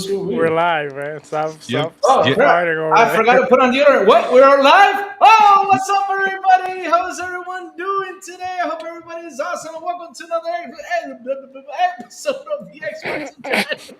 We're live, man. Stop Oh, farting over I there. forgot to put on deodorant. What? We're live? Oh, what's up, everybody? How's everyone doing today? I hope everybody is awesome. And welcome to another episode of the Xbox Internet.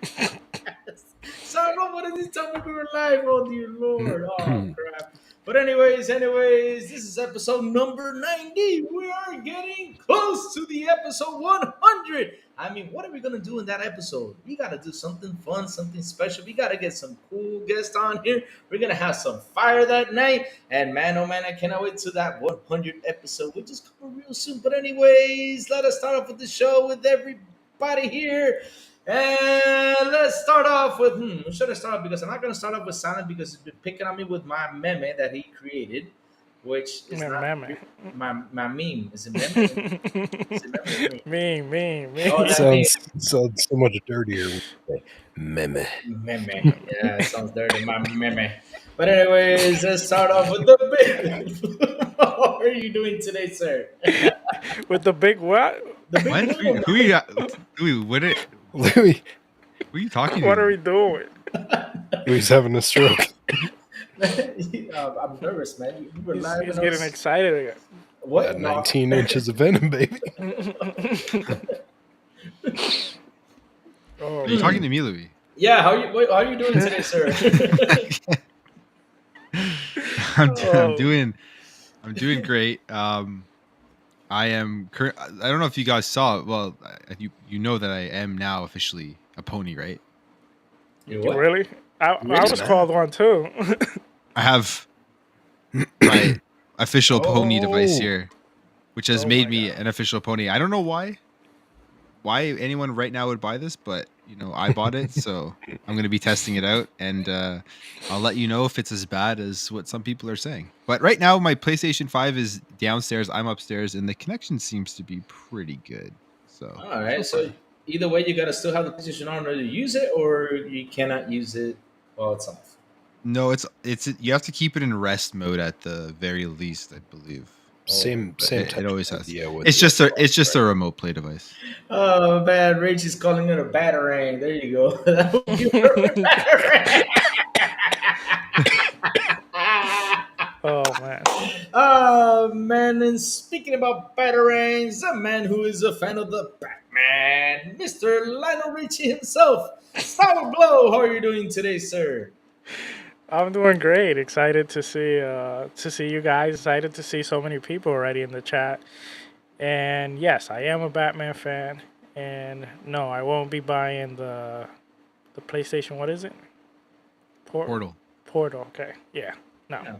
Sorry, what did he tell me we were live? Oh, dear Lord. Oh, crap. But anyways, this is episode number 90. We are getting close to the episode 100. I mean, what are we going to do in that episode? We got to do something fun, something special. We got to get some cool guests on here. We're going to have some fire that night. And man, oh man, I cannot wait to that 100 episode, which is coming real soon. But anyways, let us start off with the show with everybody here. And let's start off with, who should I start off? Because I'm not going to start off with Silent because he's been picking on me with my meme that he created, which is not my meme. Is it meme? Is it meme? Meme. Oh, sounds so much dirtier. Meme. Meme. Yeah, it sounds dirty. My meme. But anyways, let's start off with the big. How are you doing today, sir? With the big what? The big Who you got? Louis, Louis, who are you talking What to? are we doing? Louis having a stroke. I'm nervous, man. You were live. He's getting excited again. What? Got 19 inches of venom, baby. Oh, Are you talking to me, Louis? Yeah, how are you doing today, sir? I'm doing great. I am I don't know if you guys saw it. Well, you know that I am now officially a pony, right? You what? Really? I was called one too. I have my official pony device here, which has made me an official pony. I don't know why anyone right now would buy this, but I bought it, so I'm going to be testing it out, and I'll let you know if it's as bad as what some people are saying. But right now, my PlayStation 5 is downstairs, I'm upstairs, and the connection seems to be pretty good. So All right, so either way, you gotta still have the PlayStation on to use it, or you cannot use it while it's off. no, it's you have to keep it in rest mode at the very least, I believe. Same. It always has. Yeah, It's just a remote play device. Oh man, Rage is calling it a batarang. There you go. That would be a batarang. Oh man. Oh man, and speaking about batarangs, a man who is a fan of the Batman, Mr. Lionel Richie himself. Sourblow, how are you doing today, sir? I'm doing great. Excited to see you guys. Excited to see so many people already in the chat. And yes, I am a Batman fan. And no, I won't be buying the PlayStation. What is it? Portal. Portal. Okay. Yeah. No. Yeah.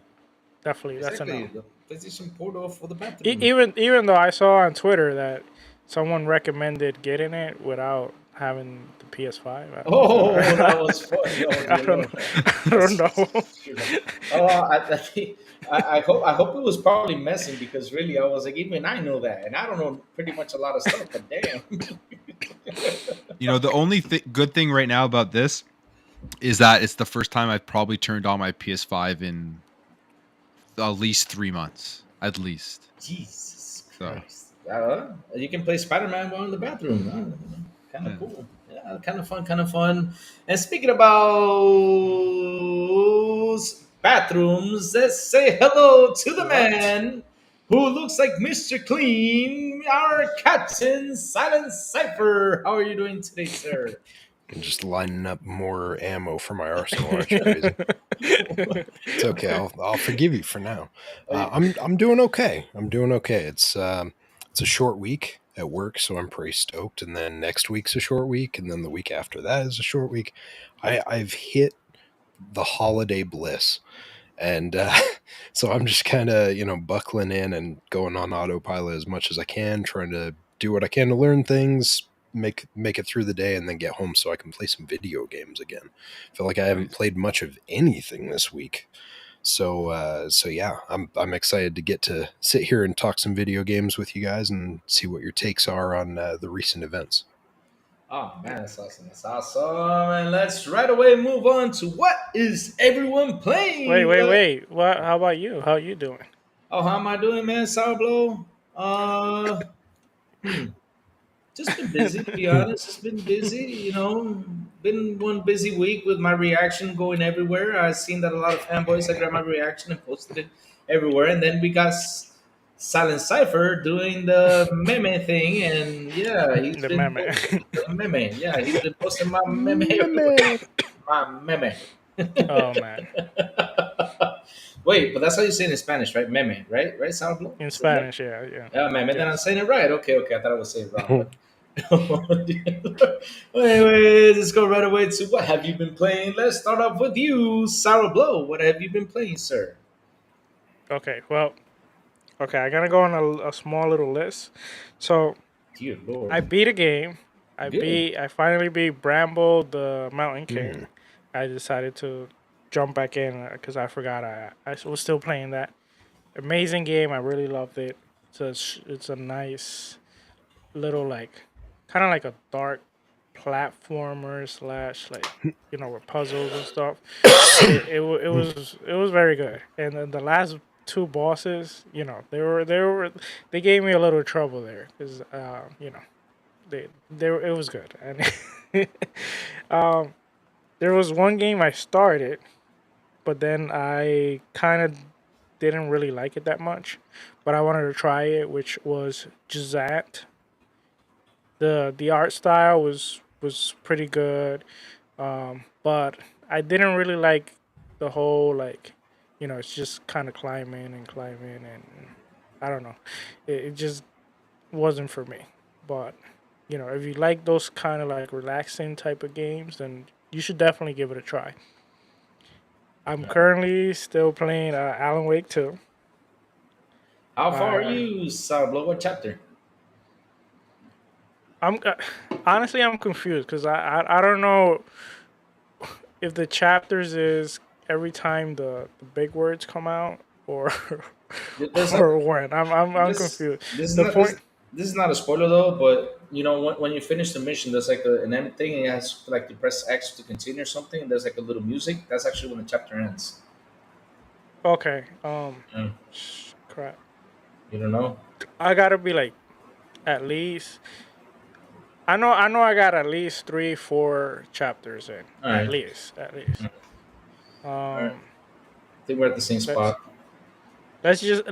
Definitely. That's a no. The PlayStation Portal for the bathroom. Even though I saw on Twitter that someone recommended getting it without having the PS5. That was funny. I don't know. I hope it was probably messing because really I was like, even I know that, and I don't know pretty much a lot of stuff, but damn. The only good thing right now about this is that it's the first time I've probably turned on my PS5 in at least 3 months, at least. Jesus So. Christ. You can play Spider-Man while in the bathroom. Kind of cool. Yeah, kind of fun. And speaking about bathrooms, let's say hello to the man who looks like Mr. Clean, our Captain Silent Cypher. How are you doing today, sir? I'm just lining up more ammo for my arsenal. Aren't you crazy? It's okay. I'll forgive you for now. I'm doing okay. It's a short week at work, so I'm pretty stoked. And then next week's a short week, and then the week after that is a short week. I've hit the holiday bliss, and so I'm just kind of buckling in and going on autopilot as much as I can, trying to do what I can to learn things, make it through the day, and then get home so I can play some video games again. I feel like I haven't played much of anything this week. So yeah, I'm excited to get to sit here and talk some video games with you guys and see what your takes are on the recent events. Oh man, that's awesome. And let's right away move on to what is everyone playing. Wait. What? How about you? How you doing? Oh, how am I doing, man? Sourblow. Just been busy, to be honest. Just been busy, you know. Been one busy week with my reaction going everywhere. I've seen that a lot of fanboys. I grabbed my reaction and posted it everywhere. And then we got Silent Cypher doing the meme thing. And yeah, he's The been meme. the meme. Yeah, he's been posting my meme everywhere. Meh. My meme. Oh man, Wait, but that's how you say it in Spanish, right? Meme, right? Right, Sourblow? in Is it meme? Spanish, yeah. Yeah, meme. Then I'm Yes. saying it right. Okay. I thought I was saying it wrong. Anyways, let's go right away to what have you been playing. Let's start off with you, Sourblow. What have you been playing, sir? Okay, well, okay, I gotta go on a small little list. So Dear Lord. I beat a game. Good. I finally beat Bramble the Mountain King. I decided to jump back in because I forgot I was still playing that. Amazing game. I really loved it. It's a nice little like kind of like a dark platformer slash like with puzzles and stuff. It was very good. And then the last two bosses, they gave me a little trouble there because it was good. And there was one game I started, but then I kind of didn't really like it that much, but I wanted to try it, which was Jazant. The art style was pretty good, but I didn't really like the whole like, it's just kind of climbing and I don't know, it just wasn't for me. But if you like those kind of like relaxing type of games, then you should definitely give it a try. I'm currently still playing Alan Wake 2. How far are Uh, you, Sourblow? What chapter? I'm honestly I'm confused because I don't know if the chapters is every time the big words come out or There's a, or when. I'm this confused. this is The not this, point. this is not a spoiler though, but when you finish the mission, there's like an end thing, and it has like you press X to continue or something, and there's like a little music. That's actually when the chapter ends. Okay. Yeah. Crap. You don't know? I gotta be like at least. I know. I got at least 3, 4 chapters in. All At right, least. At least. all right. Um. I think we're at the same Let's spot.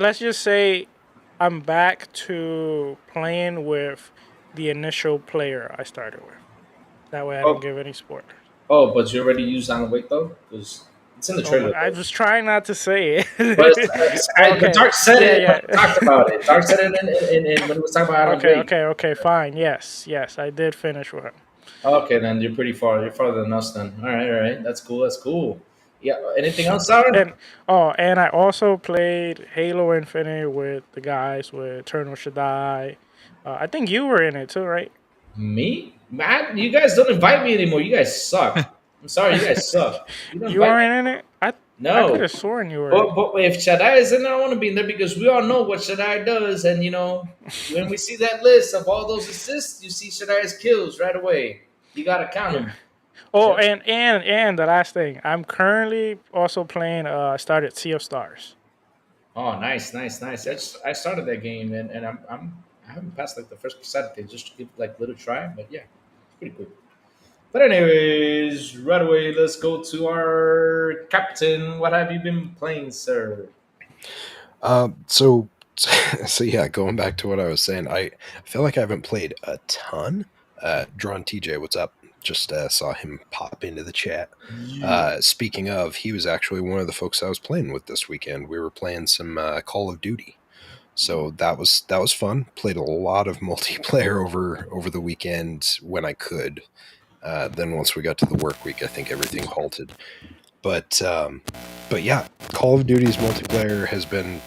let's just say I'm back to playing with the initial player I started with. That way I don't Oh, give any spoilers. but you already used Alan Wake though, because it's in the Oh my! trailer I though. was trying not to say But it. but Okay. Dark said Yeah. it when Yeah. he talked about it. Dark said it in when he was talking about Alan Okay. Wake. Okay. Fine. Yes. I did finish with him. Okay, then you're pretty far. You're farther than us then. All right. That's cool. That's cool. Yeah. Anything else, Sarah? And and I also played Halo Infinite with the guys with Eternal Shaddai. I think you were in it too, right? Me? Man, you guys don't invite me anymore. You guys suck. I'm sorry, you guys suck. You don't You invite me. weren't in it. I could No. have sworn you were in it. But if Shaddai is in there, I want to be in there because we all know what Shaddai does. And, when we see that list of all those assists, you see Shaddai's kills right away. You got to count Yeah. them. Oh, Yep. and the last thing, I'm currently also playing. Started Sea of Stars. Oh, nice. Yes. I started that game and I haven't passed like the first percentage just to give like a little try. But yeah, it's pretty cool. But anyways, right away, let's go to our captain. What have you been playing, sir? So so yeah, going back to what I was saying, I feel like I haven't played a ton. Drawn TJ, what's up? Just saw him pop into the chat. Yeah. Speaking of, he was actually one of the folks I was playing with this weekend. We were playing some Call of Duty, so that was fun. Played a lot of multiplayer over the weekend when I could. Then once we got to the work week, I think everything halted. But yeah, Call of Duty's multiplayer has been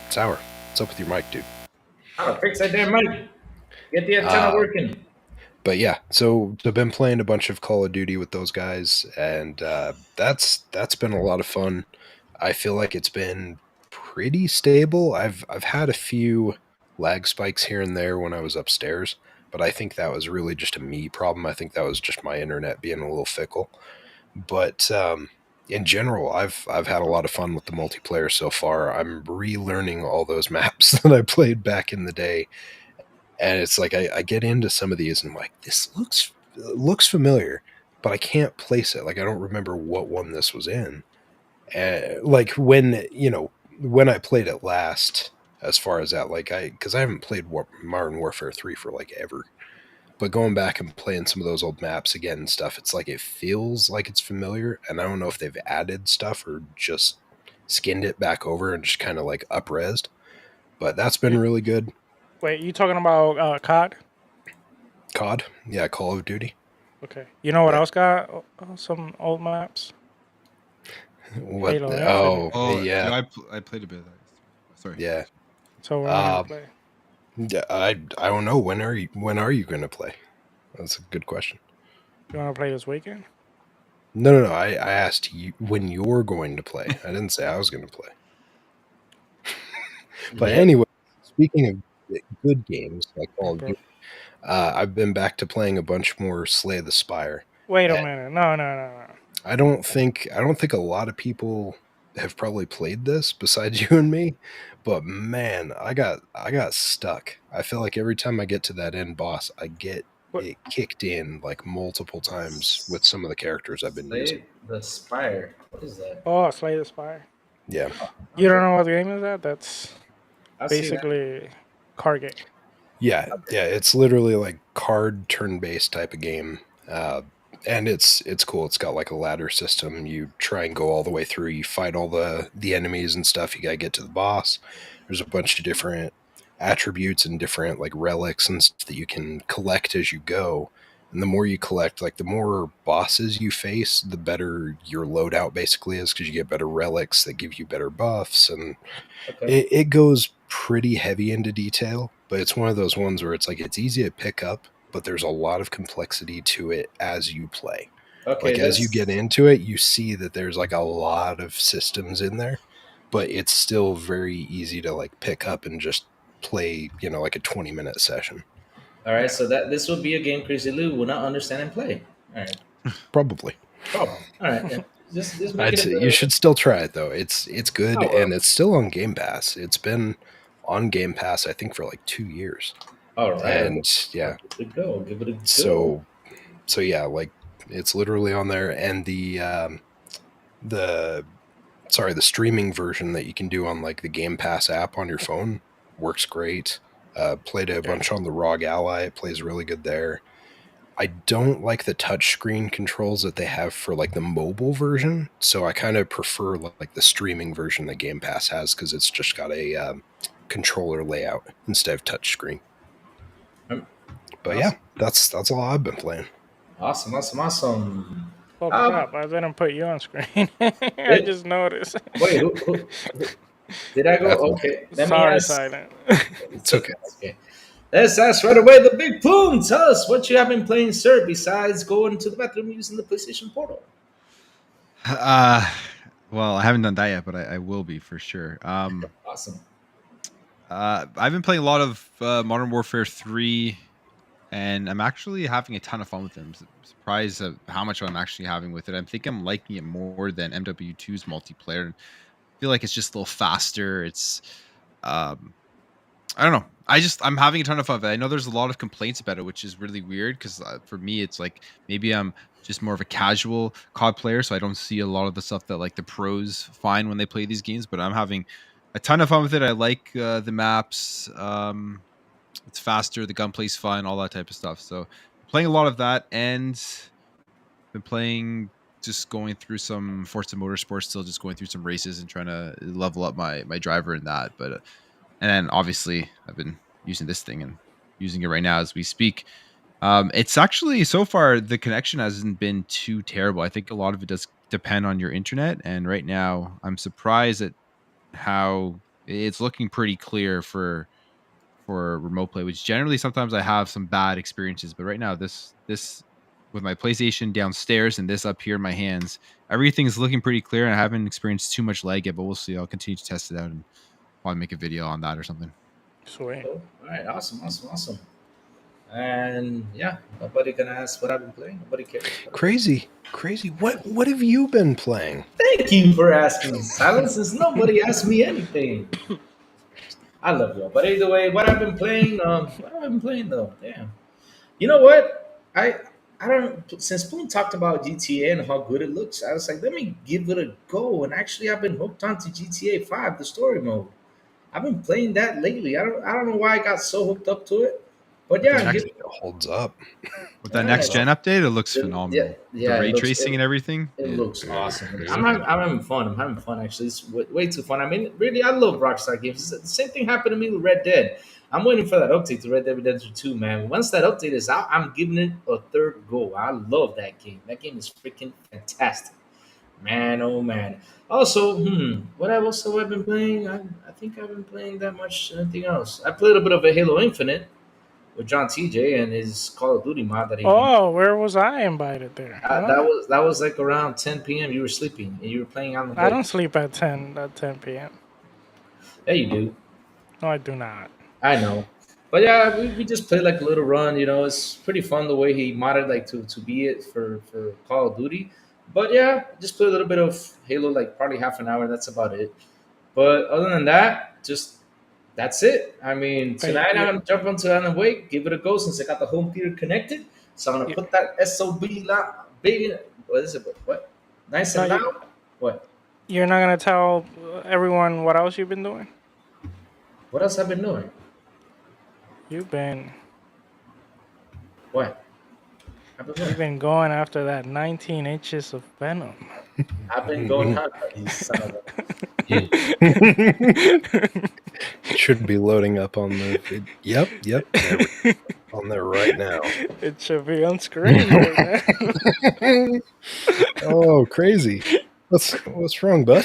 sour. What's up with your mic, dude? Oh, fix that damn mic. Get the antenna Uh, working. but yeah, so I've been playing a bunch of Call of Duty with those guys, and that's been a lot of fun. I feel like it's been pretty stable. I've had a few lag spikes here and there when I was upstairs, but I think that was really just a me problem. I think that was just my internet being a little fickle. But in general, I've had a lot of fun with the multiplayer so far. I'm relearning all those maps that I played back in the day, And it's like I get into some of these and I'm like, this looks familiar, but I can't place it. Like I don't remember what one this was in. Like when I played it last, as far as that, like because I haven't played Modern Warfare 3 for like ever. But going back and playing some of those old maps again and stuff, it's like it feels like it's familiar, and I don't know if they've added stuff or just skinned it back over and just kind of like up-resed. But that's been really good. Wait, you talking about COD? COD? Yeah, Call of Duty. Okay. You know what Yeah. else got some old maps? What? Halo Oh, Oh, yeah. I played a bit of that. Sorry. Yeah. So we're gonna play. Yeah, I don't know. When are you going to play? That's a good question. You want to play this weekend? No. I asked you when you're going to play. I didn't say I was going to play. But anyway, speaking of good games like Call of Duty, I've been back to playing a bunch more Slay the Spire. Wait a minute. No. I don't think a lot of people have probably played this besides you and me, but man, I got stuck. I feel like every time I get to that end boss, I get it kicked in like multiple times with some of the characters I've been using. The Spire. What is that? Oh, Slay the Spire. Yeah. You don't know what game is that? That's I've seen basically card game. Yeah, it's literally like card turn-based type of game. And it's cool. It's got like a ladder system. You try and go all the way through. You fight all the enemies and stuff. You got to get to the boss. There's a bunch of different attributes and different like relics and stuff that you can collect as you go. And the more you collect, like the more bosses you face, the better your loadout basically is, because you get better relics that give you better buffs. And it goes pretty heavy into detail, but it's one of those ones where it's like it's easy to pick up, but there's a lot of complexity to it as you play. Like as you get into it, you see that there's like a lot of systems in there, but it's still very easy to like pick up and just play, like a 20-minute session. All right, so this would be a game Crazy Lou will not understand and play. All right. Probably. All right. Yeah. Just make I'd it say you should still try it though. It's good, Oh, well. and it's still on Game Pass. It's been on Game Pass, I think, for like 2 years. All right. And yeah, Give it a go. Give it a go. So yeah, like it's literally on there, and the streaming version that you can do on like the Game Pass app on your phone works great. Played a bunch on the ROG Ally. It plays really good there. I don't like the touchscreen controls that they have for like the mobile version, so I kind of prefer like the streaming version that Game Pass has, because it's just got a controller layout instead of touchscreen. But awesome. Yeah, that's all I've been playing. Awesome. Oh crap! I didn't put you on screen. I just noticed. Wait, who did I go? Okay, Sorry, Silent. It's okay. Okay. Let's ask right away the big Plume. Tell us what you have been playing, sir, besides going to the bathroom using the PlayStation Portal. Well, I haven't done that yet, but I will be for sure. Awesome. I've been playing a lot of Modern Warfare 3, and I'm actually having a ton of fun with it. I'm surprised at how much I'm actually having with it. I think I'm liking it more than MW2's multiplayer. I feel like it's just a little faster. It's I don't know. I'm having a ton of fun with it. I know there's a lot of complaints about it, which is really weird, because for me, it's like maybe I'm just more of a casual COD player, so I don't see a lot of the stuff that like the pros find when they play these games. But I'm having a ton of fun with it. I like the maps. It's faster. The gunplay's fun. All that type of stuff. So playing a lot of that, and been playing, just going through some Forza Motorsports, still just going through some races and trying to level up my driver in that. But and then obviously I've been using this thing and using it right now as we speak. It's actually, so far, the connection hasn't been too terrible. I think a lot of it does depend on your internet. And right now I'm surprised at how it's looking pretty clear for remote play, which generally sometimes I have some bad experiences. But right now, this with my PlayStation downstairs and this up here in my hands, everything is looking pretty clear, and I haven't experienced too much lag yet, but we'll see. I'll continue to test it out and probably make a video on that or something. Sweet. All right, awesome. And yeah, nobody gonna ask what I've been playing. Nobody cares. Crazy. What have you been playing? Thank you for asking, Silence, since nobody asked me anything. I love y'all. But either way, what I've been playing, what have I been playing though? Damn. You know what? I don't since Plume talked about GTA and how good it looks, I was like, let me give it a go. And actually I've been hooked onto GTA 5, the story mode. I've been playing that lately. I don't know why I got so hooked up to it. But The yeah, next, It holds up. with that yeah, next gen update, it looks yeah, phenomenal. The yeah, ray tracing and everything. it Yeah. looks awesome. It's I'm having fun. I'm having fun actually. It's way too fun. I mean, really, I love Rockstar games. The same thing happened to me with Red Dead. I'm waiting for that update to Red Dead Redemption 2, man. Once that update is out, I'm giving it a third go. I love that game. That game is freaking fantastic. Man, oh man. Also, what else have I been playing? I think I've been playing that much anything else. I played a bit of a Halo Infinite with John TJ and his Call of Duty mod that he. Oh, where was I invited there? Huh? That was like around 10 p.m. You were sleeping and you were playing on the I break. don't sleep at 10 p.m. Yeah, you do. No, I do not. I know. But yeah, we just played like a little run. You know, it's pretty fun the way he modded like to be it for Call of Duty. But yeah, just play a little bit of Halo, like probably half an hour. That's about it. But other than that, just that's it. I mean, Hey, tonight you, I'm gonna jump onto Alan Wake, give it a go since I got the home theater connected. So I'm gonna you, put that SOB big. What is it? What? Nice no, and loud. What? you're not gonna tell everyone what else you've been doing? What else have I been doing? You've been What? I've been, you've what? been going after that 19 inches of venom. I've been going hard, you son of a. Should be loading up on the. Yep. There on there right now. It should be on screen right now. Oh, crazy! What's wrong, bud?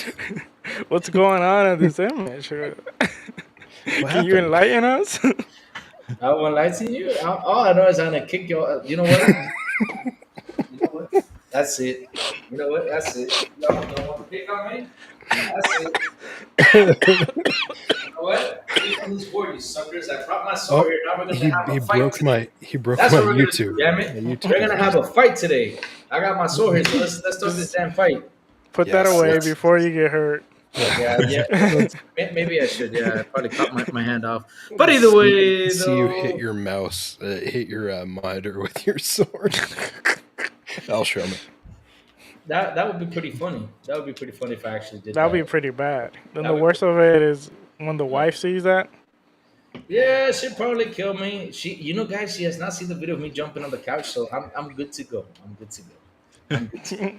What's going on in this image? What Can you happened? enlighten us? I won't lie to you. All I know is I'm gonna kick your. You know what? You know what? That's it. You know what? That's it. Y'all don't want to pick on me. That's it. You know what? Pick on this board, you suckers. I brought my sword here. Now we're gonna have he a fight broke today. my That's my what we're gonna YouTube. do. Damn it! My YouTube. We're gonna have a fight today. I got my sword here, so let's start this damn fight. Put that Yes, away let's- before you get hurt. Yeah. Maybe I should. Yeah, I probably cut my hand off. But either way, see you though, hit your mouse, hit your monitor with your sword. I'll show me. that would be pretty funny. That would be pretty funny if I actually did. That would be that. pretty bad. Then That the would- worst of it is when the wife sees that. Yeah, she'd probably kill me. Guys, she has not seen the video of me jumping on the couch, so I'm good to go. I'm good to go. I'm good to go.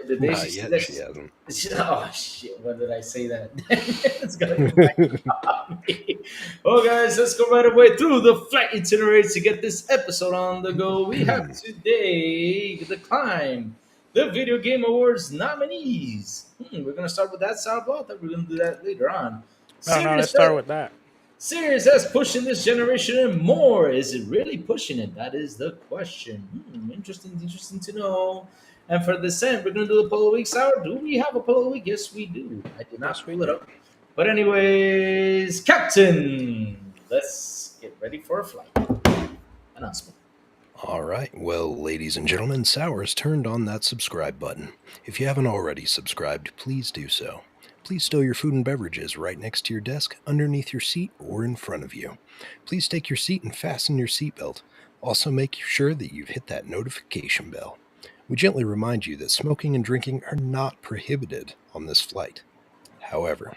The day Not she sees yet, that, she hasn't. oh shit! When did I say that? It's gonna go back on me. Oh, guys, let's go right away through the flight itinerary to get this episode on the go. We have today the climb, the Video Game Awards nominees. We're gonna start with that Sourblow. I thought we were gonna do that later on. No, let's start with that. Series S pushing this generation and more. Is it really pushing it? That is the question. Interesting to know. And for this end, we're going to do a poll of the week. Sour, do we have a poll of the week? Yes, we do. I did not pull it up. But anyways, Captain, let's get ready for a flight. Announcement. All right. Well, ladies and gentlemen, Sour's turned on that subscribe button. If you haven't already subscribed, please do so. Please stow your food and beverages right next to your desk, underneath your seat, or in front of you. Please take your seat and fasten your seatbelt. Also, make sure that you've hit that notification bell. We gently remind you that smoking and drinking are not prohibited on this flight. However,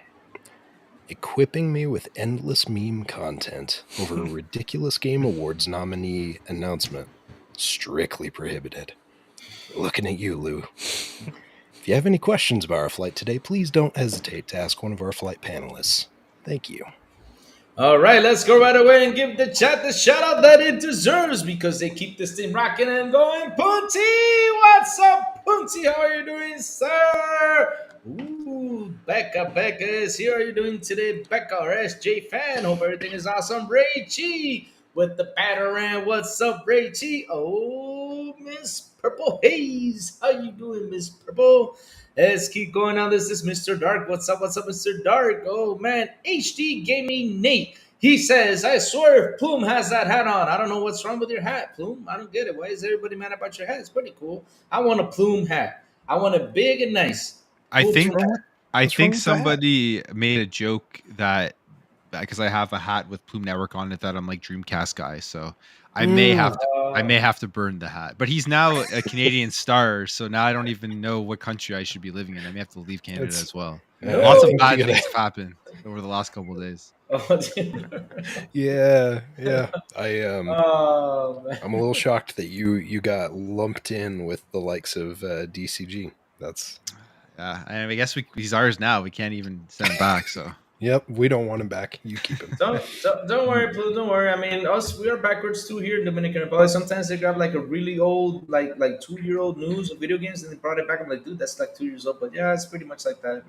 equipping me with endless meme content over a ridiculous Game Awards nominee announcement, strictly prohibited. Looking at you, Lou. If you have any questions about our flight today, please don't hesitate to ask one of our flight panelists. Thank you. All right, let's go right away and give the chat the shout out that it deserves because they keep this thing rocking and going. Punty, what's up, Punty? How are you doing, sir? Ooh, Becca is here. How are you doing today, Becca, our SJ fan? Hope everything is awesome. Ray Chi with the Batarang. What's up, Ray Chi? Oh, Miss Purple Haze. How you doing, Miss Purple? Let's keep going on. This is Mr. Dark. What's up, Mr. Dark? Oh, man. HD Gaming Nate. He says, I swear if Plume has that hat on. I don't know what's wrong with your hat, Plume. I don't get it. Why is everybody mad about your hat? It's pretty cool. I want a Plume hat. I want it big and nice. I Plume think hat. I What's wrong think with that? somebody made a joke that because I have a hat with Plume Network on it that I'm like Dreamcast guy. So I may have to burn the hat. But he's now a Canadian star, so now I don't even know what country I should be living in. I may have to leave Canada It's- as well. No. Lots I of think bad you gotta- things have happened over the last couple of days. Yeah. Oh, man. I'm a little shocked that you got lumped in with the likes of DCG. That's Yeah, and I guess he's ours now. We can't even send him back. So yep. We don't want him back. You keep him. Don't worry, Blue. Don't worry. I mean, us we are backwards too here in Dominican Republic. Sometimes they grab like a really old, like 2-year-old news of video games, and they brought it back. I'm like, dude, that's like 2 years old. But yeah, it's pretty much like that.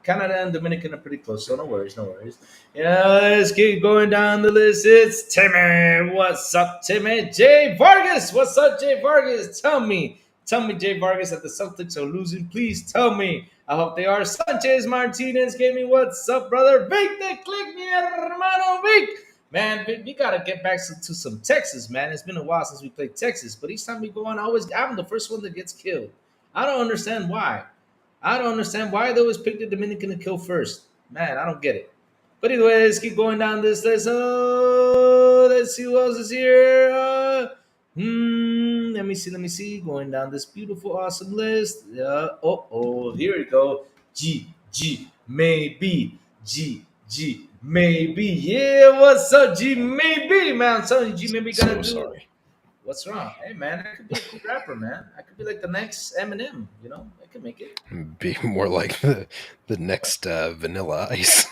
Canada and Dominican are pretty close, so no worries, no worries. Yeah, let's keep going down the list. It's Timmy. What's up, Timmy? Jay Vargas. What's up, Jay Vargas? Tell me, Jay Vargas, that the Celtics are losing. Please tell me. I hope they are. Sanchez Martinez Gaming. What's up, brother? Vic, de click me, hermano Vic. Man, we gotta get back to some Texas, man. It's been a while since we played Texas, but each time we go on, I'm the first one that gets killed. I don't understand why. They always pick the Dominican to kill first. Man, I don't get it. But anyway, let's keep going down this list. Oh, let's see who else is here. Let me see. Going down this beautiful, awesome list. Here we go. Maybe. Maybe. Yeah, what's up, G, maybe, man? I'm telling you, G, maybe gotta do Sorry. What's wrong? Hey, man, I could be a cool rapper, man. I could be like the next Eminem, you know? I could make it. Be more like the next Vanilla Ice.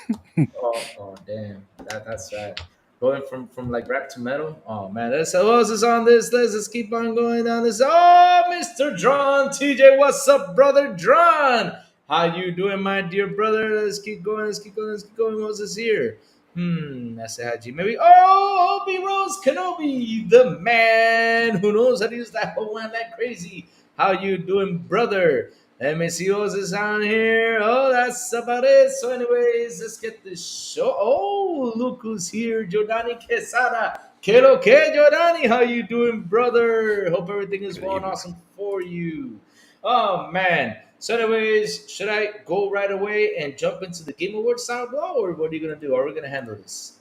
Oh, damn. That's right. Going from like rap to metal. Oh, man. Who else is on this list? Let's keep on going down this. Oh, Mr. Drawn. TJ, what's up, brother? Drawn. How you doing, my dear brother? Let's keep going. What's this here? I say hi, G. Maybe. Oh, Obi Rose Kenobi, the man who knows how to use that whole one like crazy. How you doing, brother? Let me see who's is on here. Oh, that's about it. So, anyways, let's get this show. Oh, look who's here, Jordani Quesada. Que lo que, Jordani? How you doing, brother? Hope everything is going awesome for you. Oh man. So, anyways, should I go right away and jump into the Game Awards Sourblow, or what are you gonna do? How are we gonna handle this?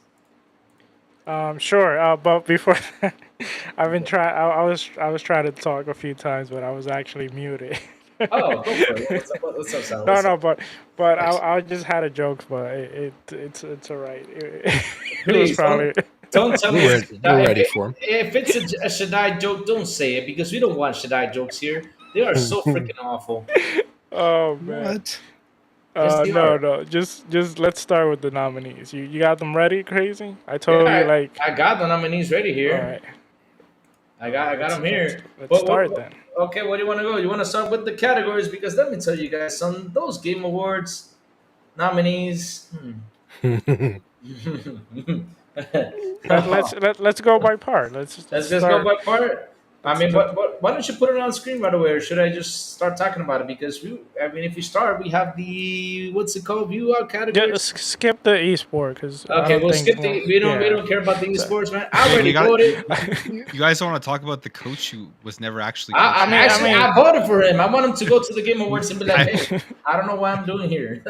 Sure. But before that, I've been trying. I was trying to talk a few times, but I was actually muted. Oh, go for it. What's up, Sal? No, but I just had a joke, but it's all right. It was Please, probably. don't tell me. We're ready for him. If it's a Shaddai joke, don't say it because we don't want Shaddai jokes here. They are so freaking awful. Oh man. What? Yes, they are. No. Just let's start with the nominees. You got them ready, Crazy? I told Yeah, you like. I got the nominees ready here. All right. I got them here. Let's start then. Okay, where do you want to go? You want to start with the categories because let me tell you guys, on those Game Awards nominees. Let's go by part. Let's Let's start. just go by part. I mean, why don't you put it on screen right away, or should I just start talking about it? Because if we start, we have the what's it called? View out category. Just skip the esport because Okay, we'll skip the. We don't care about the esports, man. I already voted. You guys don't want to talk about the coach who was never actually. I voted for him. I want him to go to the Game Awards and be like, "Hey, I don't know what I'm doing here."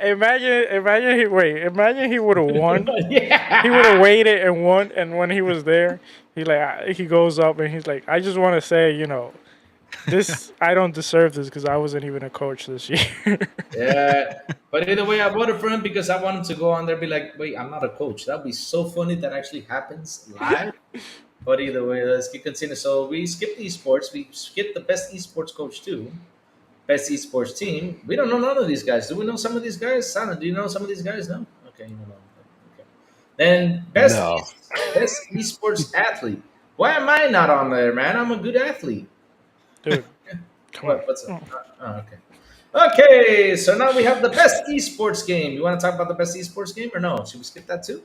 Imagine he would have won. Yeah. He would have waited and won, and when he was there, he goes up and he's like, "I just want to say, this I don't deserve this because I wasn't even a coach this year." Yeah, but either way, I voted for him because I want him to go on there and be like, "Wait, I'm not a coach." That'd be so funny. That actually happens live. But either way, let's keep continuing. So we skipped esports. We skipped the best esports coach too. Best esports team. We don't know none of these guys. Do we know some of these guys? Sana, do you know some of these guys? No. Okay, you know. Okay. Then best esports athlete. Why am I not on there, man? I'm a good athlete. Dude, come on. What's up? Okay. Okay, so now we have the best esports game. You want to talk about the best esports game or no? Should we skip that too?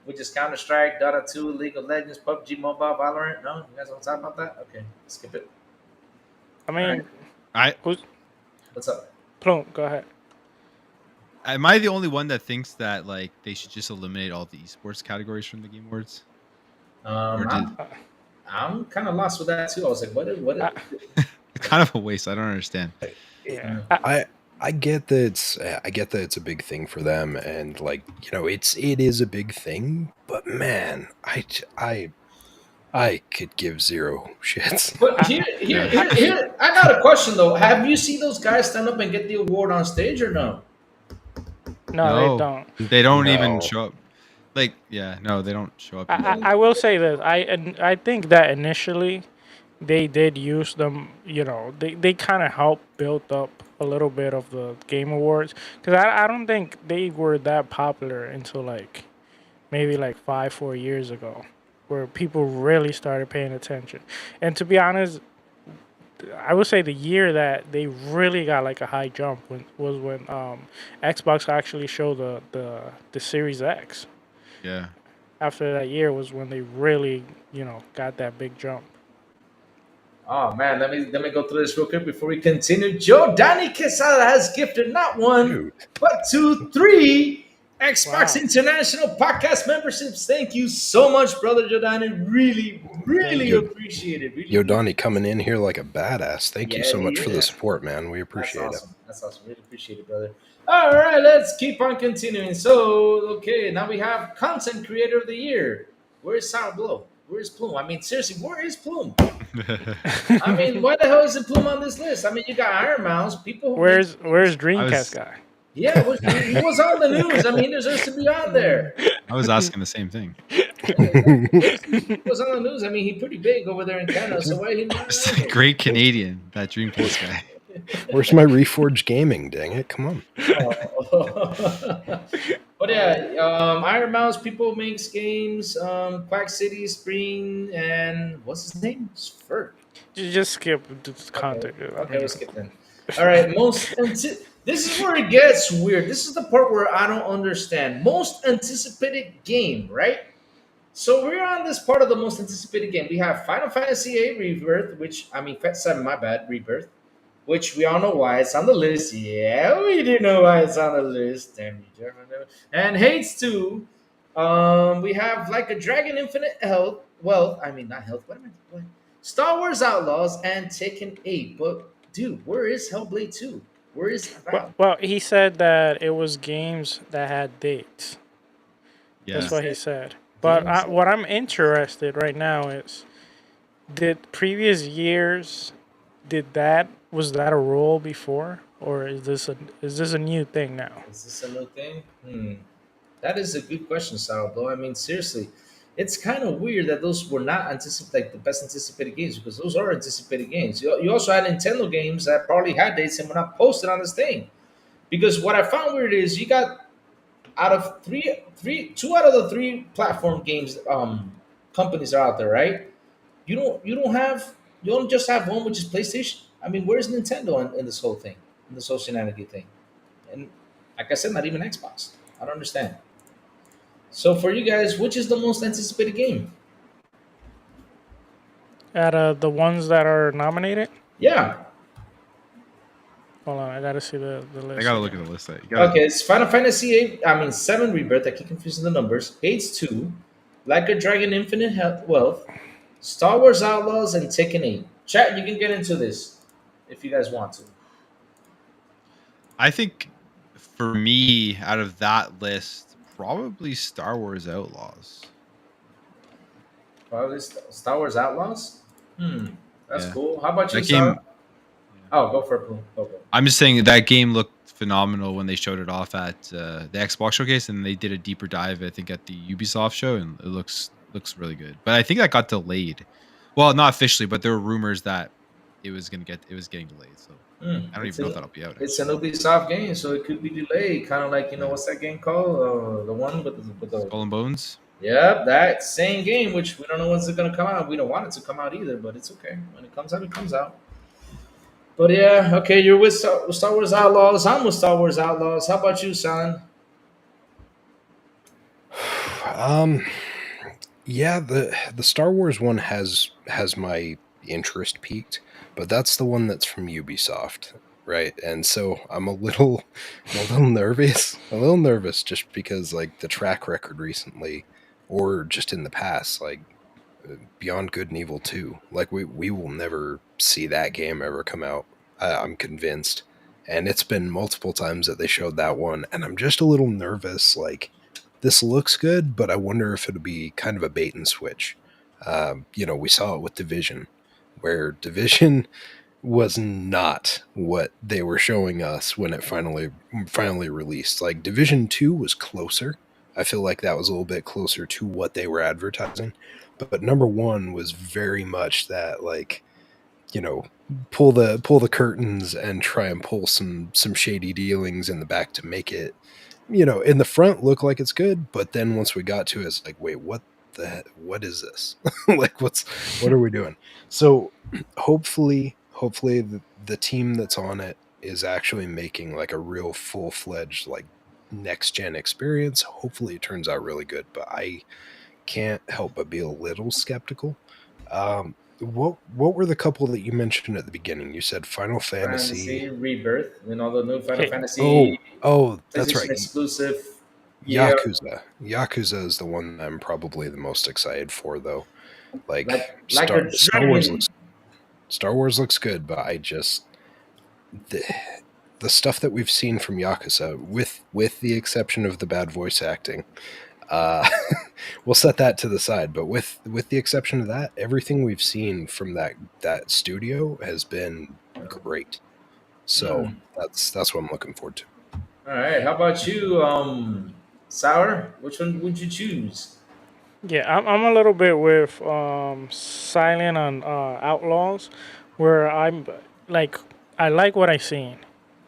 We just Counter-Strike, Dota 2, League of Legends, PUBG Mobile, Valorant. No? You guys want to talk about that? Okay, skip it. I mean, What's up? Plume, go ahead. Am I the only one that thinks that like they should just eliminate all the esports categories from the Game Awards? I'm kind of lost with that too. I was like, what? It's kind of a waste. I don't understand. Yeah. I get that it's a big thing for them, and like, you know, it is a big thing. But man, I could give zero shits. But I, I got a question though. Have you seen those guys stand up and get the award on stage or no? no, they No, don't. they don't even No, show up. Like, yeah, no, they don't show up I, usually. I I will say this. I think that initially they did use them. You know, they kind of helped build up a little bit of the Game Awards, because I don't think they were that popular until like maybe like 4 years ago, where people really started paying attention. And to be honest, I would say the year that they really got like a high jump was when Xbox actually showed the Series X. Yeah. After that year was when they really, got that big jump. Oh man, let me go through this real quick before we continue. Joe Danny Quesada has gifted not one, dude, but two, three Xbox Wow. International podcast memberships. Thank you so much, brother Joe Danny. Really, Thank really yo, you. appreciate it. Really, yo, really. Donnie coming in here like a badass. Thank you Yeah, so much for the yeah. support, man. We That's appreciate it. awesome. That's awesome. Really appreciate it, brother. All right, let's keep on continuing. So, okay, now we have content creator of the year. Where is Sourblow? Where is Plume? I mean, seriously, where is Plume? I mean, why the hell is it Plume on this list? I mean, you got Iron Mouse, people who make where's games. I Dreamcast was guy? Yeah, he was on the news. I mean, he deserves to be on there. I was asking the same thing. Yeah, exactly. Seriously, he was on the news. I mean, he's pretty big over there in Canada, so why he not It's on a here? great Canadian, that Dreamcast guy. Where's my Reforged Gaming? Dang it! Come on. Oh. But yeah, Iron Mouse, people makes games, Quack City, Spring, and what's his name? Ferg. Just skip the Okay, content. I okay, mean, we'll skip then. All right, this is where it gets weird. This is the part where I don't understand. Most anticipated game, right? So we're on this part of the most anticipated game. We have Final Fantasy VIII Rebirth, which I mean, Seven, my bad, Rebirth, which we all know why it's on the list. Yeah, we do know why it's on the list. Damn you, German. And Hades 2. We have like a Dragon Infinite Health. Well, I mean, not health. What am I? What? Star Wars Outlaws and Taken 8. But, dude, where is Hellblade 2? Where is it found? well, he said that it was games that had dates. That's Yeah. what he said. But Games. what I'm interested right now is, did previous years, was that a rule before, or is this a new thing now? Is this a new thing? That is a good question, Sourblow. I mean, seriously, it's kind of weird that those were not like the best anticipated games, because those are anticipated games. You also had Nintendo games that probably had dates and were not posted on this thing. Because what I found weird is you got out of two out of the three platform games companies are out there, right? You don't just have one, which is PlayStation. I mean, where's Nintendo in this whole thing, in this whole shenanigan thing? And like I said, not even Xbox. I don't understand. So for you guys, which is the most anticipated game? Out of the ones that are nominated, Yeah. hold on, I gotta see the list. I gotta look again. at the list. You gotta, Okay, it's Final Fantasy 8. I mean 7 Rebirth. I keep confusing the numbers. Hades 2, Like a Dragon Infinite Wealth, Star Wars Outlaws, and Taken 8. Chat, you can get into this if you guys want to. I think for me, out of that list, probably Star Wars Outlaws. Probably Star Wars Outlaws. That's Yeah. cool. How about you, That game. Sarah? Oh, go for it, Boom. Go for it. I'm just saying that game looked phenomenal when they showed it off at the Xbox showcase, and they did a deeper dive, I think, at the Ubisoft show, and it looks really good. But I think that got delayed. Well, not officially, but there were rumors that it was getting delayed. So I don't even know if that'll be out. It's an Ubisoft game, so it could be delayed. Kind of like, what's that game called? The one with the Skull and Bones. Yep, that same game, which we don't know when's it gonna come out. We don't want it to come out either, but it's okay. When it comes out, it comes out. But yeah, okay, you're with Star Wars Outlaws. I'm with Star Wars Outlaws. How about you, son? Yeah, the Star Wars one has my interest peaked, but that's the one that's from Ubisoft, right? And so I'm a little nervous, just because like the track record recently, or just in the past, like Beyond Good and Evil 2, like we will never see that game ever come out. I'm convinced. And it's been multiple times that they showed that one, and I'm just a little nervous. Like, this looks good, but I wonder if it'll be kind of a bait and switch. We saw it with Division, where Division was not what they were showing us when it finally released. Like, Division 2 was closer. I feel like that was a little bit closer to what they were advertising. But number 1 was very much that, like, pull the curtains and try and pull some shady dealings in the back to make it, in the front look like it's good. But then once we got to it, it's like, wait, what is this? Like, what are we doing? So hopefully the team that's on it is actually making like a real full-fledged, like, next gen experience. Hopefully it turns out really good, but I can't help but be a little skeptical. What were the couple that you mentioned at the beginning? You said Final Fantasy Rebirth, the new Final Fantasy. Oh, that's right. Exclusive. Yakuza. Yakuza is the one I'm probably the most excited for, though. Like Star Wars looks good, but I just the stuff that we've seen from Yakuza, with the exception of the bad voice acting, we'll set that to the side. But with the exception of that, everything we've seen from that studio has been great. So that's what I'm looking forward to. All right. How about you, Sour? Which one would you choose? Yeah, I'm a little bit with Silent on Outlaws, where I'm like, I like what I've seen.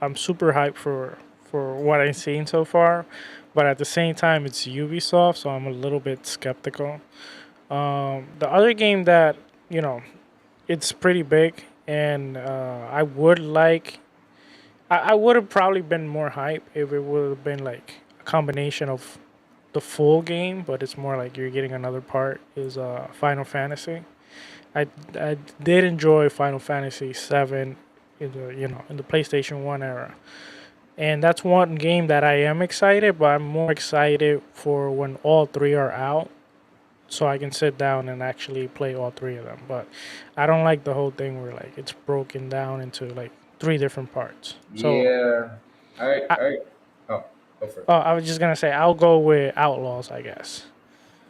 I'm super hyped for what I've seen so far, but at the same time, it's Ubisoft, so I'm a little bit skeptical. The other game that, it's pretty big, and I would like, I would have probably been more hype if it would have been like a combination of the full game, but it's more like you're getting another part, is Final Fantasy. I did enjoy Final Fantasy 7 in the PlayStation 1 era. And that's one game that I am excited, but I'm more excited for when all three are out, so I can sit down and actually play all three of them. But I don't like the whole thing where like it's broken down into like three different parts. So Yeah. I oh, go for it. I was just gonna say I'll go with Outlaws, I guess.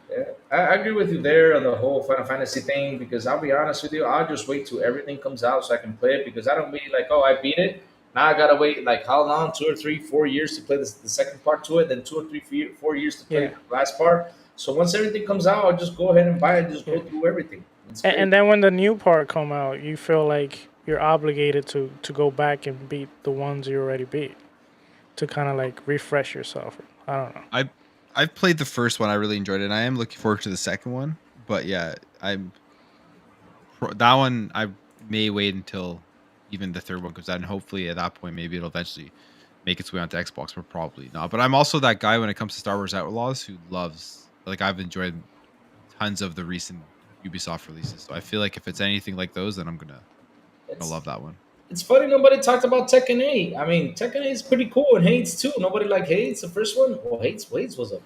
Yeah, I agree with you there on the whole Final Fantasy thing, because I'll be honest with you, I'll just wait till everything comes out so I can play it, because I don't be like, oh, I beat it. Now I gotta wait like how long? 2 or 3, 4 years to play the second part to it, then 2 or 3, 4 years to play Yeah. the last part. So once everything comes out, I'll just go ahead and buy it and just Yeah. go through everything. It's And, great. and then when the new part come out, you feel like you're obligated to go back and beat the ones you already beat to kind of like refresh yourself. I don't know. I've played the first one. I really enjoyed it. And I am looking forward to the second one. But yeah, that one I may wait until even the third one comes out, and hopefully at that point maybe it'll eventually make its way onto Xbox, but probably not. But I'm also that guy when it comes to Star Wars Outlaws who loves, like, I've enjoyed tons of the recent Ubisoft releases. So I feel like if it's anything like those, then I'm gonna It's, love that one. it's funny nobody talked about Tekken 8. I mean, Tekken 8 is pretty cool, and Hades too. Nobody like Hades, the first one. Well, Hades was a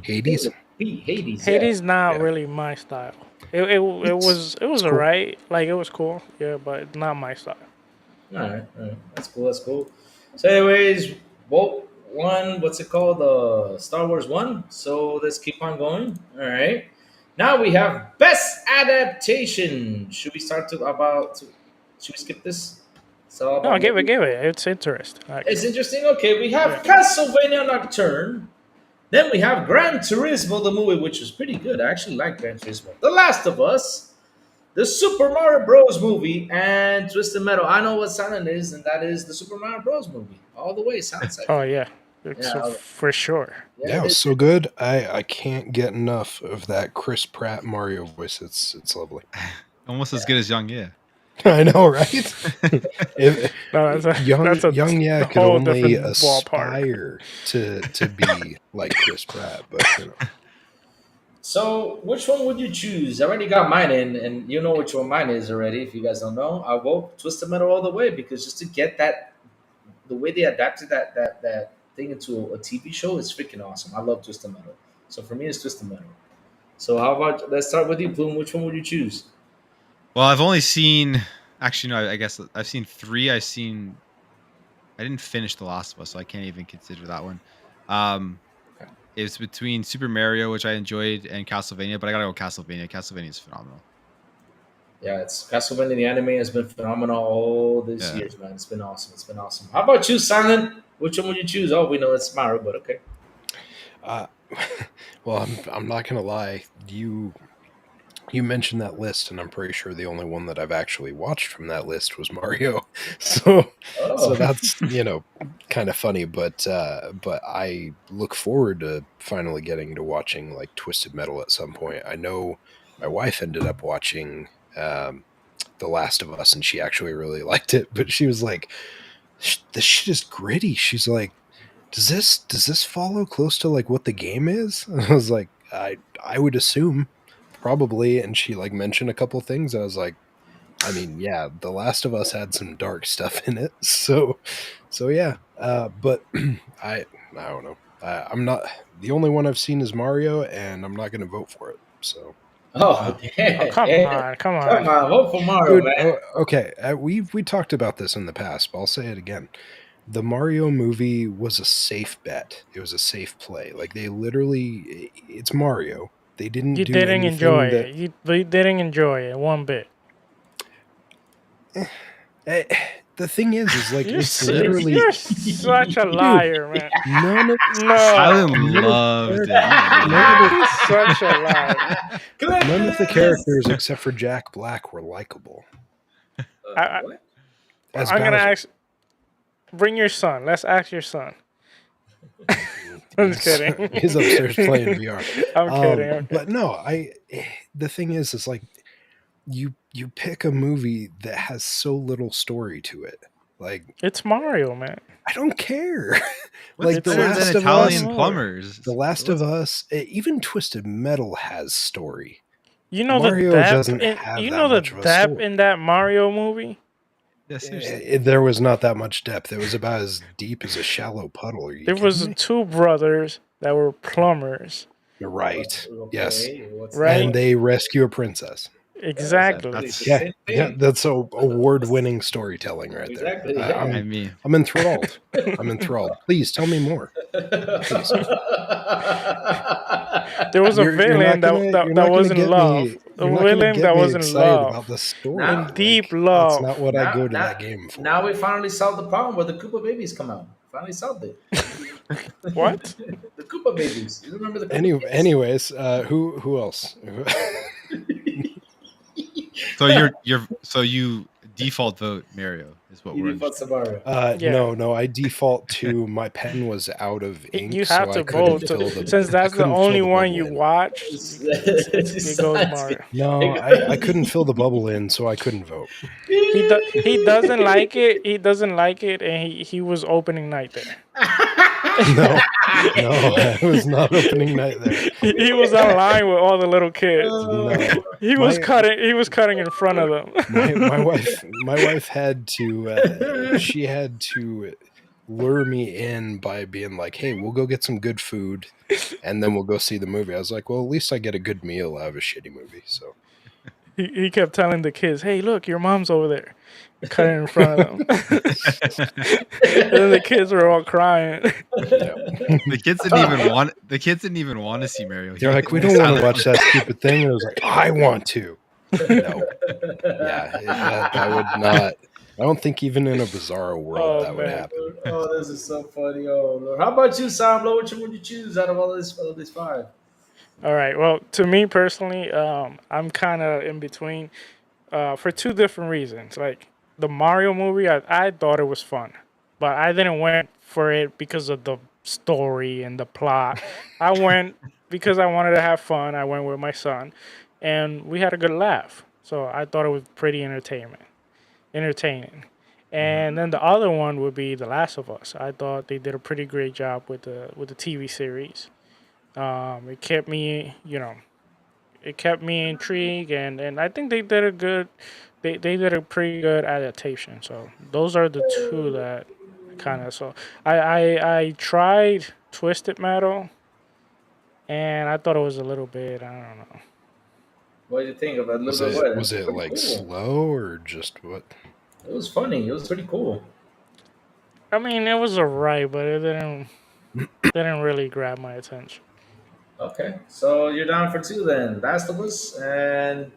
Hades. Hades. Hades not Yeah. really my style. It was cool. alright. Like, it was cool. Yeah, but not my style. All right. That's cool. That's cool. So, anyways, what's it called? Star Wars 1. So, let's keep on going. All right. Now we have Best Adaptation. Should we should we skip this? So, No, give it. It's interesting. It's interesting. Okay, we have Castlevania Nocturne. Then we have Gran Turismo, the movie, which is pretty good. I actually like Gran Turismo. The Last of Us, the Super Mario Bros. Movie, and Twisted Metal. I know what Silent is, and that is the Super Mario Bros. Movie. All the way, sounds like. Oh yeah, Yeah. for sure. Yeah, it was so good. I can't get enough of that Chris Pratt Mario voice. It's lovely. Almost as good as Young, yeah. I know, right? If, No, that's young, yeah, could whole only different ballpark. aspire to be like Chris Pratt, but So, which one would you choose? I already got mine in, and you know which one mine is already. If you guys don't know, I'll go Twisted Metal all the way, because just to get the way they adapted that thing into a TV show is freaking awesome. I love Twisted Metal. So for me, it's Twisted Metal. So how about let's start with you, Plume. Which one would you choose? Well, I've only seen, actually no, I guess I've seen 3. I've seen I didn't finish The Last of Us, so I can't even consider that one. It's between Super Mario, which I enjoyed, and Castlevania, but I gotta go Castlevania. Castlevania is phenomenal. Yeah, it's Castlevania. The anime has been phenomenal all these Yeah. years, man. It's been awesome. It's been awesome. How about you, Simon? Which one would you choose? Oh, we know it's Mario, but okay. Well, I'm not gonna lie. You mentioned that list, and I'm pretty sure the only one that I've actually watched from that list was Mario. So that's kind of funny. But I look forward to finally getting to watching like Twisted Metal at some point. I know my wife ended up watching The Last of Us, and she actually really liked it. But she was like, "This shit is gritty." She's like, "Does this follow close to like what the game is?" And I was like, I would assume. Probably, and she like mentioned a couple things. I was like, I mean, yeah, The Last of Us had some dark stuff in it, so yeah. But I don't know. I'm not the only one I've seen is Mario, and I'm not going to vote for it. So, Oh, yeah, come yeah. on. Come on, vote for Mario, dude, man. okay, we talked about this in the past, but I'll say it again. The Mario movie was a safe bet. It was a safe play. Like they literally, it's Mario. They didn't You do didn't anything enjoy that, it. You didn't enjoy it one bit. the thing is like it's literally You're such a liar, man. none of Silent loved it. He's such a liar. none of the characters except for Jack Black were likable. What? As I'm gonna Bowser. ask. Bring your son. Let's ask your son. I'm just kidding. He's upstairs playing VR. I'm kidding. I'm But no, the thing is like you pick a movie that has so little story to it. Like It's Mario, man. I don't care. What's Like The better Last than of Italian Us, plumbers? The Last of Us, even Twisted Metal has story. You know Mario the depth. doesn't have You that know the much of a depth story. in that Mario movie. Yeah, seriously. There was not that much depth. It was about as deep as a shallow puddle. Are you There kidding was me? two brothers that were plumbers. You're right. Okay, Yes. what's Right? And they rescue a princess. Exactly. That's- Yeah, that's a award-winning storytelling right there. Exactly, yeah. I mean, I'm enthralled. I'm enthralled. Please tell me more. Please. There was a You're villain not gonna that was in get love. me- A you're not gonna villain get that me was in excited love. about the story. Now- In deep That's love. not what I go to that game for. Now we finally solved the problem where the Koopa babies come out. Finally solved it. What? The Koopa babies. You remember the Koopa babies? Anyways, who else? so you default vote Mario is what You we're. default to Mario. Yeah. No, I default to my pen was out of ink. You have so to I couldn't vote fill the- since that's I the couldn't fill only the one bubble you in. watched. It goes Mario. No, I couldn't fill the bubble in, so I couldn't vote. He doesn't like it. He doesn't like it, and he was opening night there. No, it was not opening night there. He was online with all the little kids. No, He was My- cutting. He was cutting in front of them. my wife had to. She had to lure me in by being like, "Hey, we'll go get some good food, and then we'll go see the movie." I was like, "Well, at least I get a good meal out of a shitty movie." So He kept telling the kids, "Hey, look, your mom's over there," cutting in front of them. And then the kids were all crying. The kids didn't even want. The kids didn't even want to see Mario. they're like, "We don't want to watch that stupid thing." And I was like, "I want to." No, yeah, that would not. I don't think even in a bizarro world Oh, that would man. happen. Oh, this is so funny. Oh, Lord. How about you, Sourblow? Which one would you choose out of all these five? All right. Well, to me personally, I'm kind of in between for two different reasons. Like the Mario movie, I thought it was fun, but I didn't went for it because of the story and the plot. I went because I wanted to have fun. I went with my son, and we had a good laugh. So I thought it was pretty entertaining. And then the other one would be The Last of Us. I thought they did a pretty great job with the TV series. It kept me, intrigued, and I think they did a good, they did a pretty good adaptation. So those are the two that kind of. So I tried Twisted Metal, and I thought it was a little bit, I don't know. What do you think of it? Was it like slow or just what? It was funny. It was pretty cool. I mean, it was alright, but it didn't really grab my attention. Okay, so you're down for two then. Last of Us and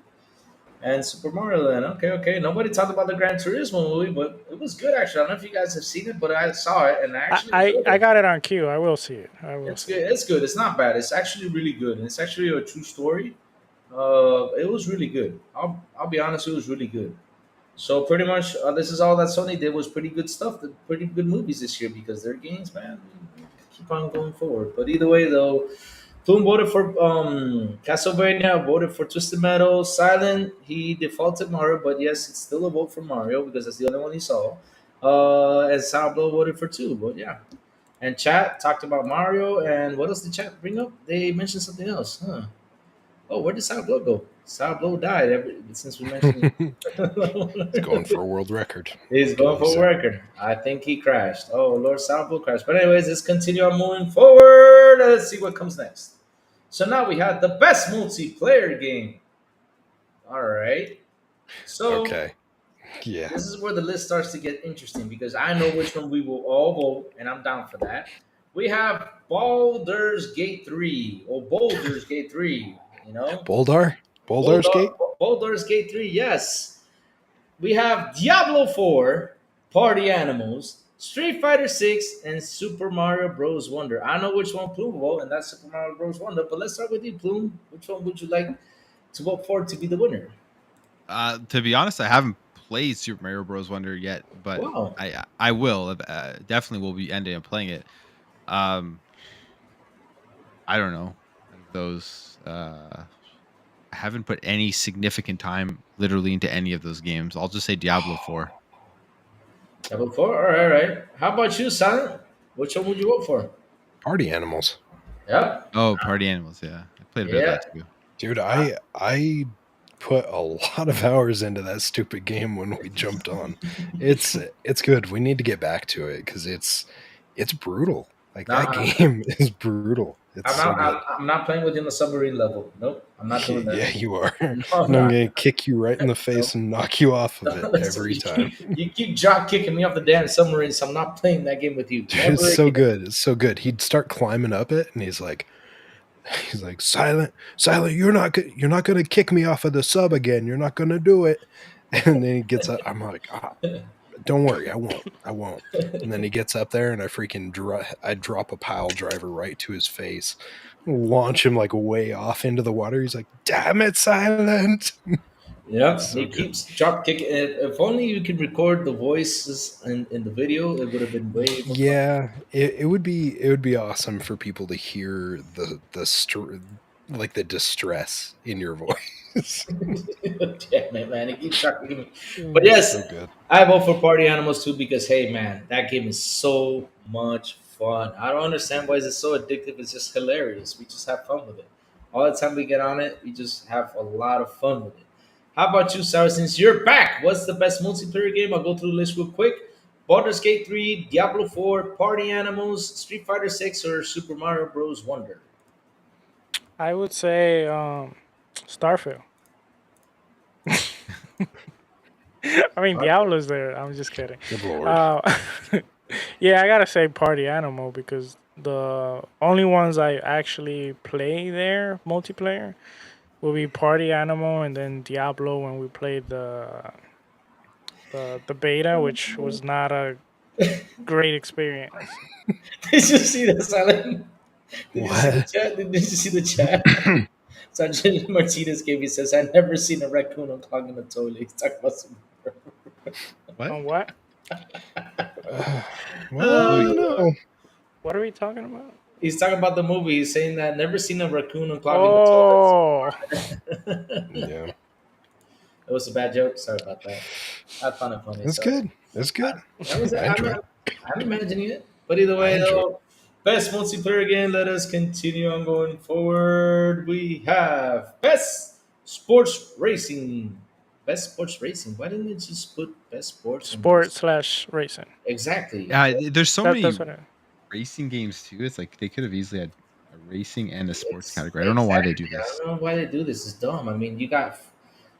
Super Mario then. Okay, okay. Nobody talked about the Gran Turismo movie, but it was good actually. I don't know if you guys have seen it, but I saw it and I actually enjoyed I it. got it on queue. I will see it. I will It's see good. it. It's good. It's not bad. It's actually really good, and it's actually a true story. It was really good. I'll be honest. It was really good. So pretty much, this is all that Sony did was pretty good stuff. Pretty good movies this year because their games, man, keep on going forward. But either way, though, Plume voted for Castlevania, voted for Twisted Metal. Silent, he defaulted Mario, but yes, it's still a vote for Mario because that's the only one he saw. And Sourblow voted for two, but yeah. And chat talked about Mario, and what else did chat bring up? They mentioned something else, huh? Oh, where did Sourblow go? Sourblow died since we mentioned He's going it. for a world record. He's What can going you for a say? record. I think he crashed. Oh, Lord Sourblow crashed. But anyways, let's continue on moving forward. Let's see what comes next. So now we have the best multiplayer game. All right. So Okay. Yeah. this is where the list starts to get interesting because I know which one we will all vote, and I'm down for that. We have Baldur's Gate 3 or Baldur's Gate 3, you know? Boldar? Boldar's Gate? Baldur's Gate 3, yes. We have Diablo 4, Party Animals, Street Fighter 6, and Super Mario Bros. Wonder. I know which one Plume will vote, and that's Super Mario Bros. Wonder, but let's start with you, Plume. Which one would you like to vote for to be the winner? To be honest, I haven't played Super Mario Bros. Wonder yet, but Wow. I will. Definitely will be ending up playing it. Um, I don't know those. I haven't put any significant time literally into any of those games. I'll just say Diablo 4. Diablo 4? All right, all right. How about you, Silent? Which one would you vote for? Party Animals. Yep. Oh, Party Animals. Yeah, I played a bit of Yeah. that too. Dude, I put a lot of hours into that stupid game when we jumped on. It's good. We need to get back to it because it's brutal. Like No, that game is brutal. It's I'm so not. good. I'm not playing with you on the submarine level. Nope. I'm not doing that. Yeah, you are. No, And I'm I'm not. gonna kick you right in the face and knock you off of it That's- every you time. you keep drop kicking me off the damn submarine, so I'm not playing that game with you. Dude, Never it's so again. good. It's so good. He'd start climbing up it, and he's like, silent, you're not gonna kick me off of the sub again. You're not gonna do it. And then he gets up. I'm like, don't worry, I won't. And then he gets up there, and I drop a pile driver right to his face, launch him like way off into the water. He's like, damn it, Silent. Yeah, So he good. keeps drop kicking. If only you could record the voices in the video, it would have been way more fun. Yeah, it would be awesome for people to hear like the distress in your voice. Damn it, man! He keeps drop kicking me. But yes, So good. I vote for Party Animals too because hey, man, that game is so much fun. I don't understand why it's so addictive. It's just hilarious. We just have fun with it. All the time we get on it, we just have a lot of fun with it. How about you, Sarah? Since you're back, what's the best multiplayer game? I'll go through the list real quick. Baldur's Gate 3, Diablo 4, Party Animals, Street Fighter 6, or Super Mario Bros. Wonder? I would say Starfield. I mean, Diablo's there. I'm just kidding. Good lord. Yeah, I gotta say Party Animal because the only ones I actually play there multiplayer will be Party Animal and then Diablo when we played the beta, which was not a great experience. Did you see that, Silent? Did you see the What? chat? Did you see the chat? Sergeant Martinez gave me says, "I never seen a raccoon unclogging the toilet." He's talking about some. What? On what? Well, you know. What are we talking about? He's talking about the movie. He's saying that never seen a raccoon unclogging the toilet. Oh, Yeah. It was a bad joke. Sorry about that. I found it funny. That's so. good. That's good. That was I enjoy it. I'm imagining it. But either way, enjoy though, best multiplayer game. Let us continue on going forward. We have best sports racing. Best sports racing. Why didn't it just put best sports? sport/racing. Exactly. Yeah, there's so many That's what it. racing games too. It's like they could have easily had a racing and a sports category. I don't know why they do Exactly. I this. don't know why they do this. It's dumb. I mean, you got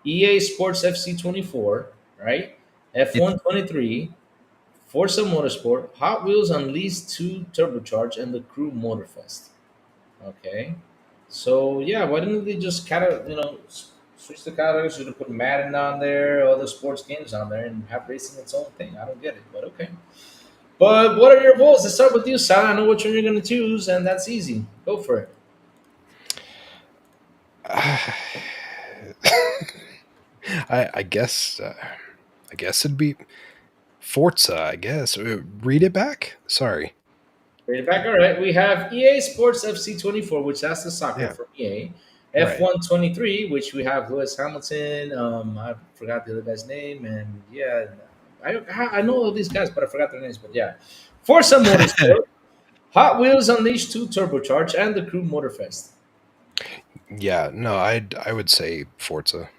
EA Sports FC 24, right? It's F1 23, Forza Motorsport, Hot Wheels Unleashed 2 Turbocharged, and the Crew Motorfest. Okay. So yeah, why didn't they just kind of switch the categories? Should have put Madden on there, other sports games on there, and have racing its own thing. I don't get it, but okay. But what are your votes? Let's start with you, Sal. I know which one you're going to choose, and that's easy. Go for it. I guess it'd be Forza. I guess read it back. Sorry. Read it back. All right. We have EA Sports FC 24, which that's the soccer Yeah. from EA. Right. F1 23, which we have Lewis Hamilton. I forgot the other guy's name, and yeah, I know all these guys, but I forgot their names. But yeah, Forza Motorsport, Hot Wheels Unleashed 2 Turbocharged, and the Crew Motorfest. Yeah, no, I would say Forza.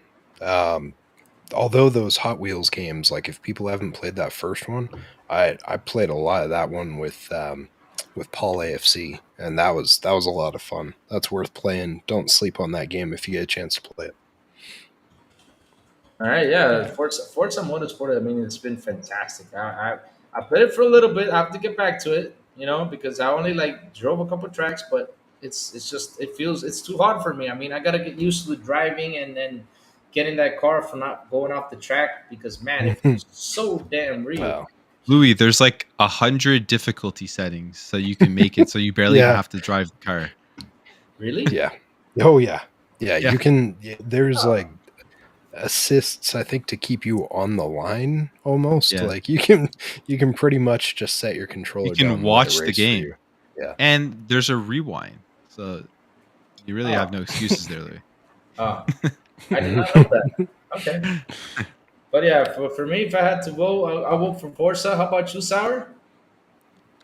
Although those Hot Wheels games, like if people haven't played that first one, I played a lot of that one with Paul AFC, and that was a lot of fun. That's worth playing. Don't sleep on that game if you get a chance to play it. All right, yeah, Forza Motorsport. I mean, it's been fantastic. I played it for a little bit. I have to get back to it, because I only like drove a couple tracks, but it's just it's too hard for me. I mean, I gotta get used to the driving and then getting that car for not going off the track because man, it feels so damn real. Wow. Louis, there's like 100 difficulty settings, so you can make it so you barely Yeah. have to drive the car. Really? Yeah. Oh yeah. Yeah. Yeah. You can. There's like assists, I think, to keep you on the line almost. Yeah. Like you can pretty much just set your controller. You can down and let it watch the race for game. you. Yeah. And there's a rewind, so you really have no excuses there, Louis. Oh, I did not know that. Okay. But yeah, for me, if I had to vote, I'll vote for Forza. How about you, Sour?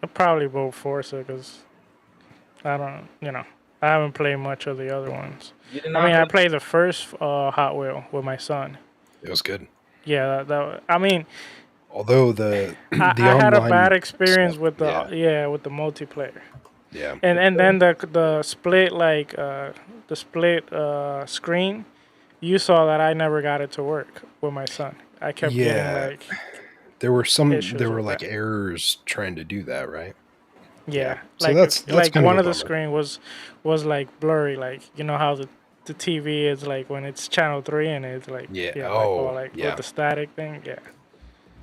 I'd probably vote Forza because I haven't played much of the other ones. You did I mean, I not played the first Hot Wheel with my son. It was good. Yeah, I mean, Although the I had a bad experience with the with the multiplayer. Yeah. And then the split screen, you saw that I never got it to work with my son. I kept getting like there were issues with like that. errors trying to do that, right? Yeah, So like that's like kind of one a of the bummer. screen was like blurry, like you know how the TV is like when it's channel 3 and it's like with the static thing. Yeah.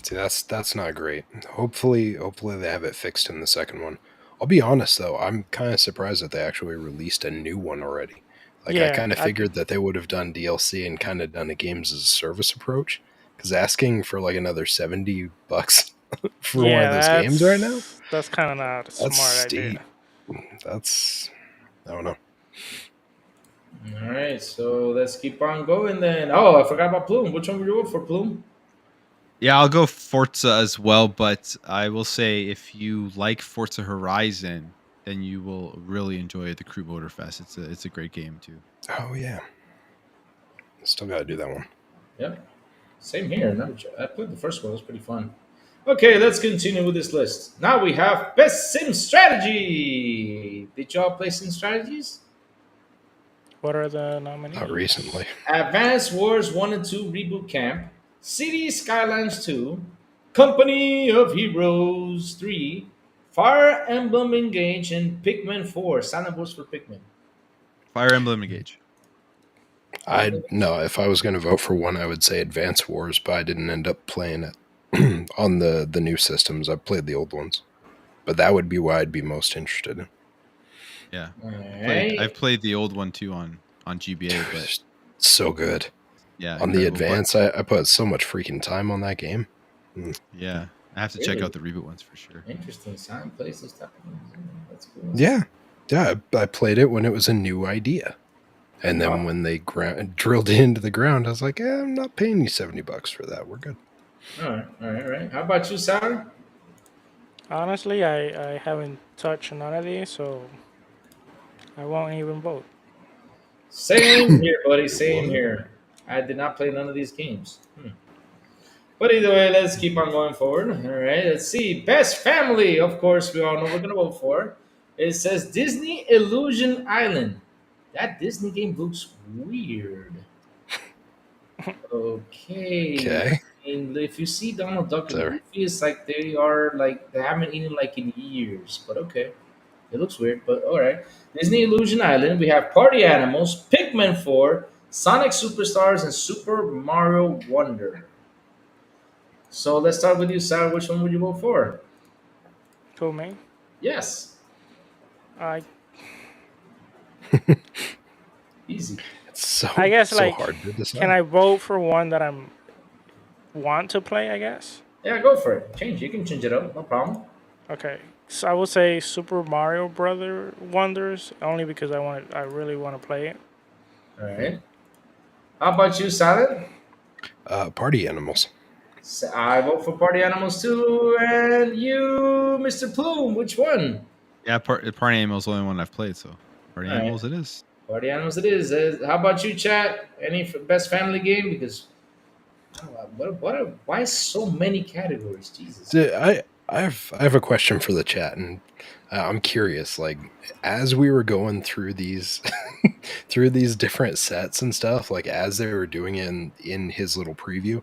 See, that's not great. Hopefully they have it fixed in the second one. I'll be honest though, I'm kind of surprised that they actually released a new one already. Like I kind of figured that they would have done DLC and kind of done a games as a service approach. Because asking for like another $70 for one of those games right now, that's kind of not a smart steep. idea. That's I don't know. All right, so let's keep on going then. Oh, I forgot about Plume. Which one were you vote for, Plume? Yeah, I'll go Forza as well, but I will say if you like Forza Horizon, then you will really enjoy the Crew Motorfest. It's a great game too. Oh yeah, still gotta do that one. Yep. Same here. I played the first one. It was pretty fun. Okay, let's continue with this list. Now we have Best Sim Strategy. Did y'all play Sim Strategies? What are the nominees? Not recently. Advance Wars 1 and 2 Reboot Camp, City Skylines 2, Company of Heroes 3, Fire Emblem Engage, and Pikmin 4. Silent votes for Pikmin. Fire Emblem Engage. No, if I was going to vote for one, I would say Advance Wars, but I didn't end up playing it on the new systems. I played the old ones, but that would be what I'd be most interested in. Yeah, Right. I've played the old one too on GBA, but so good. Yeah, on the Advance, I put so much freaking time on that game. Yeah, I have to check out the reboot ones for sure. Interesting. Sign places stuff. That's cool. Yeah, I played it when it was a new idea. And then when they drilled it into the ground, I was like, I'm not paying you $70 for that. We're good. All right. How about you, Sarah? Honestly, I haven't touched none of these, so I won't even vote. Same here, buddy. Same here. I did not play none of these games. But either way, let's keep on going forward. All right, let's see. Best Family, of course, we all know we're going to vote for. It says Disney Illusion Island. That Disney game looks weird. Okay. mean, if you see Donald Duck and There. Goofy, it's like they haven't eaten like in years. But okay, it looks weird, but all right. Disney Illusion Island. We have Party Animals, Pikmin 4, Sonic Superstars, and Super Mario Wonder. So let's start with you, Sarah. Which one would you vote for? Cool, me. Yes, I easy. It's so I guess so like, hard to decide. can I vote for one that I'm want to play? I guess. Yeah, go for it. Change. You can change it up. No problem. Okay, so I would say Super Mario Brother Wonders only because I really want to play it. All right. How about you, Salad? Party Animals. So I vote for Party Animals too. And you, Mr. Plume, which one? Yeah, Party Animals is the only one I've played, so Party All right. Animals it is. Party Animals it is. How about you, chat? Any best family game? Because why so many categories? Jesus. I have a question for the chat, and I'm curious. Like, as we were going through these through these different sets and stuff, like as they were doing it in his little preview,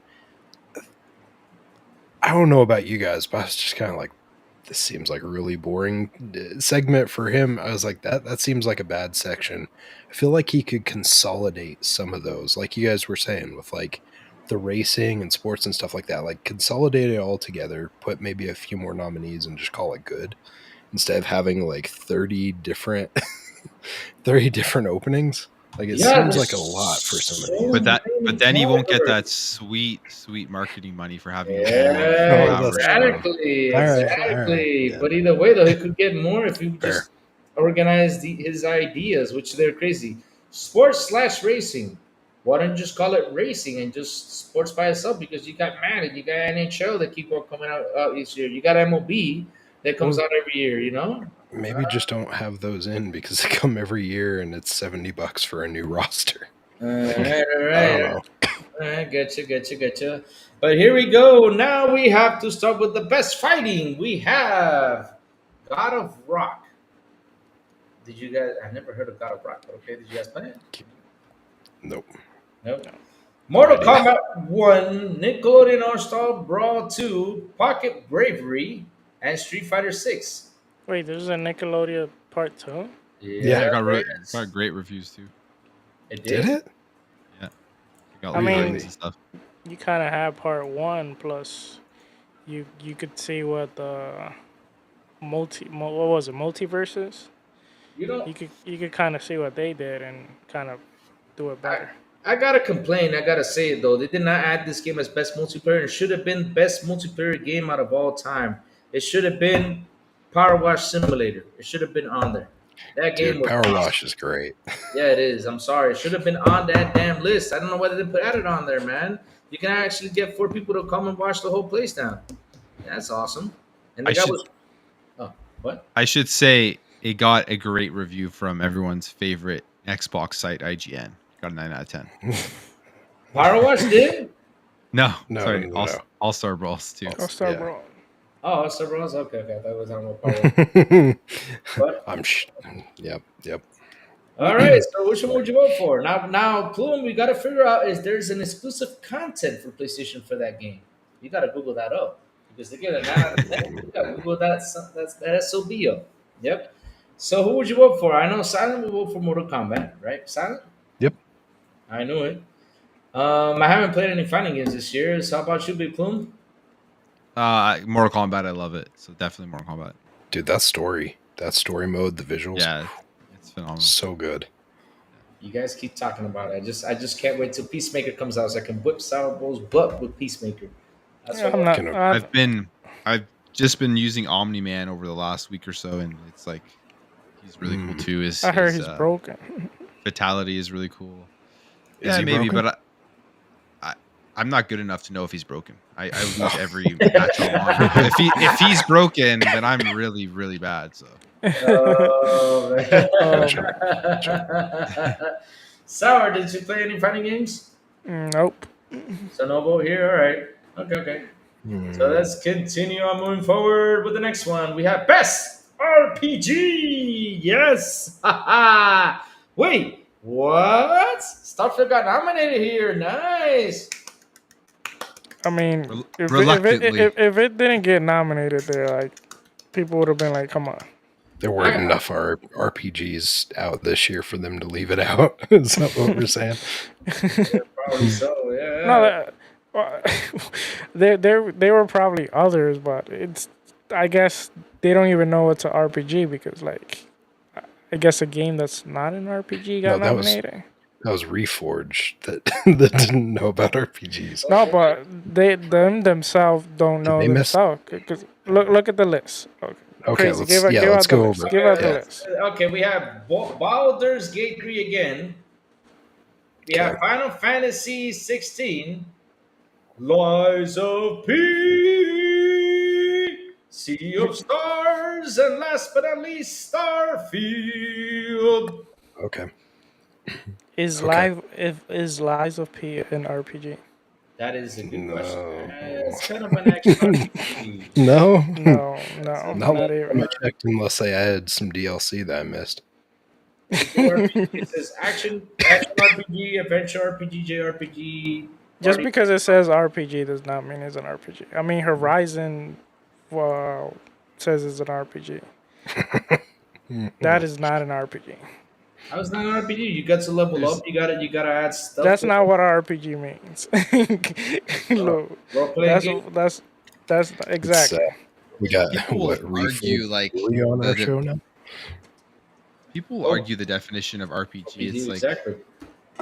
I don't know about you guys, but I was just kind of like, this seems like a really boring segment for him. I was like, that seems like a bad section. I feel like he could consolidate some of those, like you guys were saying, with like the racing and sports and stuff like that. Like, consolidate it all together, put maybe a few more nominees, and just call it good, instead of having like 30 different 30 different openings. Like, it seems like a lot for some of these. But then he won't get that sweet marketing money for having Yeah, Oh, that's exactly. All right, Exactly. yeah. But either way, though, he could get more if you Fair. just organize his ideas, which they're crazy. Sports/racing. Why don't you just call it racing and just sports by itself? Because you got Madden, you got NHL that keep on coming out each year. You got MLB that comes out every year. You know. Maybe just don't have those in because they come every year and it's $70 for a new roster. All right. I don't know. All right, getcha. But here we go. Now we have to start with the best fighting. We have God of Rock. Did you guys? I never heard of God of Rock, but okay. Did you guys play it? Nope. Nope. Mortal idea. Kombat 1, Nickelodeon All-Star Brawl 2, Pocket Bravery, and Street Fighter 6. Wait, there's a Nickelodeon part 2? Yeah, it got great reviews too. It Did it? Yeah, it got I mean- ratings and stuff. You kind of have part 1 plus you could see what the what was it, multiverses? You know, You could kind of see what they did and kind of do it better. I gotta complain. I gotta say it though. They did not add this game as best multiplayer. It should have been best multiplayer game out of all time. It should have been Power Wash Simulator. It should have been on there. That game Dude, was Power awesome. Wash is great. Yeah, it is. I'm sorry. It should have been on that damn list. I don't know why they didn't put it on there, man. You can actually get 4 people to come and watch the whole place down. Yeah, that's awesome. And the I guy should- was. Oh, what? I should say it got a great review from everyone's favorite Xbox site, IGN. Got a 9 out of 10. Power Wash did? No, No, sorry, no. All-Star Brawls too. I'll start, yeah. bro. Oh, it's the Rose? Okay. I thought it was on Power Wash. What? Yep. All right, so which one would you vote for? Now, Plume, we got to figure out is there's an exclusive content for PlayStation for that game. You got to Google that up because they get a 9 out of 10. You got to Google that. That SOB. Yep. So who would you vote for? I know Silent will vote for Mortal Kombat, right? Silent? Yep. I knew it. I haven't played any fighting games this year. So how about you, Big Plume? Mortal Kombat, I love it. So definitely Mortal Kombat. Dude, that story mode, the visuals, Yeah, it's phenomenal. so good. You guys keep talking about it. I just can't wait till Peacemaker comes out so I can whip Sourblow's butt with Peacemaker. That's Yeah, what I'm not. Can- I've just been using Omni Man over the last week or so, and it's like he's really cool too. His, I heard his, he's broken. Fatality is really cool. Is Yeah, he maybe, broken? but I'm not good enough to know if he's broken. I lose every match I'm on. If he's broken, then I'm really, really bad. So Oh, man. Gotcha. Sour, did you play any fighting games? Nope. So no vote here. All right. Okay. So let's continue on moving forward with the next one. We have Best RPG. Yes. Wait, what? Starfield got nominated here. Nice. I mean, Reluctantly. if it didn't get nominated there, like people would have been like, "Come on." There weren't enough RPGs out this year for them to leave it out. Is that what we're saying? Probably so. Yeah. No, there were probably others, but it's I guess they don't even know it's an RPG because like I guess a game that's not an RPG got No, nominated. That was Reforge that that didn't know about RPGs. No, but themselves don't know themselves. Because look at the list. Okay, Crazy. let's go over. Give out the list. Okay, we have Baldur's Gate 3 again. We have Final Fantasy 16, Lies of P, Sea of Stars, and last but not least, Starfield. Okay. Is Lies of P an RPG? That is a good question. It's kind of an action RPG. No. Not even. I checked unless they added some DLC that I missed. It says action RPG, adventure RPG, JRPG. Just because it says RPG does not mean it's an RPG. I mean, Horizon says it's an RPG. That is not an RPG. How is not an RPG? You got to level up. You gotta add stuff. That's not what RPG means. Look, that's exactly. We got people argue like on our show now. People argue the definition of RPG. It's like exactly.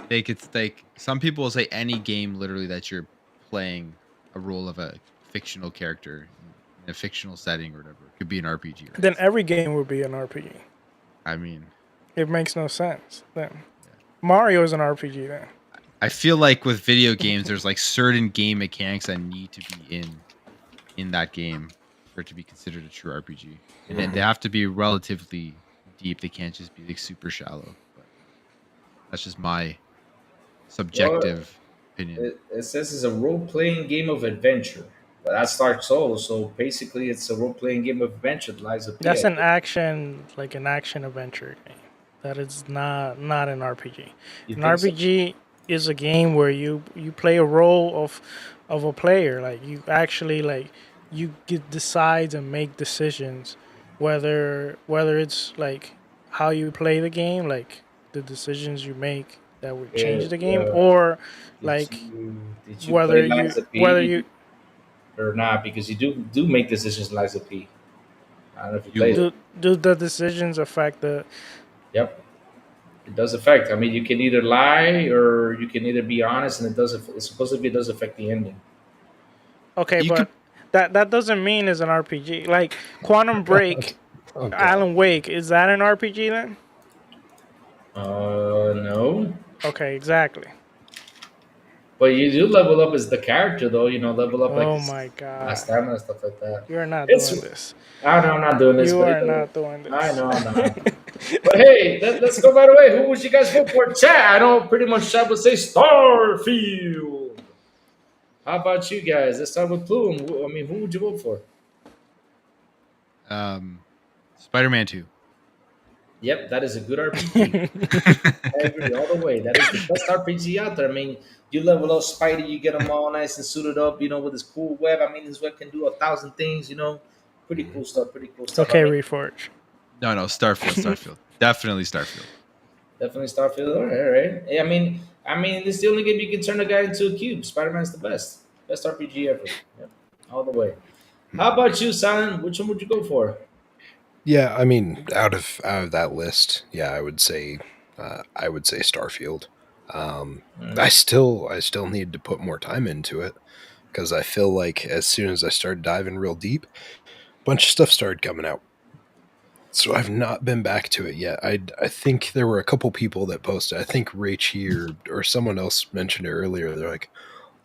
It's like some people will say any game literally that you're playing a role of a fictional character in a fictional setting or whatever could be an RPG. Right? Then every game would be an RPG. I mean, it makes no sense then. Yeah. Mario is an RPG then. I feel like with video games, there's like certain game mechanics that need to be in that game for it to be considered a true RPG, and then they have to be relatively deep. They can't just be like super shallow. But that's just my subjective opinion. It says it's a role-playing game of adventure. But that's Dark Souls, so basically it's a role-playing game of adventure. That's an action adventure game. That is not an RPG. An RPG is a game where you play a role of a player. Like you actually like you decide and make decisions, whether it's like how you play the game, like the decisions you make that would change the game, or like whether you or not, because you do make decisions in Lies of P. I don't know if you play it. Do the decisions affect the... Yep. It does affect. I mean, you can either lie or you can either be honest, and it supposedly does affect the ending. Okay, that doesn't mean it's an RPG. Like Quantum Break, Alan Wake, is that an RPG then? No. Okay, exactly. But you do level up as the character, though. You know, level up like. Oh my god! Stamina and stuff like that. You're not doing this. I know I'm not doing this. You are not doing this. I know I'm not. But hey, let's go right away. Who would you guys vote for? Chat. I know pretty much chat would say Starfield. How about you guys? Let's start with Plume. I mean, who would you vote for? Spider-Man 2. Yep, that is a good RPG. I agree all the way. That is the best RPG out there. I mean, you level up Spidey, you get him all nice and suited up, you know, with his cool web. I mean, his web can do 1,000 things, you know. Pretty cool stuff. Okay, Reforge. No, Starfield. Definitely Starfield. Definitely Starfield. All right. Yeah, I mean, it's the only game you can turn a guy into a cube. Spider-Man's the best RPG ever. Yep, all the way. How about you, Silent? Which one would you go for? Yeah, I mean, out of that list, yeah, I would say Starfield. I still need to put more time into it because I feel like as soon as I started diving real deep, a bunch of stuff started coming out. So I've not been back to it yet. I think there were a couple people that posted. I think Rach or someone else mentioned it earlier. They're like,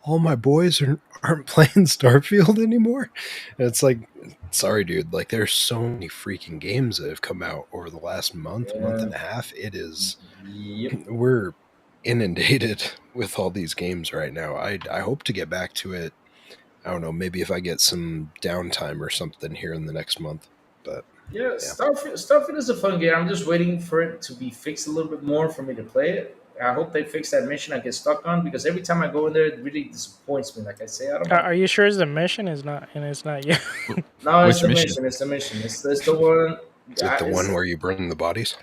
all my boys aren't playing Starfield anymore. And it's like, sorry, dude. Like, there's so many freaking games that have come out over the last month and a half. It is, we're inundated with all these games right now. I hope to get back to it. I don't know, maybe if I get some downtime or something here in the next month. But yeah. Starfield is a fun game. I'm just waiting for it to be fixed a little bit more for me to play it. I hope they fix that mission I get stuck on, because every time I go in there, it really disappoints me. Like I say, I don't want. Are you sure it's the mission? Is not, and it's not you. No, it's Which the mission? mission. It's the mission. It's the one. Is it the one It's, where you burn the bodies?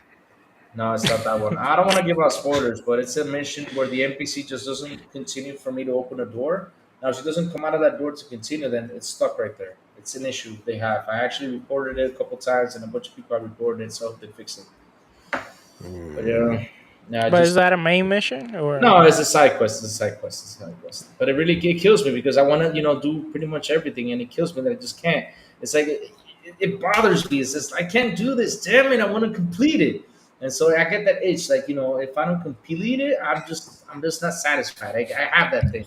no, it's not that one. I don't want to give out spoilers, but it's a mission where the NPC just doesn't continue for me to open a door. Now, if she doesn't come out of that door to continue, then it's stuck right there. It's an issue they have. I actually reported it a couple times, and a bunch of people have reported it, so I hope they fix it. But yeah, no, But is that a main mission or? no, it's a side quest. It's a side quest. It's a side quest. But it kills me because I want to do pretty much everything, and it kills me that I just can't. It's like it bothers me. It's just I can't do this. Damn it! I want to complete it, and so I get that itch. Like if I don't complete it, I'm just not satisfied. I have that thing.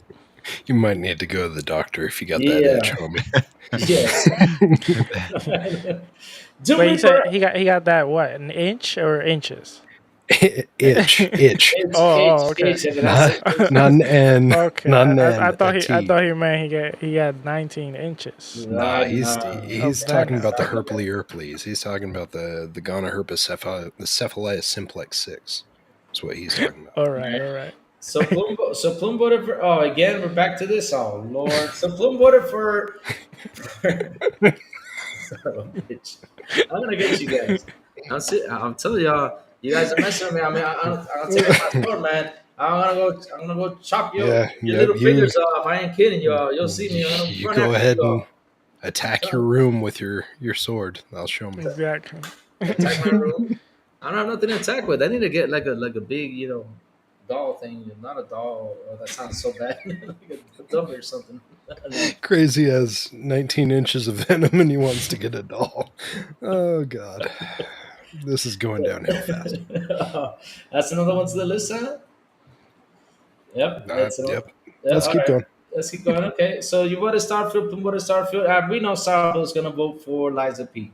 You might need to go to the doctor if you got that Yeah. itch, homie. Yes. Do Wait, me he said he got that what? An inch or inches? itch. Oh, okay. Not an N. Okay, Not an I N. thought a he T. thought he had 19 inches. Nah, he's Oh, talking that about the herpes. He's talking about the gonorrhea the cephalitis simplex 6. That's what he's talking about. All right. So Plume voted for. Oh, again, we're back to this. Oh Lord. So Plume voted for. Son of a bitch. I'm gonna get you guys. I'm telling y'all, you guys are messing with me. I mean, I'll take it by storm, man. I'm gonna go chop your little fingers off. I ain't kidding y'all. You'll see me. I'm gonna You run go after ahead you and attack your room with your sword. I'll show me. Exactly. attack my room. I don't have nothing to attack with. I need to get like a big, doll thing. Not a doll. Oh, that sounds so bad. Like a dummy or something. Crazy has 19 inches of venom and he wants to get a doll. Oh God, this is going downhill fast. That's another one to the list, huh? Yep. That's another. Yep. Yeah, Let's keep going. Let's keep going. Okay, so you voted Starfield. Plume voted Starfield. We know Sourblow is gonna vote for Liza P.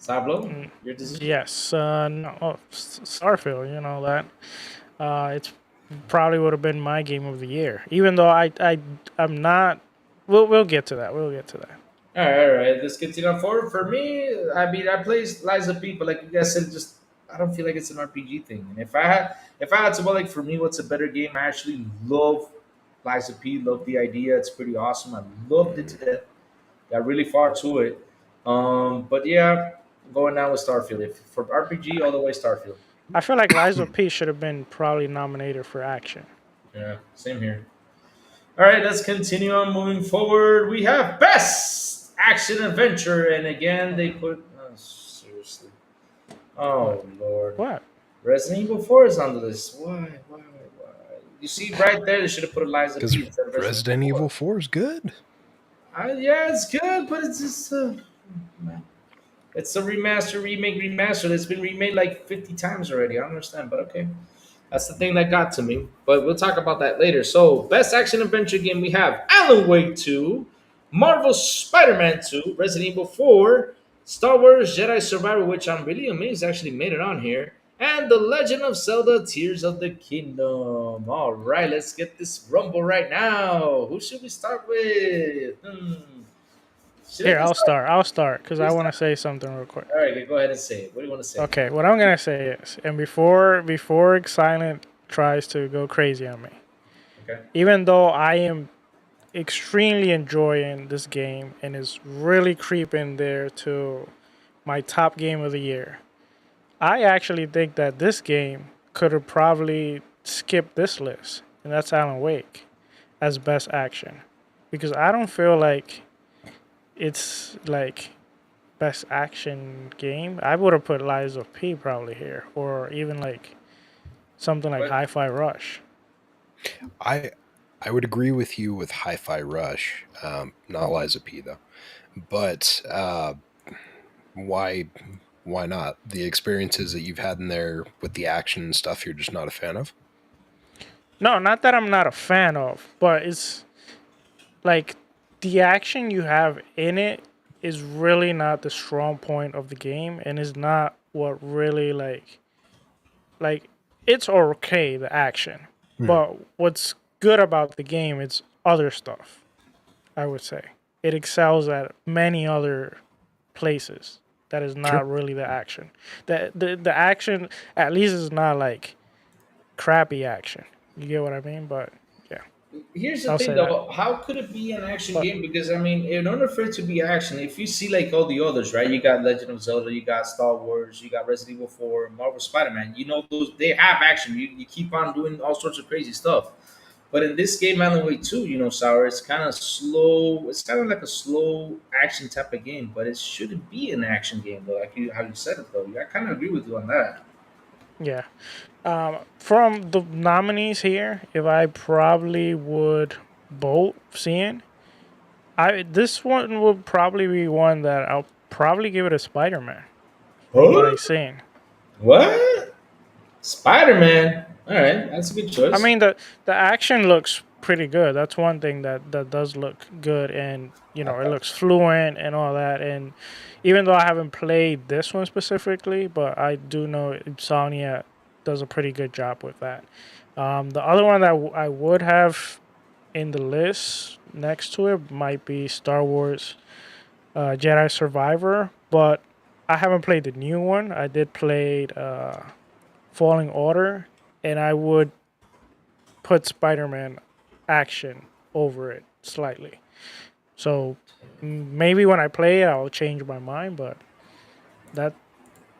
Sourblow, your decision. Yes. No. Starfield. You know that. It's probably would have been my game of the year, even though I'm not. We'll get to that. We'll get to that. All right. Let's continue on forward. For me, I mean, I play Liza P, but like you guys said, just I don't feel like it's an RPG thing. And if I had to vote, like for me, what's a better game? I actually love Liza P. Love the idea. It's pretty awesome. I loved it to death. Got really far to it. But yeah, going now with Starfield. If for RPG, all the way Starfield. I feel like Liza P should have been probably nominated for action. Yeah, same here. All right, let's continue on moving forward. We have Best Action Adventure, and again they put. Oh, seriously. Oh Lord. What? Resident Evil 4 is on the list. Why? You see right there, they should have put Eliza Because P instead of Resident Evil 4 is good. Yeah, it's good, but it's just it's a remaster that's been remade like 50 times already. I don't understand, but okay. That's the thing that got to me. But we'll talk about that later. So, best action adventure game, we have Alan Wake 2, Marvel Spider-Man 2, Resident Evil 4, Star Wars Jedi Survivor, which I'm really amazed actually made it on here, and The Legend of Zelda Tears of the Kingdom. All right, let's get this rumble right now. Who should we start with? Here, I'll start because I want to say something real quick. All right, go ahead and say it. What do you want to say? Okay, what I'm gonna say is, and before Silent tries to go crazy on me, Okay. even though I am extremely enjoying this game and is really creeping there to my top game of the year, I actually think that this game could have probably skipped this list, and that's Alan Wake as best action, because I don't feel like it's like best action game. I would have put Liza P probably here, or even like something like Hi-Fi Rush. I would agree with you with Hi-Fi Rush, not Liza P though. But why not? The experiences that you've had in there with the action and stuff, you're just not a fan of? No, not that I'm not a fan of, but it's like the action you have in it is really not the strong point of the game, and is not what really like it's okay, the action, but what's good about the game is other stuff. I would say it excels at many other places. that is not really the action. The action at least is not like crappy action. You get what I mean? But yeah, Here's the I'll thing say that. though, how could it be an action But game? Because I mean, in order for it to be action, if you see like all the others, right? You got Legend of Zelda, you got Star Wars, you got Resident Evil 4, Marvel Spider-Man. You know those they have action. You keep on doing all sorts of crazy stuff. But in this game, Alan Wake 2, you know, Sour, it's kind of slow. It's kind of like a slow action type of game, but it shouldn't be an action game though, like you how you said it though. I kind of agree with you on that. yeah, from the nominees here, if I probably would vote seeing, this one would probably be one that I'll probably give it a Spider-Man from what Huh? I seen. What? Spider-Man. All right, that's a good I choice. mean the action looks pretty good. That's one thing that does look good, and you know it looks fluent and all that. And even though I haven't played this one specifically, but I do know Insomnia does a pretty good job with that. The other one that I would have in the list next to it might be Star Wars Jedi Survivor, but I haven't played the new one. I did play Falling Order, and I would put Spider-Man action over it slightly. So maybe when I play it, I'll change my mind, but that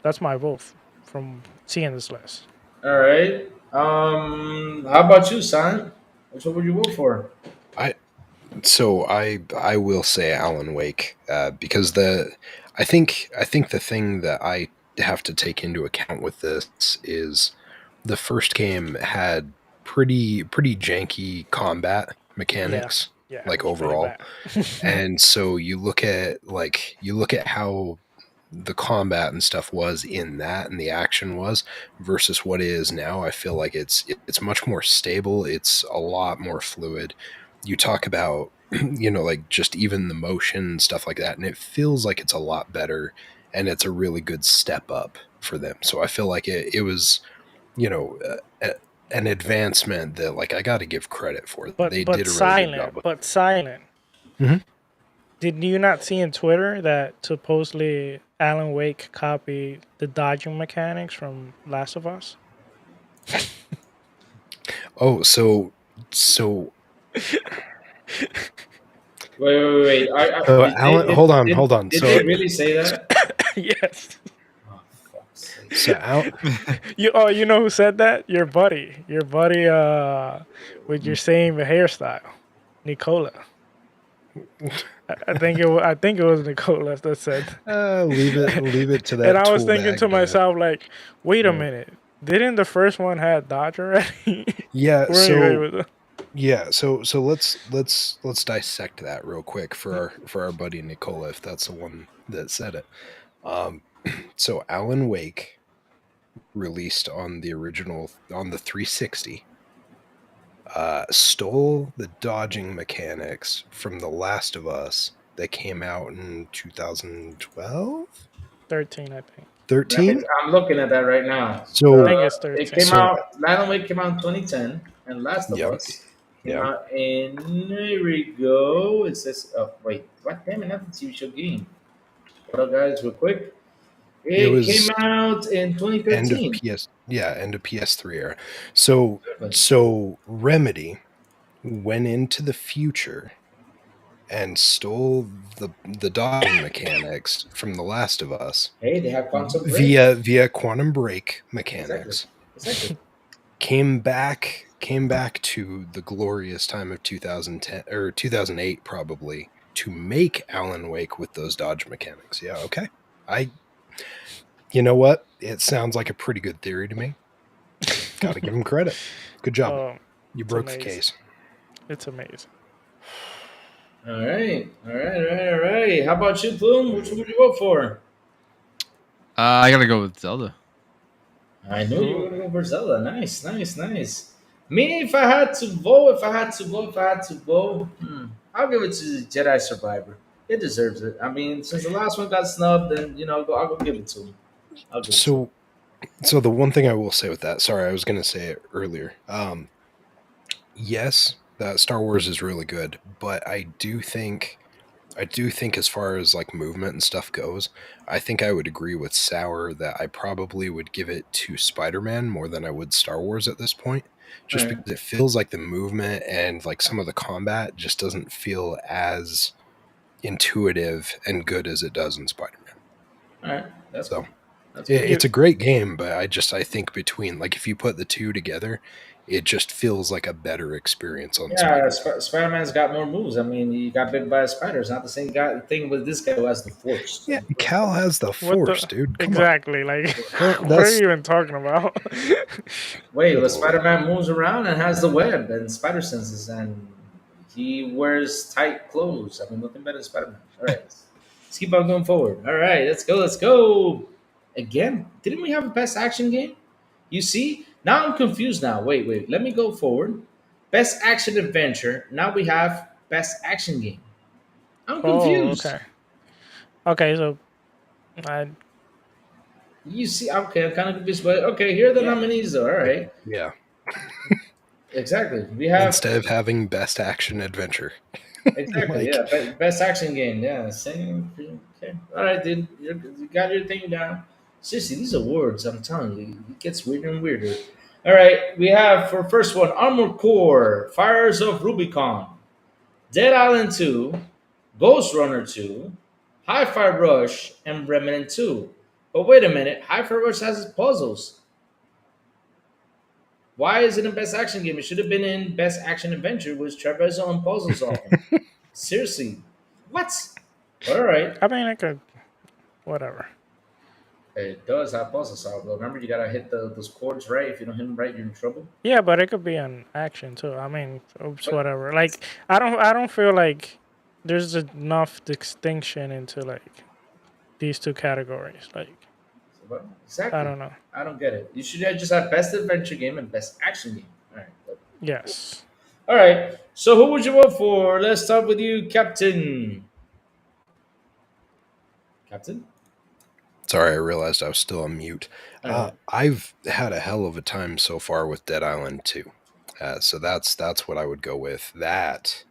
that's my vote from seeing this list. All right. How about you, son? Which one would you vote for? I will say Alan Wake because I think the thing that I have to take into account with this is the first game had pretty janky combat Yeah, mechanics, yeah, it like was pretty overall. bad. And so you look at how the combat and stuff was in that and the action was versus what it is now. I feel like it's much more stable. It's a lot more fluid. You talk about like just even the motion and stuff like that, and it feels like it's a lot better, and it's a really good step up for them. So I feel like it was you know an advancement that like I got to give credit for. They but did a really good job silent, with but silent. it. Mhm. Did you not see in Twitter that supposedly Alan Wake copied the dodging mechanics from Last of Us? Oh, so Wait. Alan, hold on. Did they really say that? Yes. Oh, fuck's sake. So You know who said that? Your buddy, with your same hairstyle, Nicola. I think it was Nicola that said. leave it to that. And I was tool thinking bag to there. myself, like, wait a Yeah. minute, didn't the first one have Dodge already? Yeah, We're so let's dissect that real quick for our buddy Nicola, if that's the one that said it. So Alan Wake released on the 360 stole the dodging mechanics from The Last of Us that came out in 2012 13, I think. 13. I'm looking at that right now. So I think it's It 13. came out. Alan Wake came out in 2010, and Last of Yep. Us came Yep. out in. Here we go. It says, "Oh wait, what? Damn it! Not the TV show game." What up, guys? Real quick. It It was came out in 2013. end of PS3 era. So Remedy went into the future and stole the dodging mechanics from The Last of Us Hey, they have quantum break. via quantum break mechanics. Exactly. Came back to the glorious time of 2010 or 2008 probably to make Alan Wake with those dodge mechanics. Yeah, okay. You know what? It sounds like a pretty good theory to me. Got to give him credit. Good job. You broke the amazing. case. It's amazing. All right. How about you, Plume? Which one would you vote for? I gotta go with Zelda. I knew you were gonna go for Zelda. Nice. Me, if I had to vote, I'll give it to Jedi Survivor. It deserves it. I mean, since the last one got snubbed, then I'll go give it to him. So the one thing I will say with that, sorry, I was going to say it earlier. Yes, that Star Wars is really good, but I do think I do think as far as like movement and stuff goes, I think I would agree with Sour that I probably would give it to Spider-Man more than I would Star Wars at this point, just Right. because it feels like the movement and like some of the combat just doesn't feel as intuitive and good as it does in Spider-Man. All right. That's So cool. That's cool. it's a great game, but I think between like if you put the two together, it just feels like a better experience on Yeah, Spider-Man. Spider-Man's got more moves. I mean, he got bit by a spider. It's not the same guy. The thing with this guy who has the Force. Yeah, Cal has the What Force, the dude. Come exactly? Like, on. what are you even talking about? Wait, Good but lord. Spider-Man moves around and has the web and spider senses, and he wears tight clothes. I mean, nothing better than Spider-Man. All right, let's keep on going forward. All right, let's go. Let's go. Again, didn't we have a best action game? You see, now I'm confused. Now, wait. Let me go forward. Best action adventure. Now we have best action game. I'm Oh, confused. okay. Okay, so I You see, okay, I'm kind of confused, but okay, here are the nominees, though. All right, Yeah. exactly. We have Instead of having best action adventure. exactly, Like, yeah, best action game, yeah, same. Okay, all right, dude, you got your thing down. Seriously, these awards, I'm telling you, it gets weirder and weirder. All right, we have for first one, Armored Core, Fires of Rubicon, Dead Island 2, Ghost Runner 2, Hi-Fi Rush, and Remnant 2. But wait a minute, Hi-Fi Rush has its puzzles. Why is it in Best Action Game? It should have been in Best Action Adventure with traversal and puzzle solving. Seriously, what? But all right, I mean, I could whatever. it does have puzzle solving. Remember, you gotta hit those chords right. If you don't hit them right, you're in trouble. Yeah, but it could be an action too. I mean, oops, But whatever. Like, I don't feel like there's enough distinction into like these two categories. Like, but I exactly, don't know. I don't get it. You should just have Best Adventure Game and Best Action Game. All right, but cool. Yes. All right. So who would you vote for? Let's start with you, Captain. Captain. sorry, I realized I was still on mute. All right. I've had a hell of a time so far with Dead Island 2. So that's what I would go with. That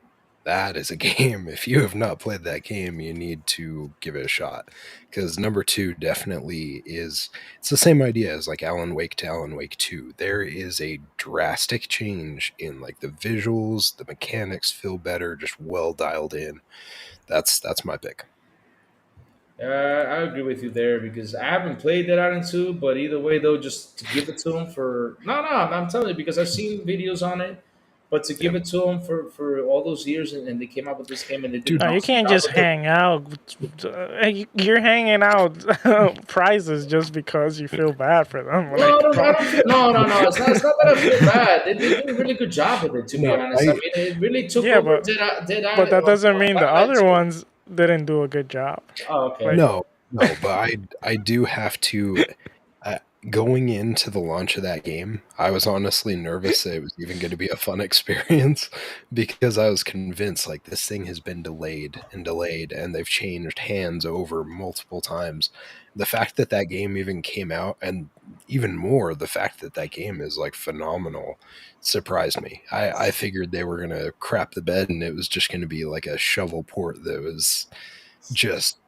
is a game. If you have not played that game, you need to give it a shot. Because number 2 definitely is, it's the same idea as like Alan Wake to Alan Wake 2. There is a drastic change in like the visuals, the mechanics feel better, just well dialed in. That's my pick. I agree with you there because I haven't played Dead Island 2, but either way, though, just to give it to him for. No, I'm telling you because I've seen videos on it, but to Yeah. give it to him for all those years and they came out with this game and they did Dude. an No, you awesome can't job just with it. hang out. You're hanging out prizes just because you feel bad for them. No, Like, come I on. don't feel. No. It's not that I feel bad. They did a really good job with it, to be No, honest. I mean, it really took Yeah, over but Dead but Island. that doesn't mean the Twilight other 2. ones didn't do a good job. Oh, okay. Like, No, but I do have to. Going into the launch of that game, I was honestly nervous that it was even going to be a fun experience because I was convinced like this thing has been delayed and they've changed hands over multiple times. The fact that that game even came out, and even more the fact that that game is like phenomenal, surprised me. I figured they were going to crap the bed and it was just going to be like a shovel port that was just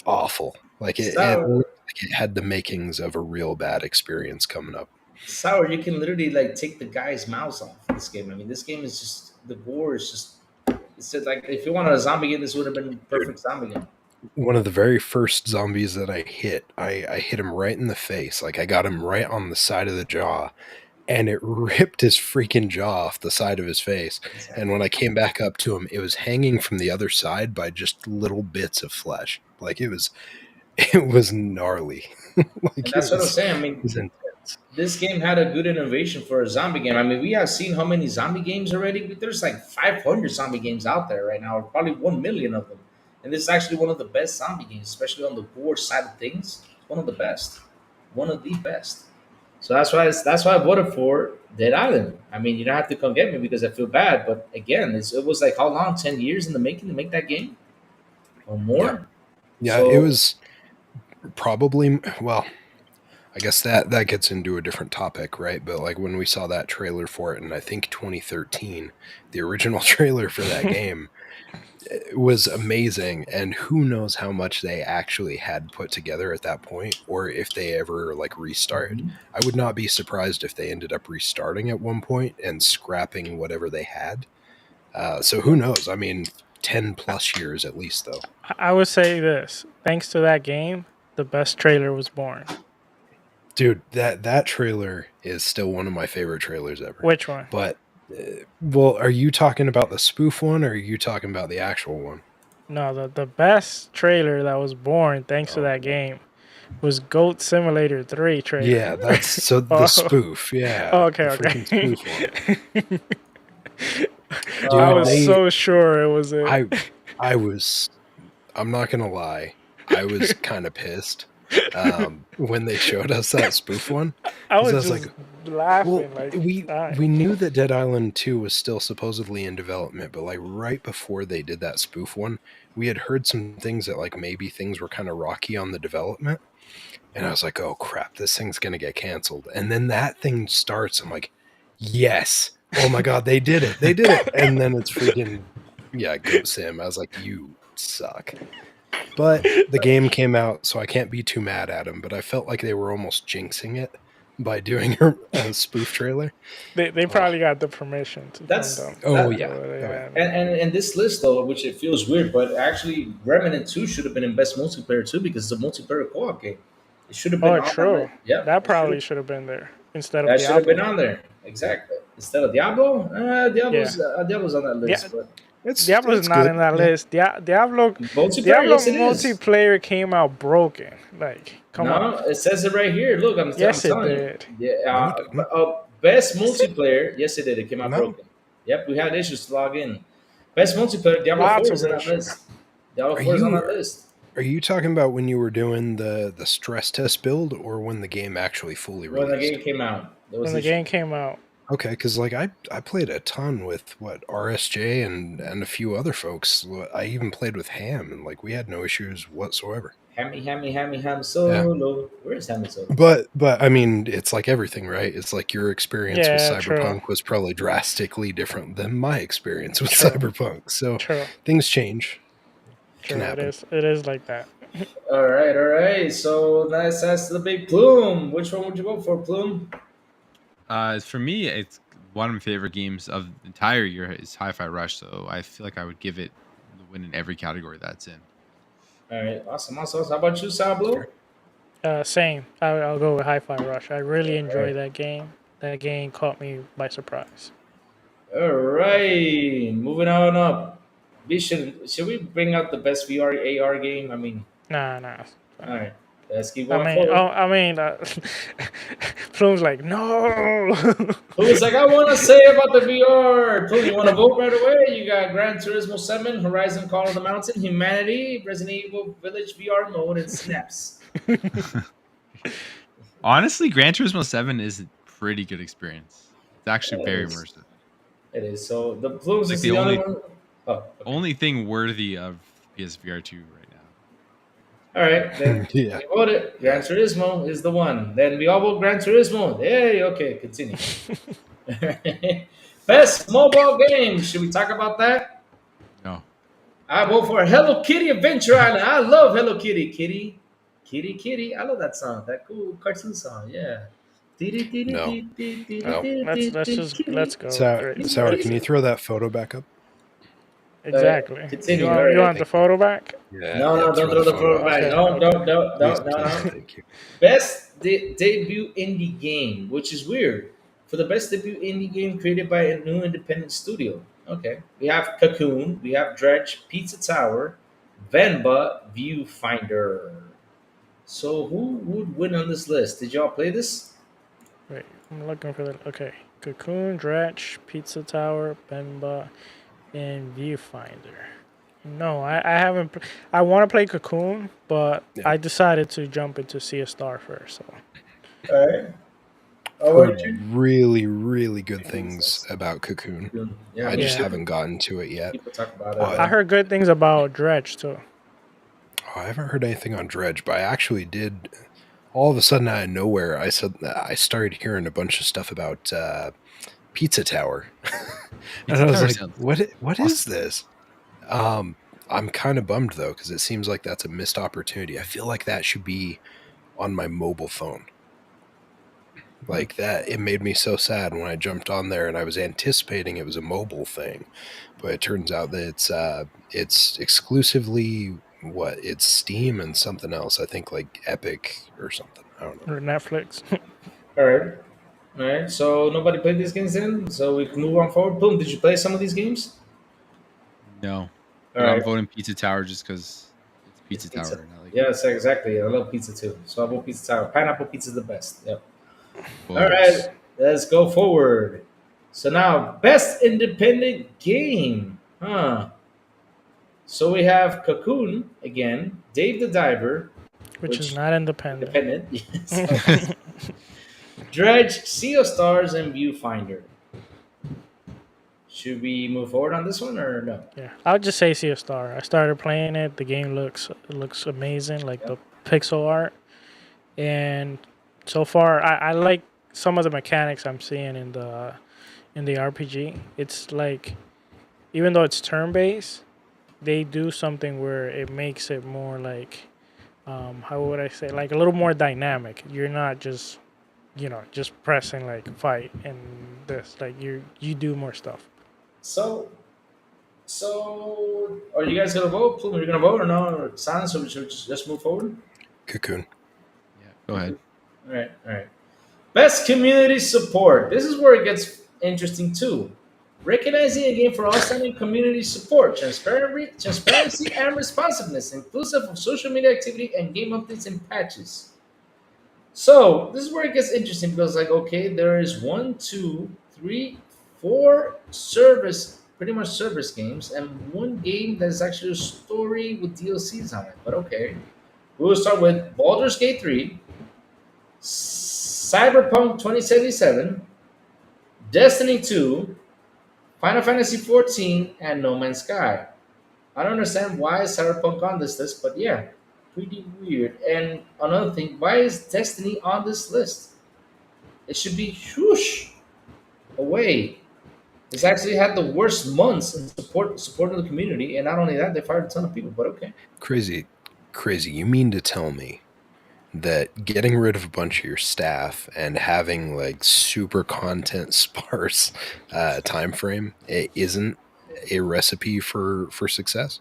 awful. Like Sour, it had the makings of a real bad experience coming up. Sour. You can literally like take the guy's mouse off in this game. I mean, this game is just the gore is just. It's just like if you wanted a zombie game, this would have been Dude, perfect zombie game. one of the very first zombies that I hit him right in the face. Like I got him right on the side of the jaw, and it ripped his freaking jaw off the side of his face. And when I came back up to him, it was hanging from the other side by just little bits of flesh. Like it was gnarly. Like And that's what I'm saying. I it was mean, intense. this game had a good innovation for a zombie game. I mean, we have seen how many zombie games already. There's like 500 zombie games out there right now, or probably 1 million of them. And this is actually one of the best zombie games, especially on the gore side of things. One of the best, one of the best. So that's why I voted for Dead Island. I mean, you don't have to come get me because I feel bad, but again, it was like how long? 10 years in the making to make that game, or Yeah. more. Yeah, it So was probably, well, I guess that gets into a different topic, right? But like when we saw that trailer for it in I think 2013, the original trailer for that game, was amazing, and who knows how much they actually had put together at that point, or if they ever like restarted. I would not be surprised if they ended up restarting at one point and scrapping whatever they had. So who knows? I mean, 10 plus years at least, though. I would say this: thanks to that game, the best trailer was born. Dude, that trailer is still one of my favorite trailers ever. Which one? But, well, are you talking about the spoof one, or are you talking about the actual one? No, the best trailer that was born thanks to that game was Goat Simulator 3 trailer. Yeah, that's so the spoof. Yeah. Okay, the okay. freaking spoof one. Dude, I was so sure it was it. I was, I'm not gonna lie, I was kind of pissed when they showed us that spoof one. I was just like, laughing. Well, we knew that Dead Island 2 was still supposedly in development, but like right before they did that spoof one, we had heard some things that like maybe things were kind of rocky on the development. And I was like, oh crap, this thing's gonna get canceled. And then that thing starts. I'm like, yes. Oh my god, they did it. They did it. And then it's freaking Goat Sim. I was like, you suck. But the game came out, so I can't be too mad at them. But I felt like they were almost jinxing it by doing a spoof trailer. They probably got the permission to. And this list though, which it feels weird, but actually Remnant 2 should have been in best multiplayer too, because it's a multiplayer co-op game. It should have been. Oh, true. Yeah, that probably should have been there instead of that Diablo. should have been on there. Exactly. Instead of Diablo, Diablo's on that list. Yeah. But Diablo's not in that list. Diablo multiplayer came out broken. Like, come on. No, it says it right here. Look, I'm telling did. You. Yeah, best multiplayer. Yes, it did. It came out broken. Yep, we had issues to log in. Best multiplayer. Diablo 4 is on that list. Diablo 4 is on that list. Are you talking about when you were doing the stress test build, or when the game actually fully released? When the game came out. When the game came out. Okay, because like I played a ton with RSJ and a few other folks. I even played with Ham, and like we had no issues whatsoever. Ham solo. Yeah. Where's Ham solo? But I mean, it's like everything, right? It's like your experience with Cyberpunk was probably drastically different than my experience with Cyberpunk. So things change. True, it is like that. All right. So let's ask the big Plume. Which one would you go for, Plume? For me, it's one of my favorite games of the entire year is Hi-Fi Rush. So I feel like I would give it the win in every category that's in. All right, awesome. How about you, Sourblow? Same. I'll go with Hi-Fi Rush. I really enjoy that game. That game caught me by surprise. All right, moving on up. Should we bring out the best VR AR game? I mean, nah. All right, let's keep going forward. Plume's like, no. Plume's like, I want to say about the VR. Plume, you want to vote right away? You got Gran Turismo 7, Horizon Call of the Mountain, Humanity, Resident Evil Village VR mode, and Snaps. Honestly, Gran Turismo 7 is a pretty good experience. It's actually very immersive. It is. So the Plume's is the only one. Only thing worthy of PSVR 2 right now. All right, then we voted. Gran Turismo is the one. Then we all vote Gran Turismo. Hey, okay, continue. Best mobile game. Should we talk about that? No. I vote for Hello Kitty Adventure Island. I love Hello Kitty. Kitty. I love that song. That cool cartoon song. Yeah. No. Let's go. Sour, can you throw that photo back up? Exactly. You want the photo back? Yeah. No, don't throw the photo back. No. Thank you. Best debut indie game, which is weird. For the best debut indie game created by a new independent studio. Okay. We have Cocoon, we have Dredge, Pizza Tower, Venba, Viewfinder. So who would win on this list? Did y'all play this? Wait, I'm looking for that. Okay. Cocoon, Dredge, Pizza Tower, Venba, and Viewfinder. No, I haven't. I want to play Cocoon, but I decided to jump into Sea of Star first. So. All right. Heard really, really good things about Cocoon. I just haven't gotten to it yet. People talk about it. I heard good things about Dredge too. I haven't heard anything on Dredge, but I actually did. All of a sudden, out of nowhere, I started hearing a bunch of stuff about Pizza Tower, and I was like, "What is this?" I'm kind of bummed though, because it seems like that's a missed opportunity. I feel like that should be on my mobile phone. Like that, it made me so sad when I jumped on there and I was anticipating it was a mobile thing, but it turns out that it's exclusively it's Steam and something else. I think like Epic or something. I don't know. Or Netflix. All right. All right. So nobody played these games then. So we can move on forward. Boom. Did you play some of these games? No, All but I'm right. voting Pizza Tower just because it's It's Pizza pizza. Tower. And I like Yes, exactly. I love pizza too. So I vote Pizza Tower. Pineapple pizza is the best. Yep. All votes. right. Let's go forward. So now, best independent game. Huh. So we have Cocoon again, Dave the Diver, Which is which not independent. independent. Yes. Dredge, Sea of Stars, and Viewfinder. Should we move forward on this one or no? Yeah, I would just say see a star. I started playing it. The game looks amazing, like the pixel art, and so far I like some of the mechanics I'm seeing in the RPG. It's like even though it's turn based, they do something where it makes it more like how would I say, like a little more dynamic. You're not just just pressing like fight and this, like you do more stuff. So, so are you guys gonna vote? Plume, are you gonna vote or no? Or silence? Or should we just move forward? Cocoon. Yeah, go ahead. All right, all right. Best community support. This is where it gets interesting too. Recognizing a game for outstanding community support, transparency, and responsiveness, inclusive of social media activity and game updates and patches. So this is where it gets interesting because, like, okay, there is one, two, three, four service, pretty much service games, and one game that's actually a story with DLCs on it. But okay, we will start with Baldur's Gate 3, Cyberpunk 2077, Destiny 2, Final Fantasy 14, and No Man's Sky. I don't understand why is Cyberpunk on this list, but yeah, pretty weird. And another thing, why is Destiny on this list? It should be whoosh away. It's actually had the worst months in support of the community, and not only that, they fired a ton of people. But okay, Crazy. You mean to tell me that getting rid of a bunch of your staff and having like super content sparse time frame isn't a recipe for success?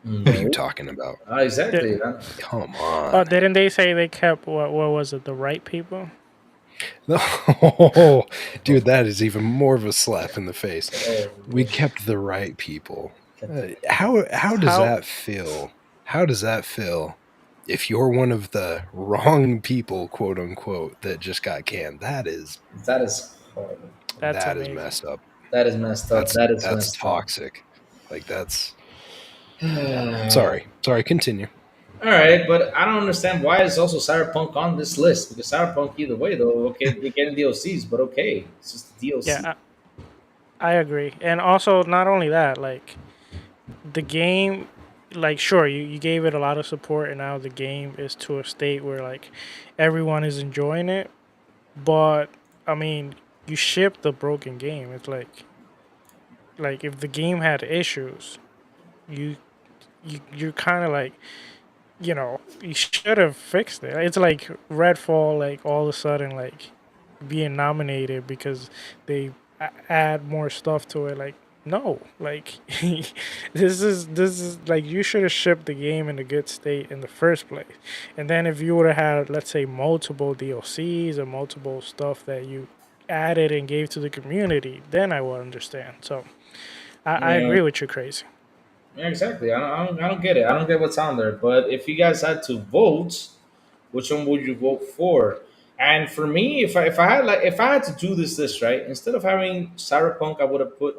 What are you no, talking about? exactly. Come Oh, on. didn't they say they kept what was it, the right people? Oh, dude, that is even more of a slap in the face. Oh, We kept the right people. How does How that feel? How does that feel if you're one of the wrong people, quote unquote, that just got canned? that is horrible. that's That is amazing. messed up. That is messed up. That's That is that's messed up. toxic. Like that's sorry. Continue. All right, but I don't understand why is also Cyberpunk on this list because Cyberpunk either way though, okay, they're getting DLCs, but okay, it's just the DLC. Yeah, I agree. And also not only that, like the game, like sure you gave it a lot of support and now the game is to a state where like everyone is enjoying it, but I mean you ship the broken game. It's like if the game had issues, you you're kind of like you should have fixed it. It's like Redfall, like all of a sudden, like being nominated because they add more stuff to it. Like, no, like this is like you should have shipped the game in a good state in the first place. And then if you would have had, let's say, multiple DLCs or multiple stuff that you added and gave to the community, then I would understand. So I Yeah, agree with you, crazy. yeah, exactly. I don't get it. I don't get what's on there. But if you guys had to vote, which one would you vote for? And for me, if I had to do this list right, instead of having Cyberpunk, I would have put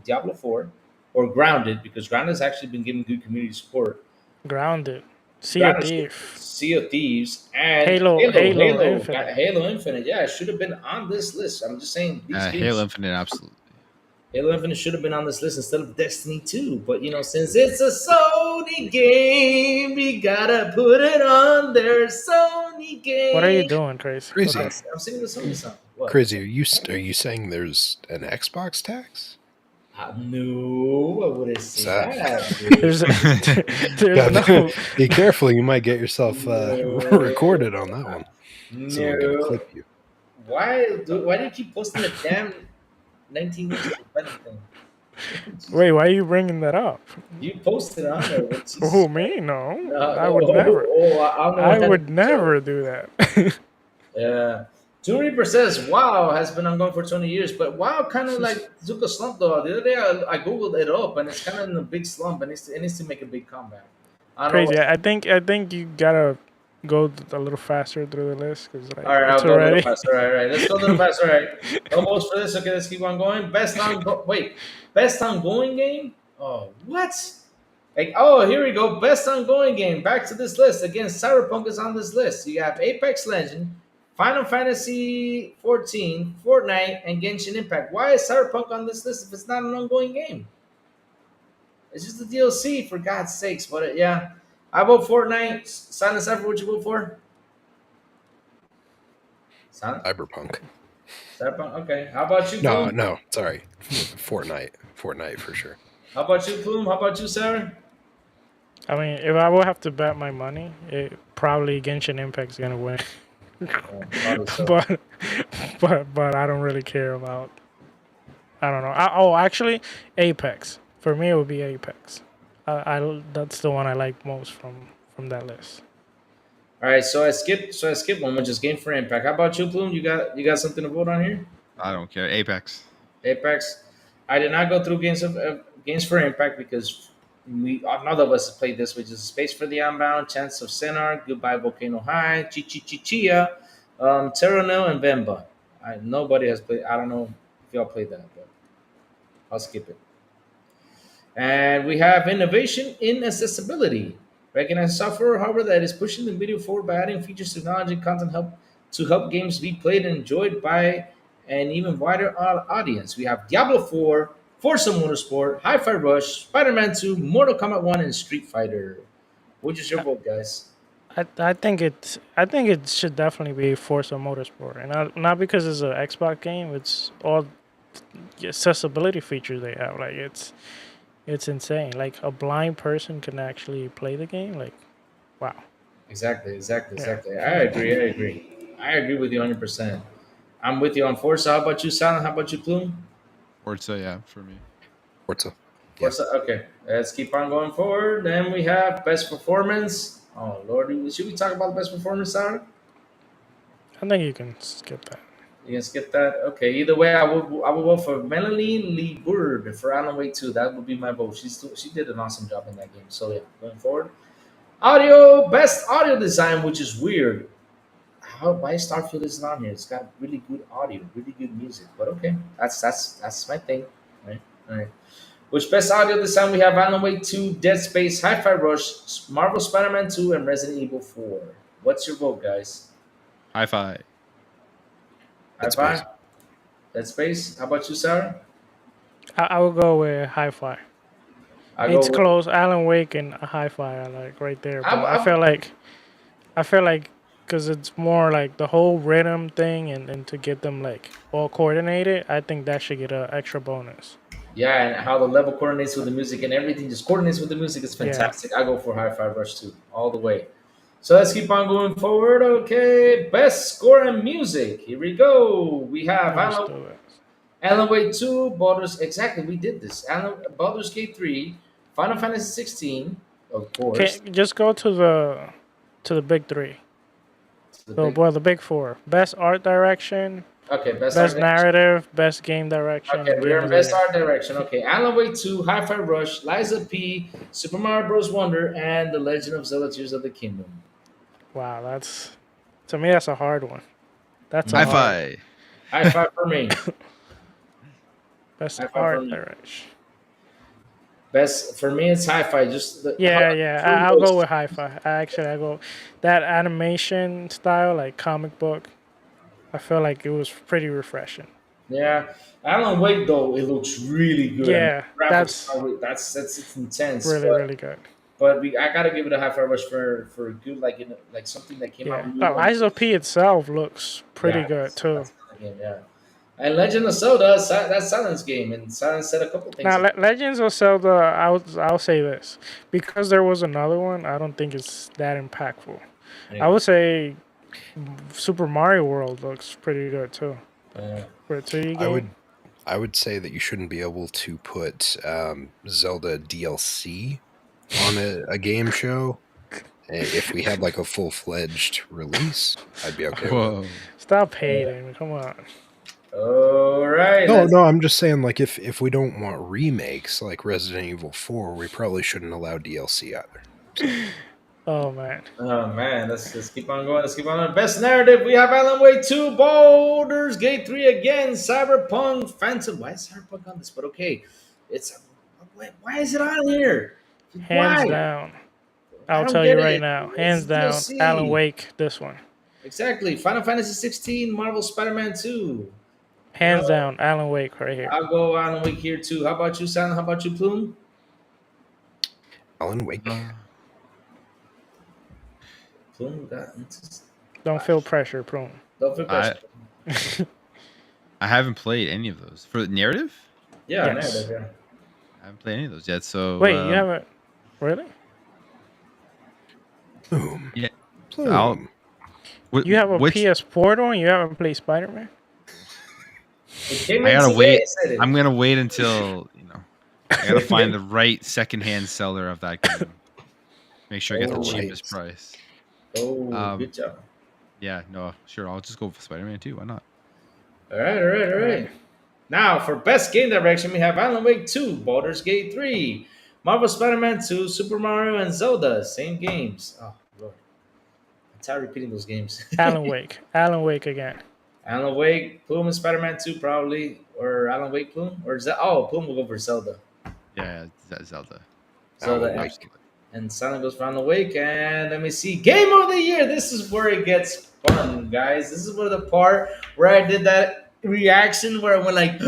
Diablo 4 or Grounded because Grounded has actually been getting good community support. Grounded, Sea of Grounded, Thief, Sea of Thieves, and Halo Infinite. Halo Infinite. Yeah, it should have been on this list. I'm just saying these Halo games. Infinite, absolutely. Halo Infinite should have been on this list instead of Destiny 2. But since it's a Sony game, we gotta put it on their Sony game. What are you doing, Crazy? Crazy. I'm singing the Sony song. What? Crazy. Are you saying there's an Xbox tax? No, I wouldn't say Sad. that, dude. There's no. Be careful, you might get yourself No, recorded on that one. Someone gonna no. clip you. Why do you keep posting the damn 19-inch independent thing? Wait, why are you bringing that up? You posted on there. What Jesus Oh, me? Christ. No, No, I would never. I'm the I one that would did the show. never do that. Yeah. Two Reaper says WoW has been ongoing for 20 years, but WoW kind of like took a slump though. The other day I googled it up and it's kind of in a big slump and it needs to make a big comeback. I don't know. Crazy. I think you gotta go a little faster through the list because like All right, I'll it's go a little already. faster. All right. Let's go a little faster. All right. Almost for this. Okay, let's keep on going. Best ongoing game? Oh, what? Like, oh, here we go. Best ongoing game. Back to this list. Again, Cyberpunk is on this list. You have Apex Legend, Final Fantasy 14, Fortnite, and Genshin Impact. Why is Cyberpunk on this list if it's not an ongoing game? It's just a DLC, for God's sakes. But yeah, I vote Fortnite. Silent Cypher, what you vote for? Silent? Cyberpunk. Cyberpunk? Okay. How about you, No, Plume? no, sorry. Fortnite for sure. How about you, Plume? How about you, Sarah? I mean, if I would have to bet my money, it probably Genshin Impact's gonna win. Oh, probably so. but I don't really care about. I don't know. Actually, Apex. For me, it would be Apex. That's the one I like most from that list. All right, so I skipped one, which is Game for Impact. How about you, Plume? You got something to vote on here? I don't care. Apex. Apex. I did not go through games for Impact because none of us have played this, which is Space for the Unbound, Chance of Sinnar, Goodbye Volcano High, Chia, Terranil, and Vemba. Nobody has played. I don't know if y'all played that, but I'll skip it. And we have innovation in accessibility. Recognize software, however, that is pushing the video forward by adding features, technology, content help games be played and enjoyed by an even wider audience. We have Diablo 4, Forza Motorsport, Hi-Fi Rush, Spider-Man 2, Mortal Kombat 1, and Street Fighter. Which is your vote, guys? I think it should definitely be Forza Motorsport, and not because it's an Xbox game. It's all the accessibility features they have. Like it's insane. Like a blind person can actually play the game. Like, wow. Exactly. Yeah. I agree with you 100%. I'm with you on Forza. How about you, Silent? How about you, Plume? Forza, yeah, for me. Forza. Yeah. Forza. Okay, let's keep on going forward. Then we have best performance. Oh Lord, should we talk about the best performance, Sarah? I think you can skip that. You can skip that. Okay. Either way, I would vote for Melanie Lee Bird for Alan Wake 2. That would be my vote. She did an awesome job in that game. So yeah, going forward. Best audio design, which is weird. Why Starfield isn't on here? It's got really good audio, really good music. But okay, that's my thing. Right. All right. Which best audio design we have Alan Wake 2, Dead Space, Hi-Fi Rush, Marvel Spider-Man 2, and Resident Evil 4. What's your vote, guys? Hi-Fi. Dead Hi-Fi? Space. Dead Space? How about you, Sarah? I will go with Hi-Fi. I It's go with, close. Alan Wake and Hi-Fi are like right there. But I'm, I feel like because it's more like the whole rhythm thing and to get them like all coordinated. I think that should get an extra bonus. yeah, and how the level coordinates with the music and everything just coordinates with the music is Yeah. fantastic. I go for Hi-Fi Rush 2 all the way. So let's keep on going forward. Okay, best score and music. Here we go. We have Let's do it. Alan Wake 2, exactly, we did this. Baldur's Gate 3, Final Fantasy 16, of Okay, course. just go to the big three. The So, big, well, the big four: best art direction, okay, best art best direction. narrative, best game direction. Okay, and we're game in of the best year. art direction. Okay, Alan Wake 2, Hi-Fi Rush, Liza P, Super Mario Bros. Wonder, and The Legend of Zelda Tears of the Kingdom. Wow, to me that's a hard one. That's a hard Hi-Fi. Hi-Fi for me. best Hi-Fi for art me. direction. Best for me, it's Hi-Fi. Just I'll go with Hi-Fi. I go that animation style, like comic book. I feel like it was pretty refreshing. Yeah, Alan Wake though it looks really good. Yeah, graphics that's that's it's intense. really good. But I gotta give it a Hi-Fi Rush for a good like something that came out Yeah, new. but Lies of P itself looks pretty good too. That's a good game, yeah. And Legend of Zelda, that Silence game, and Silence said a couple things. Now, Legends of Zelda, I'll say this because there was another one. I don't think it's that impactful. I would say Super Mario World looks pretty good too. For a 2D game. I would say that you shouldn't be able to put Zelda DLC on a game show. If we had like a full-fledged release, I'd be okay with it. Stop hating. Come on. All right. No, I'm just saying, like, if we don't want remakes like Resident Evil 4, we probably shouldn't allow DLC either. So. Oh man. Let's keep on going. Let's keep on going. Best narrative, we have Alan Wake 2, Baldur's Gate 3 again, Cyberpunk, Phantom. Why is Cyberpunk on this? But okay, it's why is it on here? Hands down. I'll tell you right now. Hands down. Alan Wake, this one. Exactly. Final Fantasy 16, Marvel Spider-Man 2. Hands down, Alan Wake right here. I'll go Alan Wake here too. How about you, Silent? How about you, Plume? Alan Wake. Plume Don't feel pressure, Plume. Don't feel pressure. I haven't played any of those. For the narrative? Yeah, yes. Narrative, yeah. I haven't played any of those yet, so... Wait, you haven't... Really? Plume. Yeah. Plume. You have a PS Portal and you haven't played Spider-Man? I gotta wait. I'm gonna wait until, I gotta find the right secondhand seller of that game. Make sure I get the cheapest price. Oh, good job. Yeah, no, sure. I'll just go for Spider-Man 2. Why not? All right. Now, for best game direction, we have Alan Wake 2, Baldur's Gate 3, Marvel Spider-Man 2, Super Mario, and Zelda. Same games. Oh, Lord. I'm tired of repeating those games. Alan Wake again. Alan Wake, Plume and Spider-Man 2 probably, or Alan Wake, Plume, or Plume will go for Zelda. Yeah, Zelda. And Silent goes for Alan Wake, and let me see, Game of the Year. This is where it gets fun, guys. This is where the part where I did that reaction where I went like,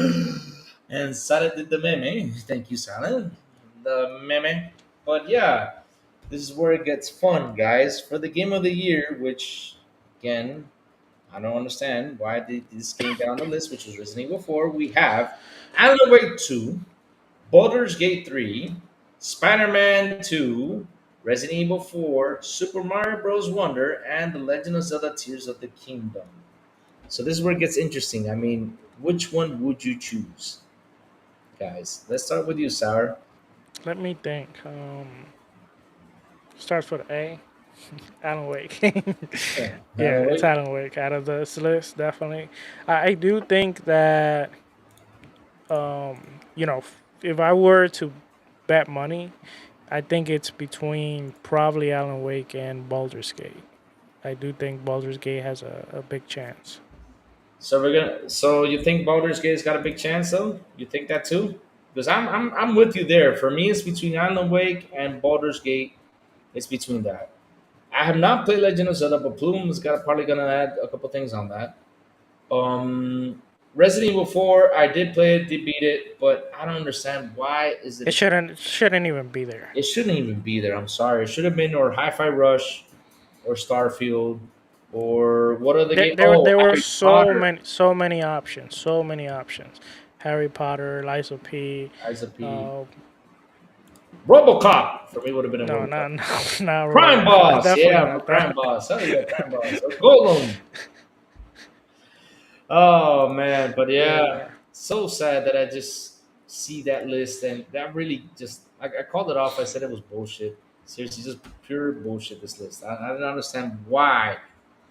and Silent did the meme. Thank you, Silent. The meme. But yeah, this is where it gets fun, guys. For the Game of the Year, which, again, I don't understand why this game got on the list, which was Resident Evil 4. We have Alan Wake 2, Baldur's Gate 3, Spider-Man 2, Resident Evil 4, Super Mario Bros. Wonder, and The Legend of Zelda Tears of the Kingdom. So this is where it gets interesting. I mean, which one would you choose? Guys, let's start with you, Sour. Let me think. Starts with A. Alan Wake. It's Alan Wake out of this list, definitely. I do think that, if I were to bet money, I think it's between probably Alan Wake and Baldur's Gate. I do think Baldur's Gate has a big chance. So you think Baldur's Gate's got a big chance though? You think that too? Because I'm with you there. For me, it's between Alan Wake and Baldur's Gate. It's between that. I have not played Legend of Zelda, but Plume is probably gonna add a couple things on that. Resident Evil 4, I did play it, did beat it, but I don't understand why is it. It shouldn't even be there. It shouldn't even be there. I'm sorry. It should have been or Hi-Fi Rush, or Starfield, or what other game? There were so many options. Harry Potter, Liza P. RoboCop for me would have been a no, not Crime Boss. Yeah, Crime Boss. Oh yeah, Crime Boss. Or Golem. Oh man, but yeah, so sad that I just see that list and that really just I called it off. I said it was bullshit. Seriously, just pure bullshit. This list. I don't understand why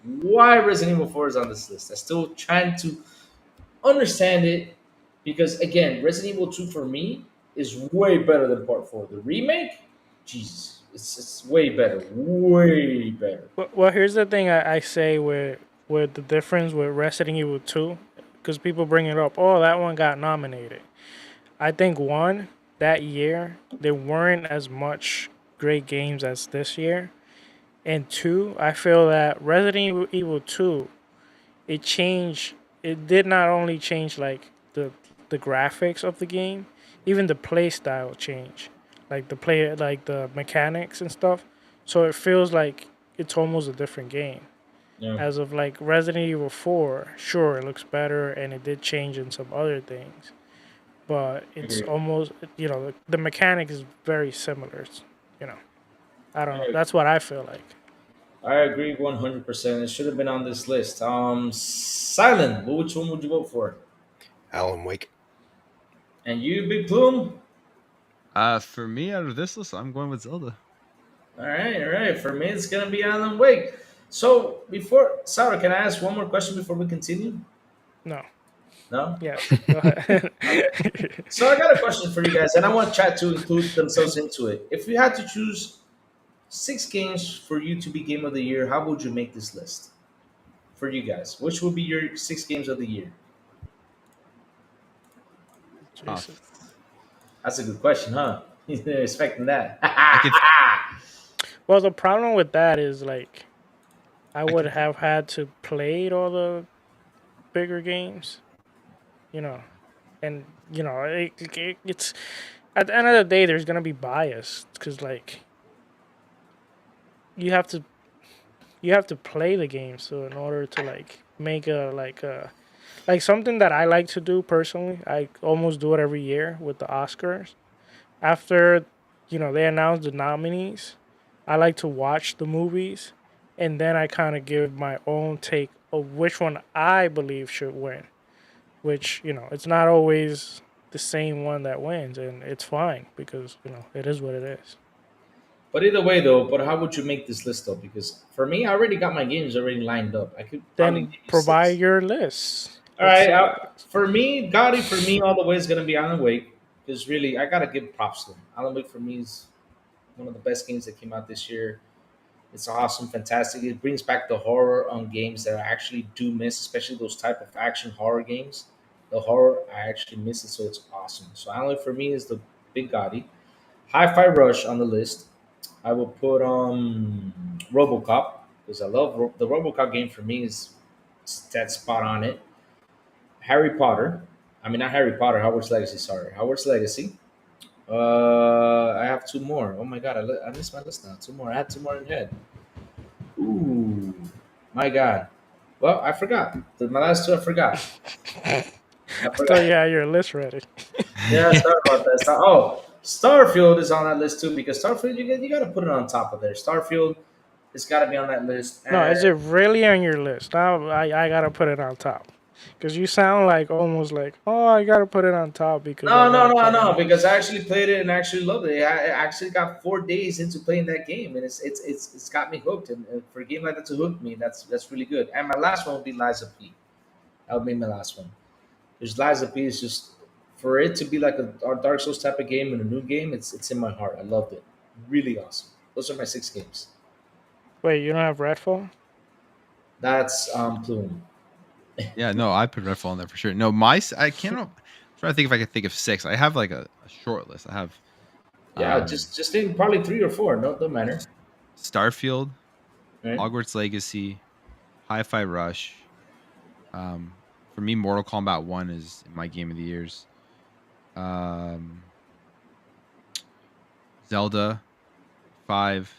Resident Evil 4 is on this list. I'm still trying to understand it because again, Resident Evil 2 for me is way better than Part 4. The remake, Jesus, it's way better, way better. Well, here's the thing I say with the difference with Resident Evil 2, because people bring it up. Oh, that one got nominated. I think one, that year there weren't as much great games as this year, and two, I feel that Resident Evil 2, it changed. It did not only change like the graphics of the game. Even the play style change, like the mechanics and stuff. So it feels like it's almost a different game. Yeah. As of like Resident Evil 4, sure, it looks better and it did change in some other things, but it's Agreed. almost, the mechanic is very similar. You know, I don't know. I, That's what I feel like. I agree 100%. It should have been on this list. Silent. Which one would you vote for? Alan Wake. And you, Big Plume? For me, out of this list, I'm going with Zelda. All right, all right. For me, it's gonna be Alan Wake. So before Sarah, can I ask one more question before we continue? No. No. Yes. Go ahead. Okay. So I got a question for you guys, and I want chat to include themselves into it. If you had to choose 6 games for you to be game of the year, how would you make this list for you guys? Which would be your 6 games of the year? Jason. Tough. That's a good question, huh? You didn't expecting that. I can. Well, the problem with that is like I I would can. have had to play all the bigger games, you know, and it's at the end of the day, there's gonna be bias because like you have to you have to play the game so in order to like make a something that I like to do personally. I almost do it every year with the Oscars. After they announce the nominees, I like to watch the movies and then I kind of give my own take of which one I believe should win. Which it's not always the same one that wins, and it's fine because it is what it is. But either way, though, but how would you make this list though? Because for me, I already got my games already lined up. I could probably Then give you provide six. your list. All Let's right. see what it is. For me, Gotti for me all the way is gonna be Alan Wake because really I gotta give props to him. Alan Wake for me is one of the best games that came out this year. It's awesome, fantastic. It brings back the horror on games that I actually do miss, especially those type of action horror games. The horror I actually miss it, so it's awesome. So Alan Wake for me is the big Gotti. Hi-Fi Rush on the list. I will put RoboCop because I love the RoboCop game. For me is that spot on it. Harry Potter. I mean, not Harry Potter. Howard's Legacy. Sorry, Howard's Legacy. I have two more. Oh my god, I missed my list now. Two more. I had two more in head. Ooh, my god. Well, I forgot. My last two, I forgot. I I thought forgot. you had your list ready. Yeah, sorry about that. Starfield is on that list too because Starfield, you got to put it on top of there. Starfield, it's got to be on that list. No, And is it really on your list? Now I gotta put it on top because you sound like almost like, oh, I gotta put it on top because I no, no, gotta no, put it no, on. because I actually played it and actually loved it. I actually got 4 days into playing that game, and it's got me hooked. And for a game like that to hook me, that's really good. And my last one would be Lies of P. That would be my last one. Because Lies of P is just for it to be like a Dark Souls type of game and a new game. It's in my heart. I loved it. Really awesome. Those are my 6 games. Wait, you don't have Redfall? That's Plume. Yeah, no, I put Redfall in there for sure. No, I can't. I'm trying to think if I can think of 6. I have like a short list. I have Yeah, um, just in probably 3 or 4. No, don't matter. Starfield, Right? Hogwarts Legacy, Hi-Fi Rush. Um, for me, Mortal Kombat 1 is my game of the years. Um, Zelda 5.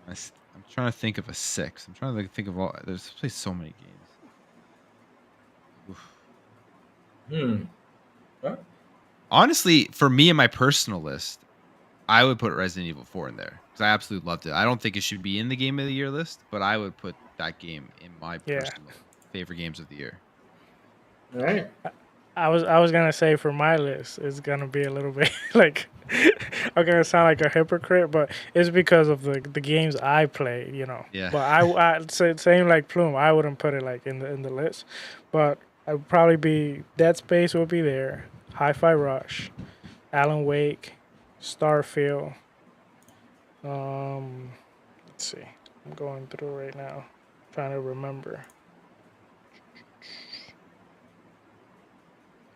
I'm trying to think of a 6. I'm trying to think of all. There's played so many games. Oof. Hmm. Huh? Honestly, for me and my personal list, I would put Resident Evil 4 in there because I absolutely loved it. I don't think it should be in the game of the year list, but I would put that game in my Yeah. personal favorite games of the year. All right. I was gonna say for my list it's gonna be a little bit like I'm gonna sound like a hypocrite, but it's because of the games I play. Yeah. But I same like Plume. I wouldn't put it like in the list, but I'd probably be Dead Space would be there, Hi-Fi Rush, Alan Wake, Starfield. Um, let's see. I'm going through right now, trying to remember.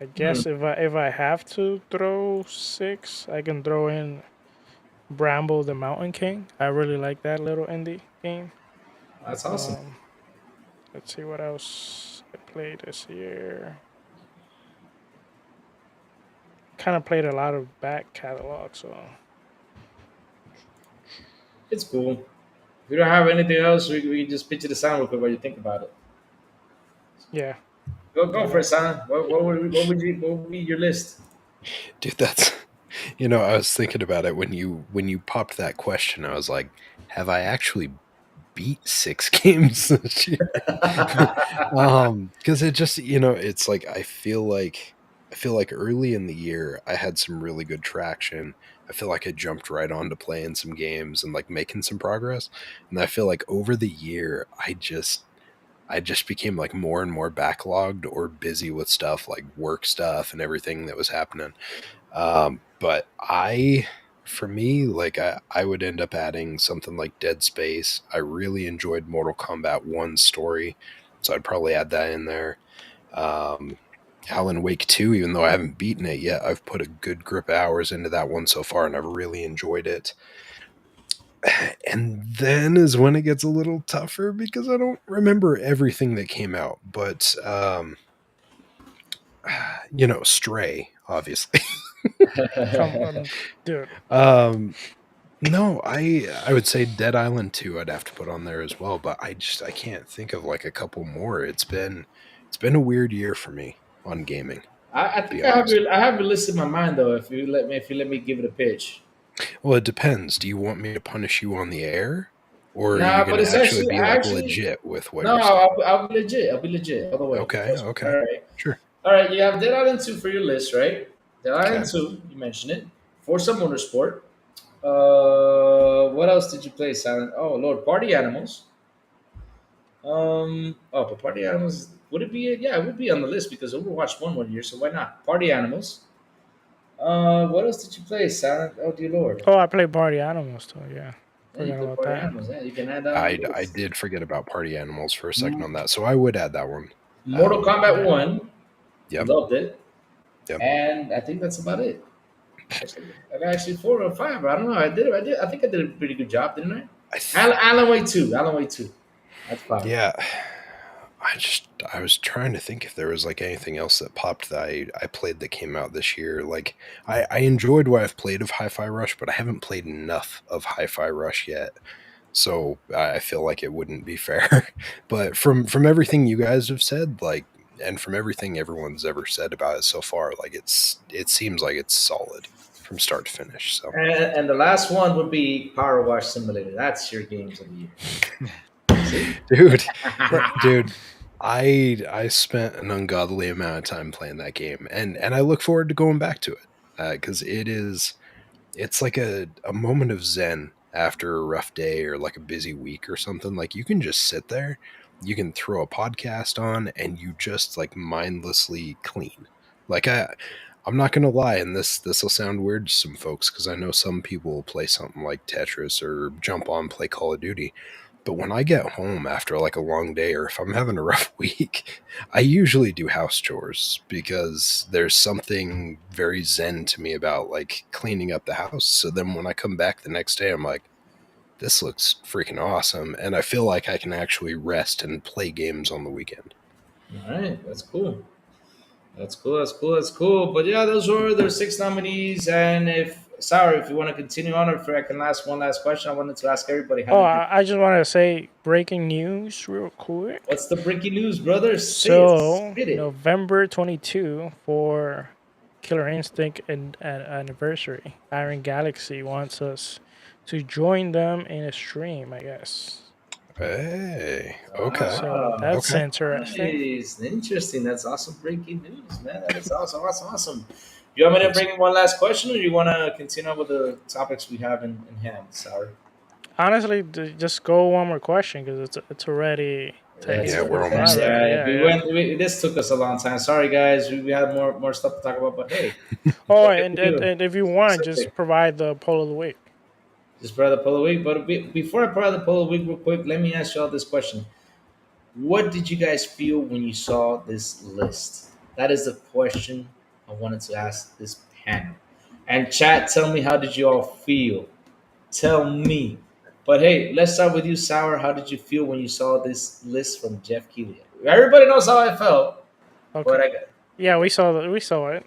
I Hmm. guess if I have to throw 6, I can throw in Bramble the Mountain King. I really like that little indie game. That's awesome. Um, let's see what else I played this year. Kind of played a lot of back catalog, so It's cool. If you don't have anything else, we can just pitch it to Sam real quick while you think about it. Yeah. Go for it, Sam. What would be your list? Dude, that's I was thinking about it when you popped that question. I was like, have I actually beat 6 games this year? Because it just it's like I feel like early in the year I had some really good traction. I feel like I jumped right onto playing some games and like making some progress. And I feel like over the year I just became like more and more backlogged or busy with stuff like work stuff and everything that was happening. But for me, like I would end up adding something like Dead Space. I really enjoyed Mortal Kombat 1 story, so I'd probably add that in there. Um, Alan Wake 2, even though I haven't beaten it yet, I've put a good grip of hours into that one so far, and I've really enjoyed it. And then is when it gets a little tougher because I don't remember everything that came out, but Stray, obviously. Dude. No, I would say Dead Island 2 I'd have to put on there as well, but I can't think of like a couple more. It's been a weird year for me on gaming. I think I have a list in my mind though. If you let me give it a pitch. Well, it depends. Do you want me to punish you on the air, or are you Nah, going but to it's actually be like actually legit with what no. you're saying? I'll be legit. I'll be legit all the way. Okay, All right. sure. All right. You have Dead Island 2 for your list, right? Dead Island Okay. 2. You mentioned it. Forza Motorsport. What else did you play, Silent? Oh Lord, Party Animals. But Party Animals would it be? Yeah, it would be on the list because Overwatch won 1 year, so why not? Party Animals. What else did you play, Silent? Oh dear Lord. Oh, I played Party Animals too. Yeah. Yeah, you Forgot play about Party that. Animals. Yeah, you can add that on the I list. did forget about Party Animals for a second on that, so I would add that one. Mortal Kombat 1. Yep. Loved it. Yep. And I think that's about it. Actually 4 or 5. But I don't know. I think I did a pretty good job, didn't I? Alan Wake 2. Alan Wake 2. That's 5. Yeah. I was trying to think if there was like anything else that popped that I played that came out this year. Like I enjoyed what I've played of Hi-Fi Rush, but I haven't played enough of Hi-Fi Rush yet. So I feel like it wouldn't be fair. But from everything you guys have said, like, and from everything everyone's ever said about it so far, like it seems like it's solid from start to finish. So And the last one would be Power Wash Simulator. That's your games of the year. dude, I spent an ungodly amount of time playing that game, and I look forward to going back to it because it's like a moment of zen after a rough day or like a busy week or something. Like you can just sit there, you can throw a podcast on, and you just like mindlessly clean. Like I'm not gonna lie, and this will sound weird to some folks because I know some people will play something like Tetris or jump on play Call of Duty. But when I get home after like a long day or if I'm having a rough week, I usually do house chores because there's something very zen to me about like cleaning up the house. So then when I come back the next day, I'm like, this looks freaking awesome. And I feel like I can actually rest and play games on the weekend. All right, that's cool. That's cool. That's cool. That's cool. But yeah, those were their 6 nominees. And if you want to continue on, or if I can ask one last question, I wanted to ask everybody. Oh, I just wanted to say breaking news real quick. What's the breaking news, brother? So Spit it. November 22 for Killer Instinct and anniversary. Iron Galaxy wants us to join them in a stream, I guess. Hey, okay. So that's Okay. interesting. Nice. Interesting. That's awesome breaking news, man. That is awesome. You want me to bring in one last question, or you want to continue on with the topics we have in hand? Sorry. Honestly, just go one more question because it's already. We're almost there. This took us a long time. Sorry, guys. We had more stuff to talk about, but hey. Oh, and if you want, just provide the poll of the week. Just provide the poll of the week. But before I provide the poll of the week real quick, let me ask you all this question. What did you guys feel when you saw this list? That is the question I wanted to ask this panel. And chat, tell me, how did you all feel? Tell me. But hey, let's start with you, Sour. How did you feel when you saw this list from Jeff Keighley? Everybody knows how I felt. Okay. Yeah, we saw it.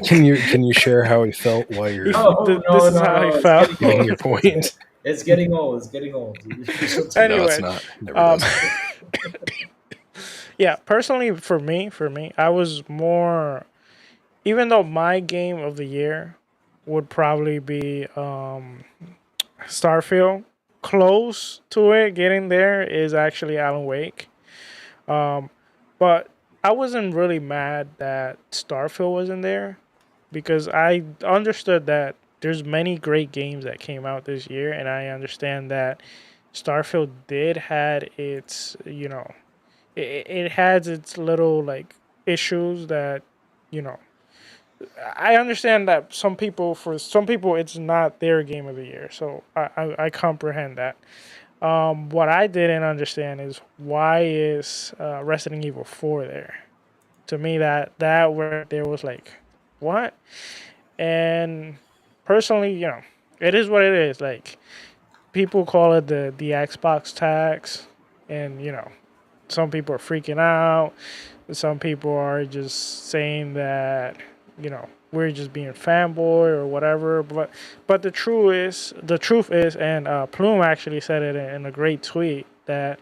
Can you share how he felt while you're this is how he felt. Getting your point? It's getting old. It's getting old. You're so too No, young. it's Anyway, not. Never um, does. yeah, personally for me, I was more. Even though my game of the year would probably be Starfield, close to it, getting there is actually Alan Wake. Um, but I wasn't really mad that Starfield wasn't there because I understood that there's many great games that came out this year, and I understand that Starfield did had its it has its little like issues that you know I understand that for some people it's not their game of the year, so I comprehend that. What I didn't understand is why is Resident Evil 4 there? To me, that where there was like, what? And personally, it is what it is. Like people call it the Xbox tax, and some people are freaking out. Some people are just saying that we're just being fanboy or whatever. But the truth is, and Plume actually said it in a great tweet that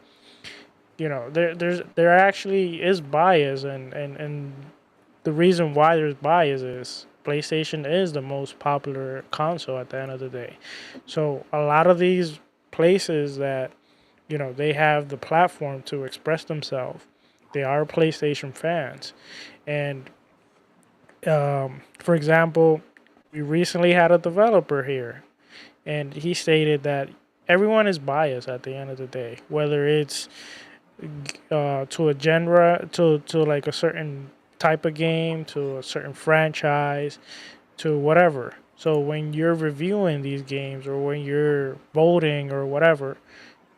there actually is bias, and the reason why there's bias is PlayStation is the most popular console at the end of the day. So a lot of these places that they have the platform to express themselves, they are PlayStation fans. And for example, we recently had a developer here, and he stated that everyone is biased at the end of the day, whether it's to a genre, to like a certain type of game, to a certain franchise, to whatever. So when you're reviewing these games or when you're voting or whatever,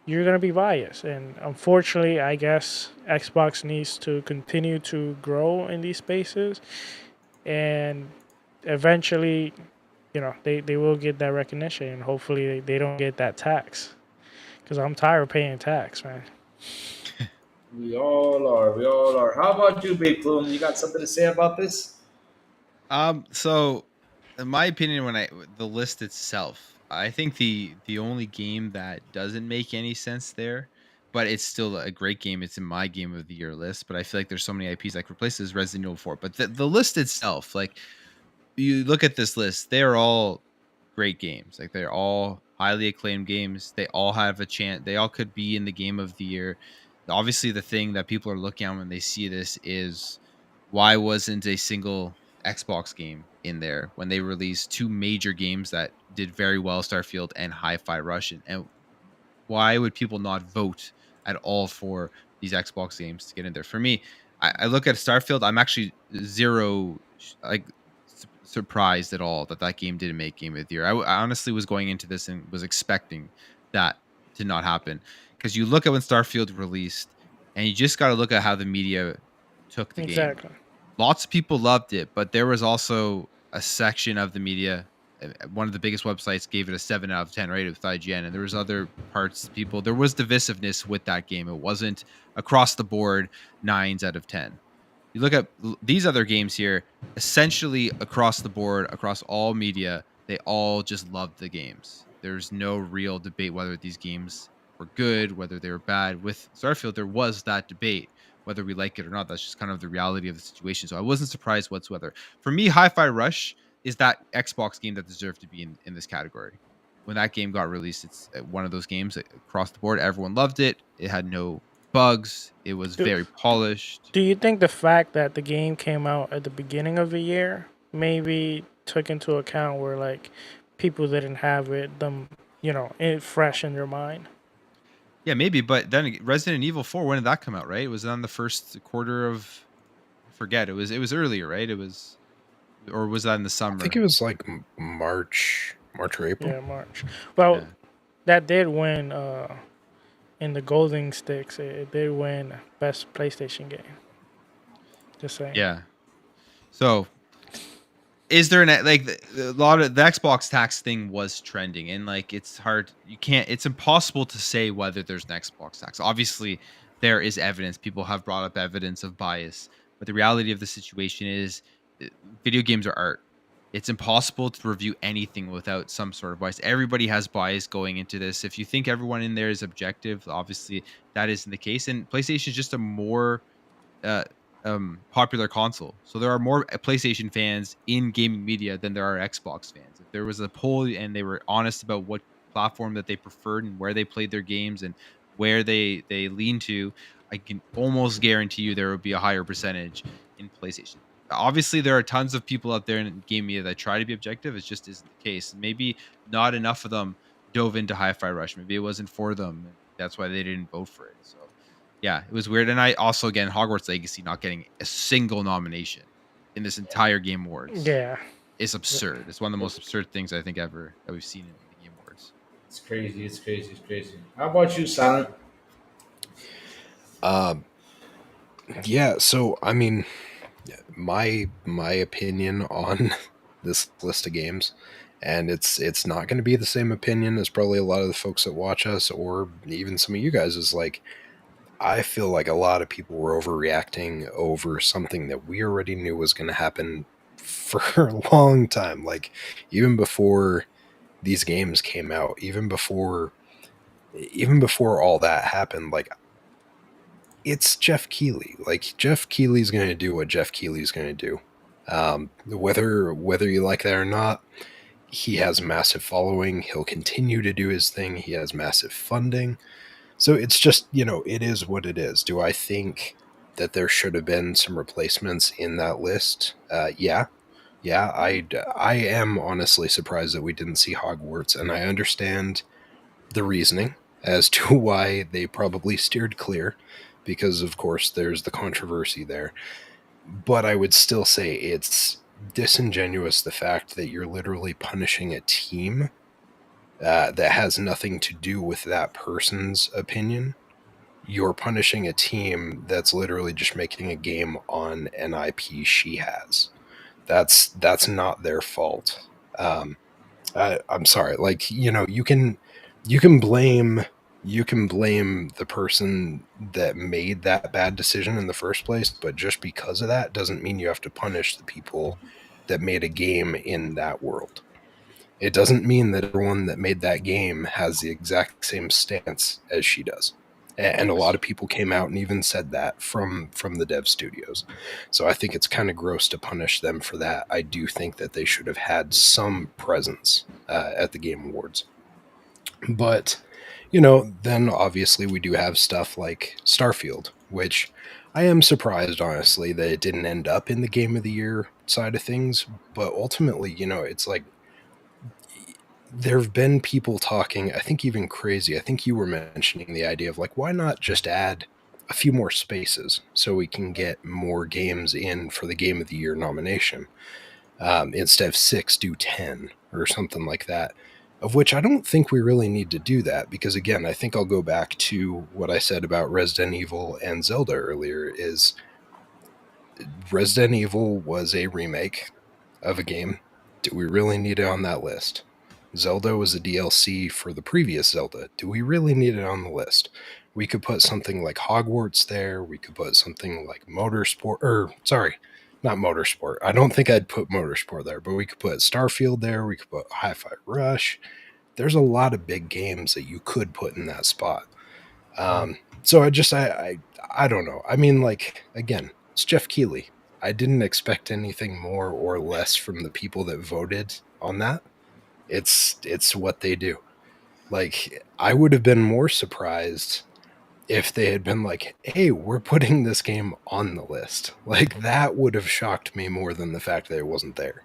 you're gonna be biased. And unfortunately, I guess Xbox needs to continue to grow in these spaces, and eventually, they will get that recognition, and hopefully they don't get that tax. Because I'm tired of paying tax, man. We all are. We all are. How about you, Big Plume? You got something to say about this? So in my opinion, the list itself, I think the only game that doesn't make any sense there, but it's still a great game. It's in my game of the year list, but I feel like there's so many IPs like replaces Resident Evil 4. But the list itself, like you look at this list, they're all great games. Like they're all highly acclaimed games. They all have a chance. They all could be in the game of the year. Obviously, the thing that people are looking at when they see this is why wasn't a single Xbox game in there when they released two major games that did very well, Starfield and Hi-Fi Rush, and why would people not vote at all for these Xbox games to get in there? For me, I look at Starfield. I'm actually zero like surprised at all that that game didn't make Game of the Year. I honestly was going into this and was expecting that to not happen because you look at when Starfield released, and you just got to look at how the media took the game. Exactly. Lots of people loved it, but there was also a section of the media. One of the biggest websites gave it a 7 out of 10 rated with IGN, and there was other parts. There was divisiveness with that game. It wasn't across the board 9s out of 10. You look at these other games here, essentially across the board, across all media, they all just loved the games. There's no real debate whether these games were good, whether they were bad. With Starfield, there was that debate, whether we like it or not. That's just kind of the reality of the situation. So I wasn't surprised whatsoever. For me, Hi-Fi Rush is that Xbox game that deserved to be in this category. When that game got released, it's one of those games that across the board, everyone loved it. It had no bugs. It was Do, very polished. do you think the fact that the game came out at the beginning of the year maybe took into account where like people didn't have it fresh in their mind? Yeah, maybe, but then Resident Evil 4, when did that come out, right? It was on the first quarter of I forget. It was earlier, right? Or was that in the I think summer? it was like March or April. Yeah, March. Well, Yeah. that did win in the Golden Sticks. It did win best PlayStation game. Just saying. Yeah. So, is there a lot of the Xbox tax thing was trending, and like it's hard, it's impossible to say whether there's an Xbox tax. Obviously, there is evidence. People have brought up evidence of bias, but the reality of the situation is video games are art. it's impossible to review anything without some sort of bias. Everybody has bias going into this. If you think everyone in there is objective, obviously that isn't the case. And PlayStation is just a more uh, popular console. So there are more PlayStation fans in gaming media than there are Xbox fans. If there was a poll and they were honest about what platform that they preferred and where they played their games and where they lean to, I can almost guarantee you there would be a higher percentage in PlayStation. Obviously, there are tons of people out there in game media that try to be objective. It just isn't the case. Maybe not enough of them dove into Hi-Fi Rush. Maybe it wasn't for them. And that's why they didn't vote for it. So yeah, it was weird. And I also, again, Hogwarts Legacy not getting a single nomination in this entire Game Awards. Yeah. It's absurd. It's one of the most absurd things I think ever that we've seen in the Game Awards. It's crazy. It's crazy. It's crazy. How about you, Silent? Yeah, so I mean, my opinion on this list of games, and it's not going to be the same opinion as probably a lot of the folks that watch us, or even some of you guys, is like, I feel like a lot of people were overreacting over something that we already knew was going to happen for a long time. Like, even before these games came out, even before all that happened, like, it's Jeff Keighley. Like, Jeff Keighley's going to do what Jeff Keighley's going to do. Whether you like that or not, he has a massive following. He'll continue to do his thing. He has massive funding. So it's just, it is what it is. Do I think that there should have been some replacements in that list? Yeah. I am honestly surprised that we didn't see Hogwarts, and I understand the reasoning as to why they probably steered clear, because of course there's the controversy there. But I would still say it's disingenuous, the fact that you're literally punishing a team that has nothing to do with that person's opinion. You're punishing a team that's literally just making a game on an IP she has. That's not their fault. I'm sorry. Like, you can blame the person that made that bad decision in the first place, but just because of that doesn't mean you have to punish the people that made a game in that world. It doesn't mean that everyone that made that game has the exact same stance as she does. And a lot of people came out and even said that from the dev studios. So I think it's kind of gross to punish them for that. I do think that they should have had some presence at the Game Awards. But, then obviously we do have stuff like Starfield, which I am surprised, honestly, that it didn't end up in the Game of the Year side of things. But ultimately, it's like, there have been people talking, I think even crazy. I think you were mentioning the idea of like, why not just add a few more spaces so we can get more games in for the Game of the Year nomination? Instead of 6, do 10 or something like that. Of which I don't think we really need to do that, because again, I think I'll go back to what I said about Resident Evil and Zelda earlier, is Resident Evil was a remake of a game. Do we really need it on that list? Zelda was a DLC for the previous Zelda. Do we really need it on the list? We could put something like Hogwarts there. We could put something like not Motorsport. I don't think I'd put Motorsport there, but we could put Starfield there. We could put Hi-Fi Rush. There's a lot of big games that you could put in that spot. So I don't know. I mean, like, again, it's Jeff Keighley. I didn't expect anything more or less from the people that voted on that. It's what they do. Like, I would have been more surprised if they had been like, hey, we're putting this game on the list. Like, that would have shocked me more than the fact that it wasn't there.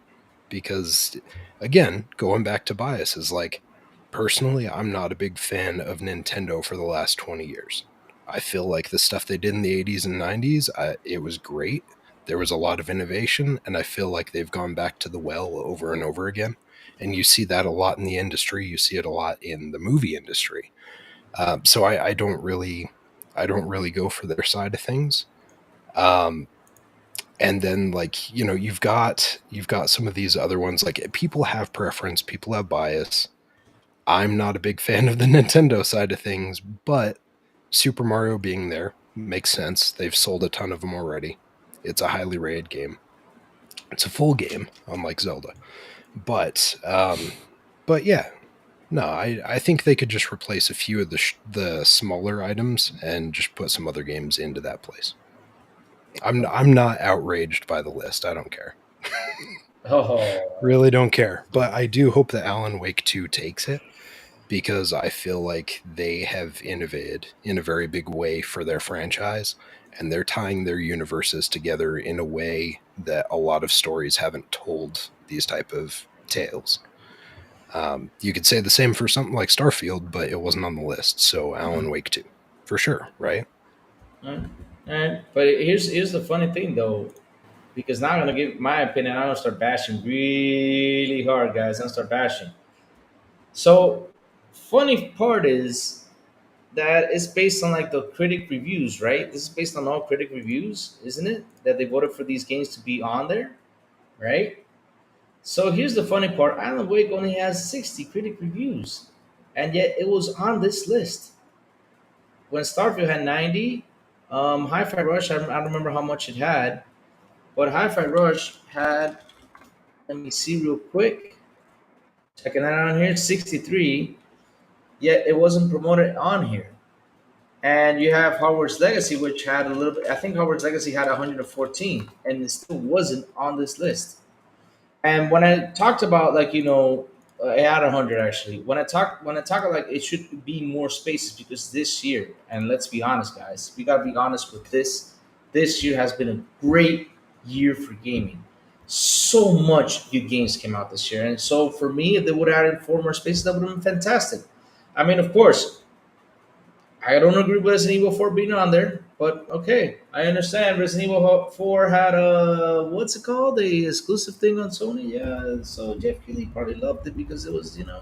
Because, again, going back to biases, like, personally, I'm not a big fan of Nintendo for the last 20 years. I feel like the stuff they did in the 80s and 90s, it was great. There was a lot of innovation, and I feel like they've gone back to the well over and over again. And you see that a lot in the industry. You see it a lot in the movie industry. So I don't really go for their side of things. And then, like, you've got some of these other ones. Like, people have preference, people have bias. I'm not a big fan of the Nintendo side of things, but Super Mario being there makes sense. They've sold a ton of them already. It's a highly rated game. It's a full game, unlike Zelda. But yeah, no, I think they could just replace a few of the smaller items and just put some other games into that place. I'm not outraged by the list. I don't care. Oh, Really don't care. But I do hope that Alan Wake 2 takes it, because I feel like they have innovated in a very big way for their franchise, and they're tying their universes together in a way that a lot of stories haven't told these type of tales. You could say the same for something like Starfield, but it wasn't on the list. So Alan Wake 2, for sure, right? Alright. But here's the funny thing though, because now I'm gonna give my opinion. I'm gonna start bashing really hard, guys. I'm gonna start bashing. So, funny part is that it's based on like the critic reviews, right? This is based on all critic reviews, isn't it? That they voted for these games to be on there, right? So here's the funny part: Alan Wake only has 60 critic reviews, and yet it was on this list. When Starfield had 90, Hi-Fi Rush, I don't remember how much it had, but Hi-Fi Rush had, let me see real quick, checking that out here, 63, yet it wasn't promoted on here. And you have Hogwarts Legacy, which had a little bit, I think Hogwarts Legacy had 114, and it still wasn't on this list. And when I talked about like it had 100 actually. When I talk like it should be more spaces because this year, and let's be honest, guys, we gotta be honest with this. This year has been a great year for gaming. So much good games came out this year, and so for me, if they would have added 4 more spaces, that would have been fantastic. I mean, of course, I don't agree with Resident Evil 4 being on there, but okay, I understand. Resident Evil 4 had a what's it called? The exclusive thing on Sony. Yeah, so Jeff Keighley probably loved it because it was, yeah.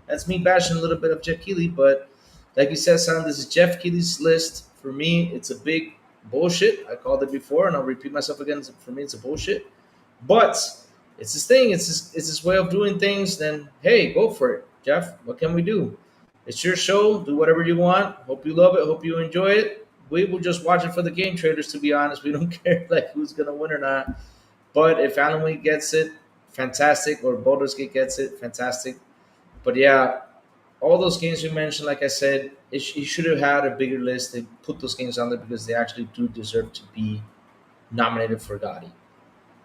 That's me bashing a little bit of Jeff Keighley, but like you said, Sam, this is Jeff Keighley's list. For me, it's a big bullshit. I called it before, and I'll repeat myself again. For me, it's a bullshit. But it's his thing. It's his way of doing things. Then hey, go for it, Jeff. What can we do? It's your show. Do whatever you want. Hope you love it. Hope you enjoy it. We will just watch it for the game traders. To be honest, we don't care like who's gonna win or not. But if Alan Wake gets it, fantastic. Or Baldur's Gate gets it, fantastic. But yeah, all those games you mentioned, like I said, he should have had a bigger list. They put those games on there because they actually do deserve to be nominated for GOTY.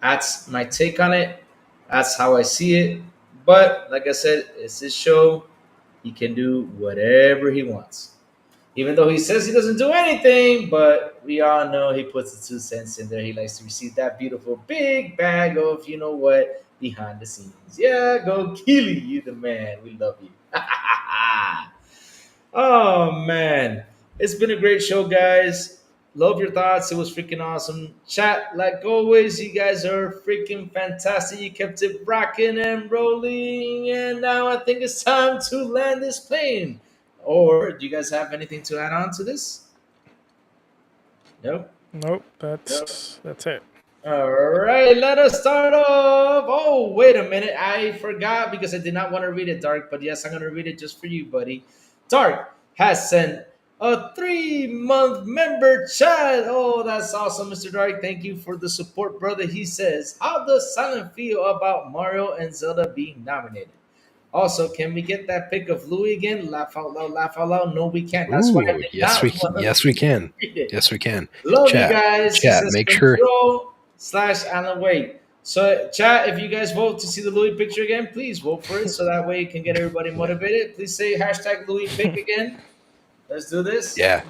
That's my take on it. That's how I see it. But like I said, it's his show. He can do whatever he wants. Even though he says he doesn't do anything, but we all know he puts the 2 cents in there. He likes to receive that beautiful big bag of, you know what, behind the scenes. Yeah, go Keely, you the man. We love you. Oh, man. It's been a great show, guys. Love your thoughts. It was freaking awesome. Chat, like always, you guys are freaking fantastic. You kept it rocking and rolling. And now I think it's time to land this plane. Or do you guys have anything to add on to this? Nope. Nope, that's it. All right, let us start off. Oh, wait a minute. I forgot because I did not want to read it, Dark. But yes, I'm going to read it just for you, buddy. Dark has sent a 3-month member chat. Oh, that's awesome, Mr. Dark. Thank you for the support, brother. He says, how does Silent feel about Mario and Zelda being nominated? Also, can we get that pic of Louis again? Laugh out loud, laugh out loud. No, we can't. That's why I did yes, not we yes we can. Yes, we can. Love Chat, you guys. Chat, make sure. /Alan Wake. So, chat, if you guys vote to see the Louis picture again, please vote for it so that way you can get everybody motivated. Please say hashtag Louis pick again. Let's do this. Yeah.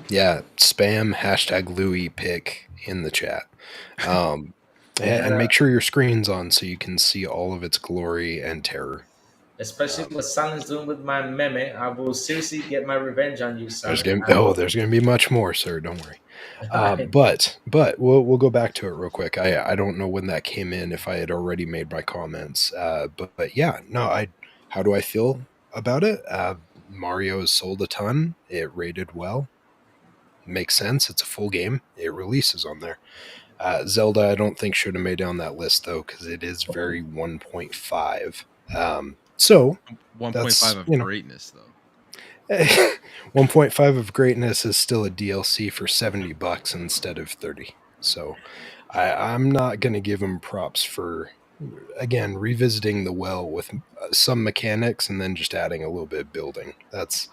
Spam hashtag Louis pick in the chat. And make sure your screen's on so you can see all of its glory and terror. Especially what Silent's doing with my meme. I will seriously get my revenge on you, Silent. There's gonna be much more, sir. Don't worry. But we'll go back to it real quick. I don't know when that came in, if I had already made my comments. But yeah, no. How do I feel about it? Mario has sold a ton. It rated well. Makes sense. It's a full game. It releases on there. Zelda, I don't think should have made it on that list though, because it is very 1.5. So 1.5 of greatness though. 1.5 of greatness is still a DLC for $70 instead of 30. So I'm not going to give him props for, again, revisiting the well with some mechanics and then just adding a little bit of building. That's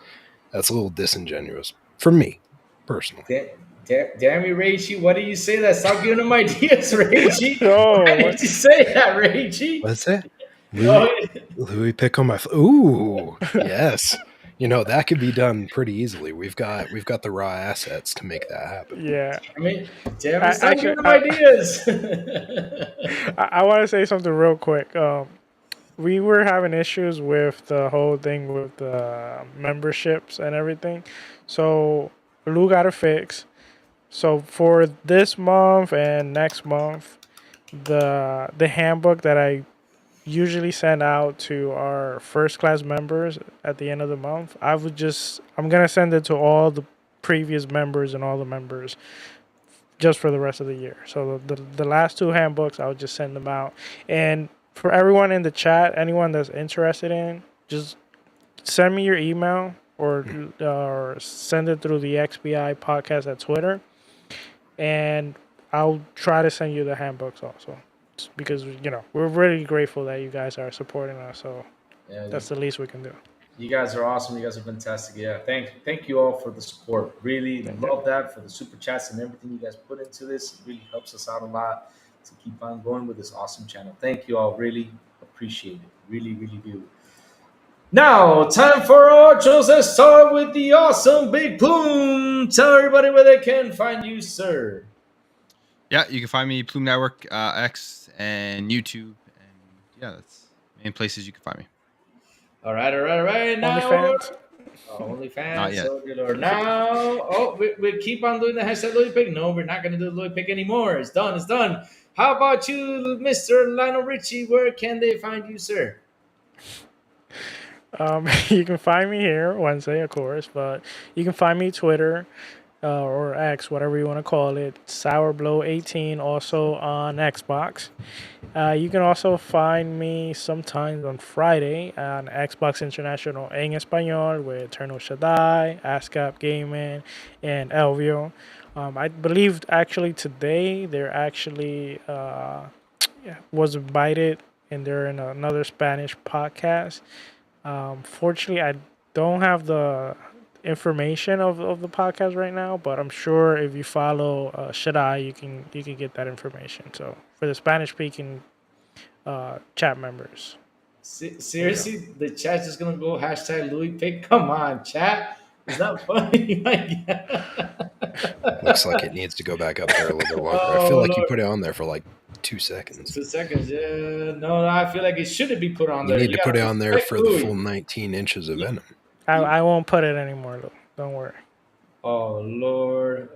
a little disingenuous for me, personally. Damn you, Reichi. What do you say that? Stop giving him ideas, Reichi. Why No, did what? you say that, Reichi? What's that? Oh, Louis pick on my. Ooh, yes. That could be done pretty easily. We've got the raw assets to make that happen. Yeah. I mean, damn you, stop Actually, giving him ideas. I want to say something real quick. We were having issues with the whole thing with the memberships and everything. So Lou got a fix. So for this month and next month, the handbook that I usually send out to our first class members at the end of the month, I'm gonna send it to all the previous members and all the members just for the rest of the year. So the last two handbooks, I'll just send them out. And for everyone in the chat, anyone that's interested in, just send me your email or send it through the XBI podcast at Twitter, and I'll try to send you the handbooks also. Just because we're really grateful that you guys are supporting us. So Yeah, that's the least we can do. you guys are awesome. You guys are fantastic. Yeah, thank you all for the support. Really Thank love that, for the super chats and everything you guys put into this. It really helps us out a lot to keep on going with this awesome channel. Thank you all. Really appreciate it. Really, really do. Now, time for our shows. Let's start with the awesome Big Plume. Tell everybody where they can find you, sir. Yeah, you can find me Plume Network, X, and YouTube, and yeah, that's the main places you can find me. All right. Now, OnlyFans? OnlyFans. Not yet. So good. Or now, we keep on doing the hashtag Louis Pick. No, we're not going to do the Louis Pick anymore. It's done. How about you, Mr. Lionel Richie? Where can they find you, sir? You can find me here Wednesday, of course, but you can find me Twitter or X, whatever you want to call it, Sourblow18, also on Xbox. You can also find me sometimes on Friday on Xbox International en Español with Eternal Shaddai, ASCAP Gaming, and Elvio. I believe actually today they're actually was invited and they're in another Spanish podcast. Fortunately, I don't have the information of the podcast right now, but I'm sure if you follow Shaddai, you can get that information. So for the Spanish speaking chat members, Seriously, the chat's just gonna go hashtag Louis Pick. Come on, chat. It's not funny. Looks like it needs to go back up there a little bit longer. I Oh, feel like you Lord. put it on there for like 2 seconds. 2 seconds. Yeah. No, I feel like it shouldn't be put on You there. need to put it gotta on there respect for the Louis. full 19 inches of venom. I won't put it anymore though. Don't worry. Oh Lord.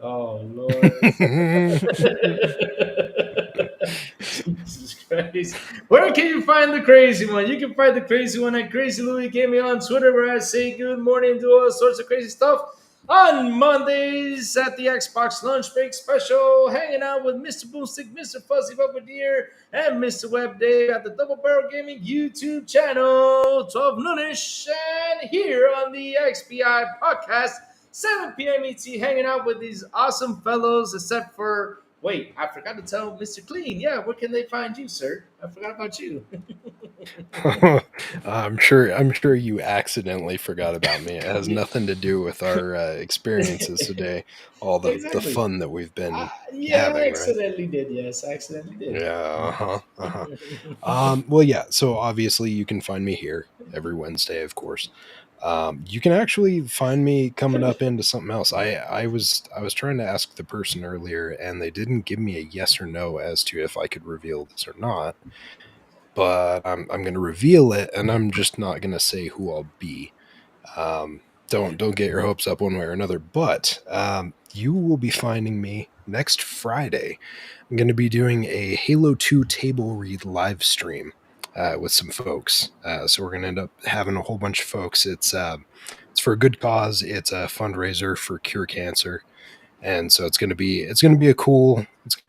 Jesus Christ. Where can you find the crazy one? You can find the crazy one at Crazy Louis Gaming on Twitter, where I say good morning and do all sorts of crazy stuff. On Mondays at the Xbox Lunch Break Special, hanging out with Mr. Boomstick, Mr. Fuzzy Bubbadeer, and Mr. Web Dave at the Double Barrel Gaming YouTube channel, 12 noonish, and here on the XBI podcast, 7 p.m. ET, hanging out with these awesome fellows, except for, wait, I forgot to tell Mr. Clean. Yeah, where can they find you, sir? I forgot about you. I'm sure you accidentally forgot about me. It has nothing to do with our experiences today. All the Exactly. fun that we've been Yeah, having, I right? accidentally did. Yes, I accidentally did. Yeah. Well, yeah. So obviously you can find me here every Wednesday, of course. You can actually find me coming up into something else. I was trying to ask the person earlier, and they didn't give me a yes or no as to if I could reveal this or not. But I'm going to reveal it, and I'm just not going to say who I'll be. Don't get your hopes up one way or another. But you will be finding me next Friday. I'm going to be doing a Halo 2 table read live stream with some folks. So we're going to end up having a whole bunch of folks. It's for a good cause. It's a fundraiser for Cure Cancer. And so it's going to be a cool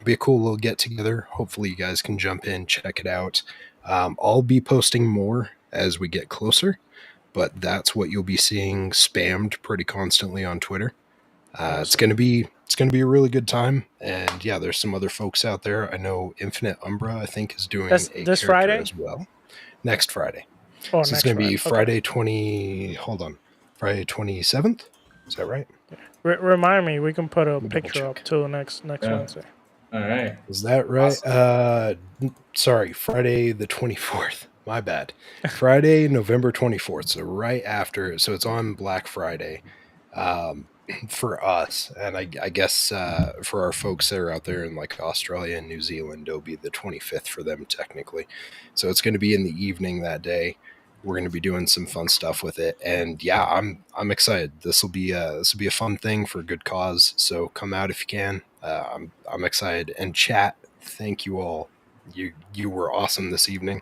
little get together. Hopefully you guys can jump in, check it out. I'll be posting more as we get closer, but that's what you'll be seeing spammed pretty constantly on Twitter. It's gonna be a really good time, and yeah, there's some other folks out there. I know Infinite Umbra, I think, is doing That's a this character Friday? as well. Next Friday. Oh, So it's next gonna be Friday. Friday Friday 27th. Is that right? Remind me, we can put a Let me double picture up check. too next Wednesday. All right. Is that right? Awesome. Sorry, Friday the 24th. My bad. Friday, November 24th. So right after. So it's on Black Friday for us. And I guess for our folks that are out there in like Australia and New Zealand, it'll be the 25th for them technically. So it's going to be in the evening that day. We're going to be doing some fun stuff with it, and yeah, I'm excited. This will be a fun thing for a good cause. So come out if you can. I'm excited. And chat, thank you all. You were awesome this evening.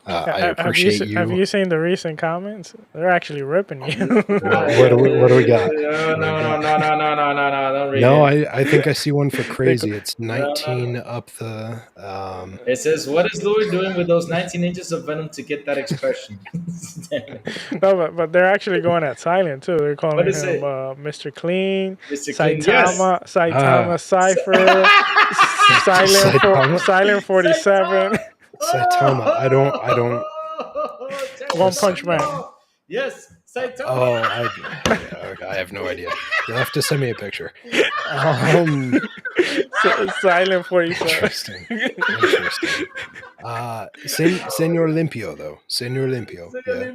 I appreciate you. Have you seen the recent comments? They're actually ripping you. What do we got? No, don't read No, it. I think I see one for crazy. It's 19 No. up the. It says, "What is Louis doing with those 19 inches of venom to get that expression?" No, but they're actually going at Silent too. They're calling What him is it? Mr. Clean, Mr. Clean, yes. Saitama Cypher, Silent 47, Saitama. I don't. One Punch Man. Yes, Saitama. Oh, I have no idea. You'll have to send me a picture. Silent 47. Interesting. Senor Limpio, though. Senor Limpio.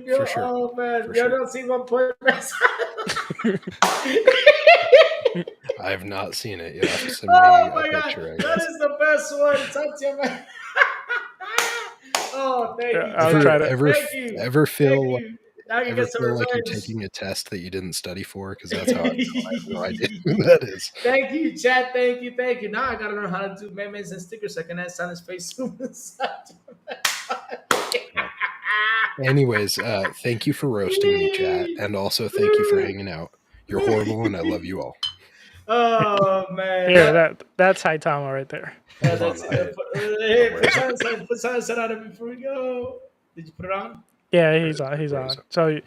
Yeah, for sure. Oh, man. For You sure. don't see 1 point. I have not seen it. You'll have to send me Oh, my a God. picture, I That guess. is the best one. Satya. Oh, thank you. I'll try to. Thank you. Ever feel Thank you. Now you ever get some feel like you're revenge. taking a test that you didn't study for? Because that's how I feel. I have no idea who that is. Thank you, chat. Thank you. Now I gotta learn how to do memes and stickers so I can add Silent's face soon. Anyways, thank you for roasting me, chat, and also thank you for hanging out. You're horrible, and I love you all. Oh man. Here, that's Saitama right there. That's Hold on, it. Put Silent on it before we go. Did you put it on? Yeah, he's on. So,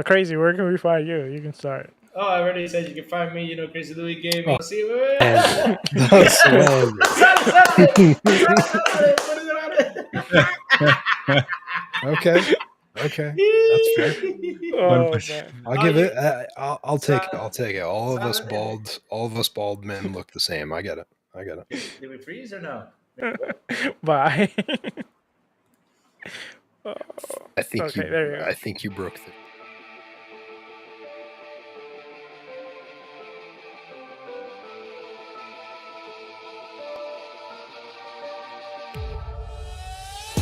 Crazy, where can we find you? You can start. Oh, I already said you can find me, Crazy Louis Gaming. Oh. See, That's well. Okay, that's fair. Oh, man. I'll give it. I'll take it. I'll take it. All of us bald men look the same. I get it. Did we freeze or no? Bye. I think Okay, there you go. I think you broke the.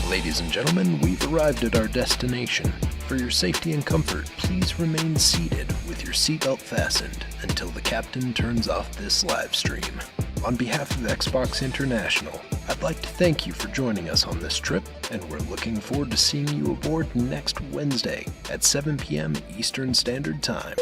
Ladies and gentlemen, we've arrived at our destination. For your safety and comfort, please remain seated with your seatbelt fastened until the captain turns off this live stream. On behalf of Xbox International, I'd like to thank you for joining us on this trip, and we're looking forward to seeing you aboard next Wednesday at 7 p.m. Eastern Standard Time.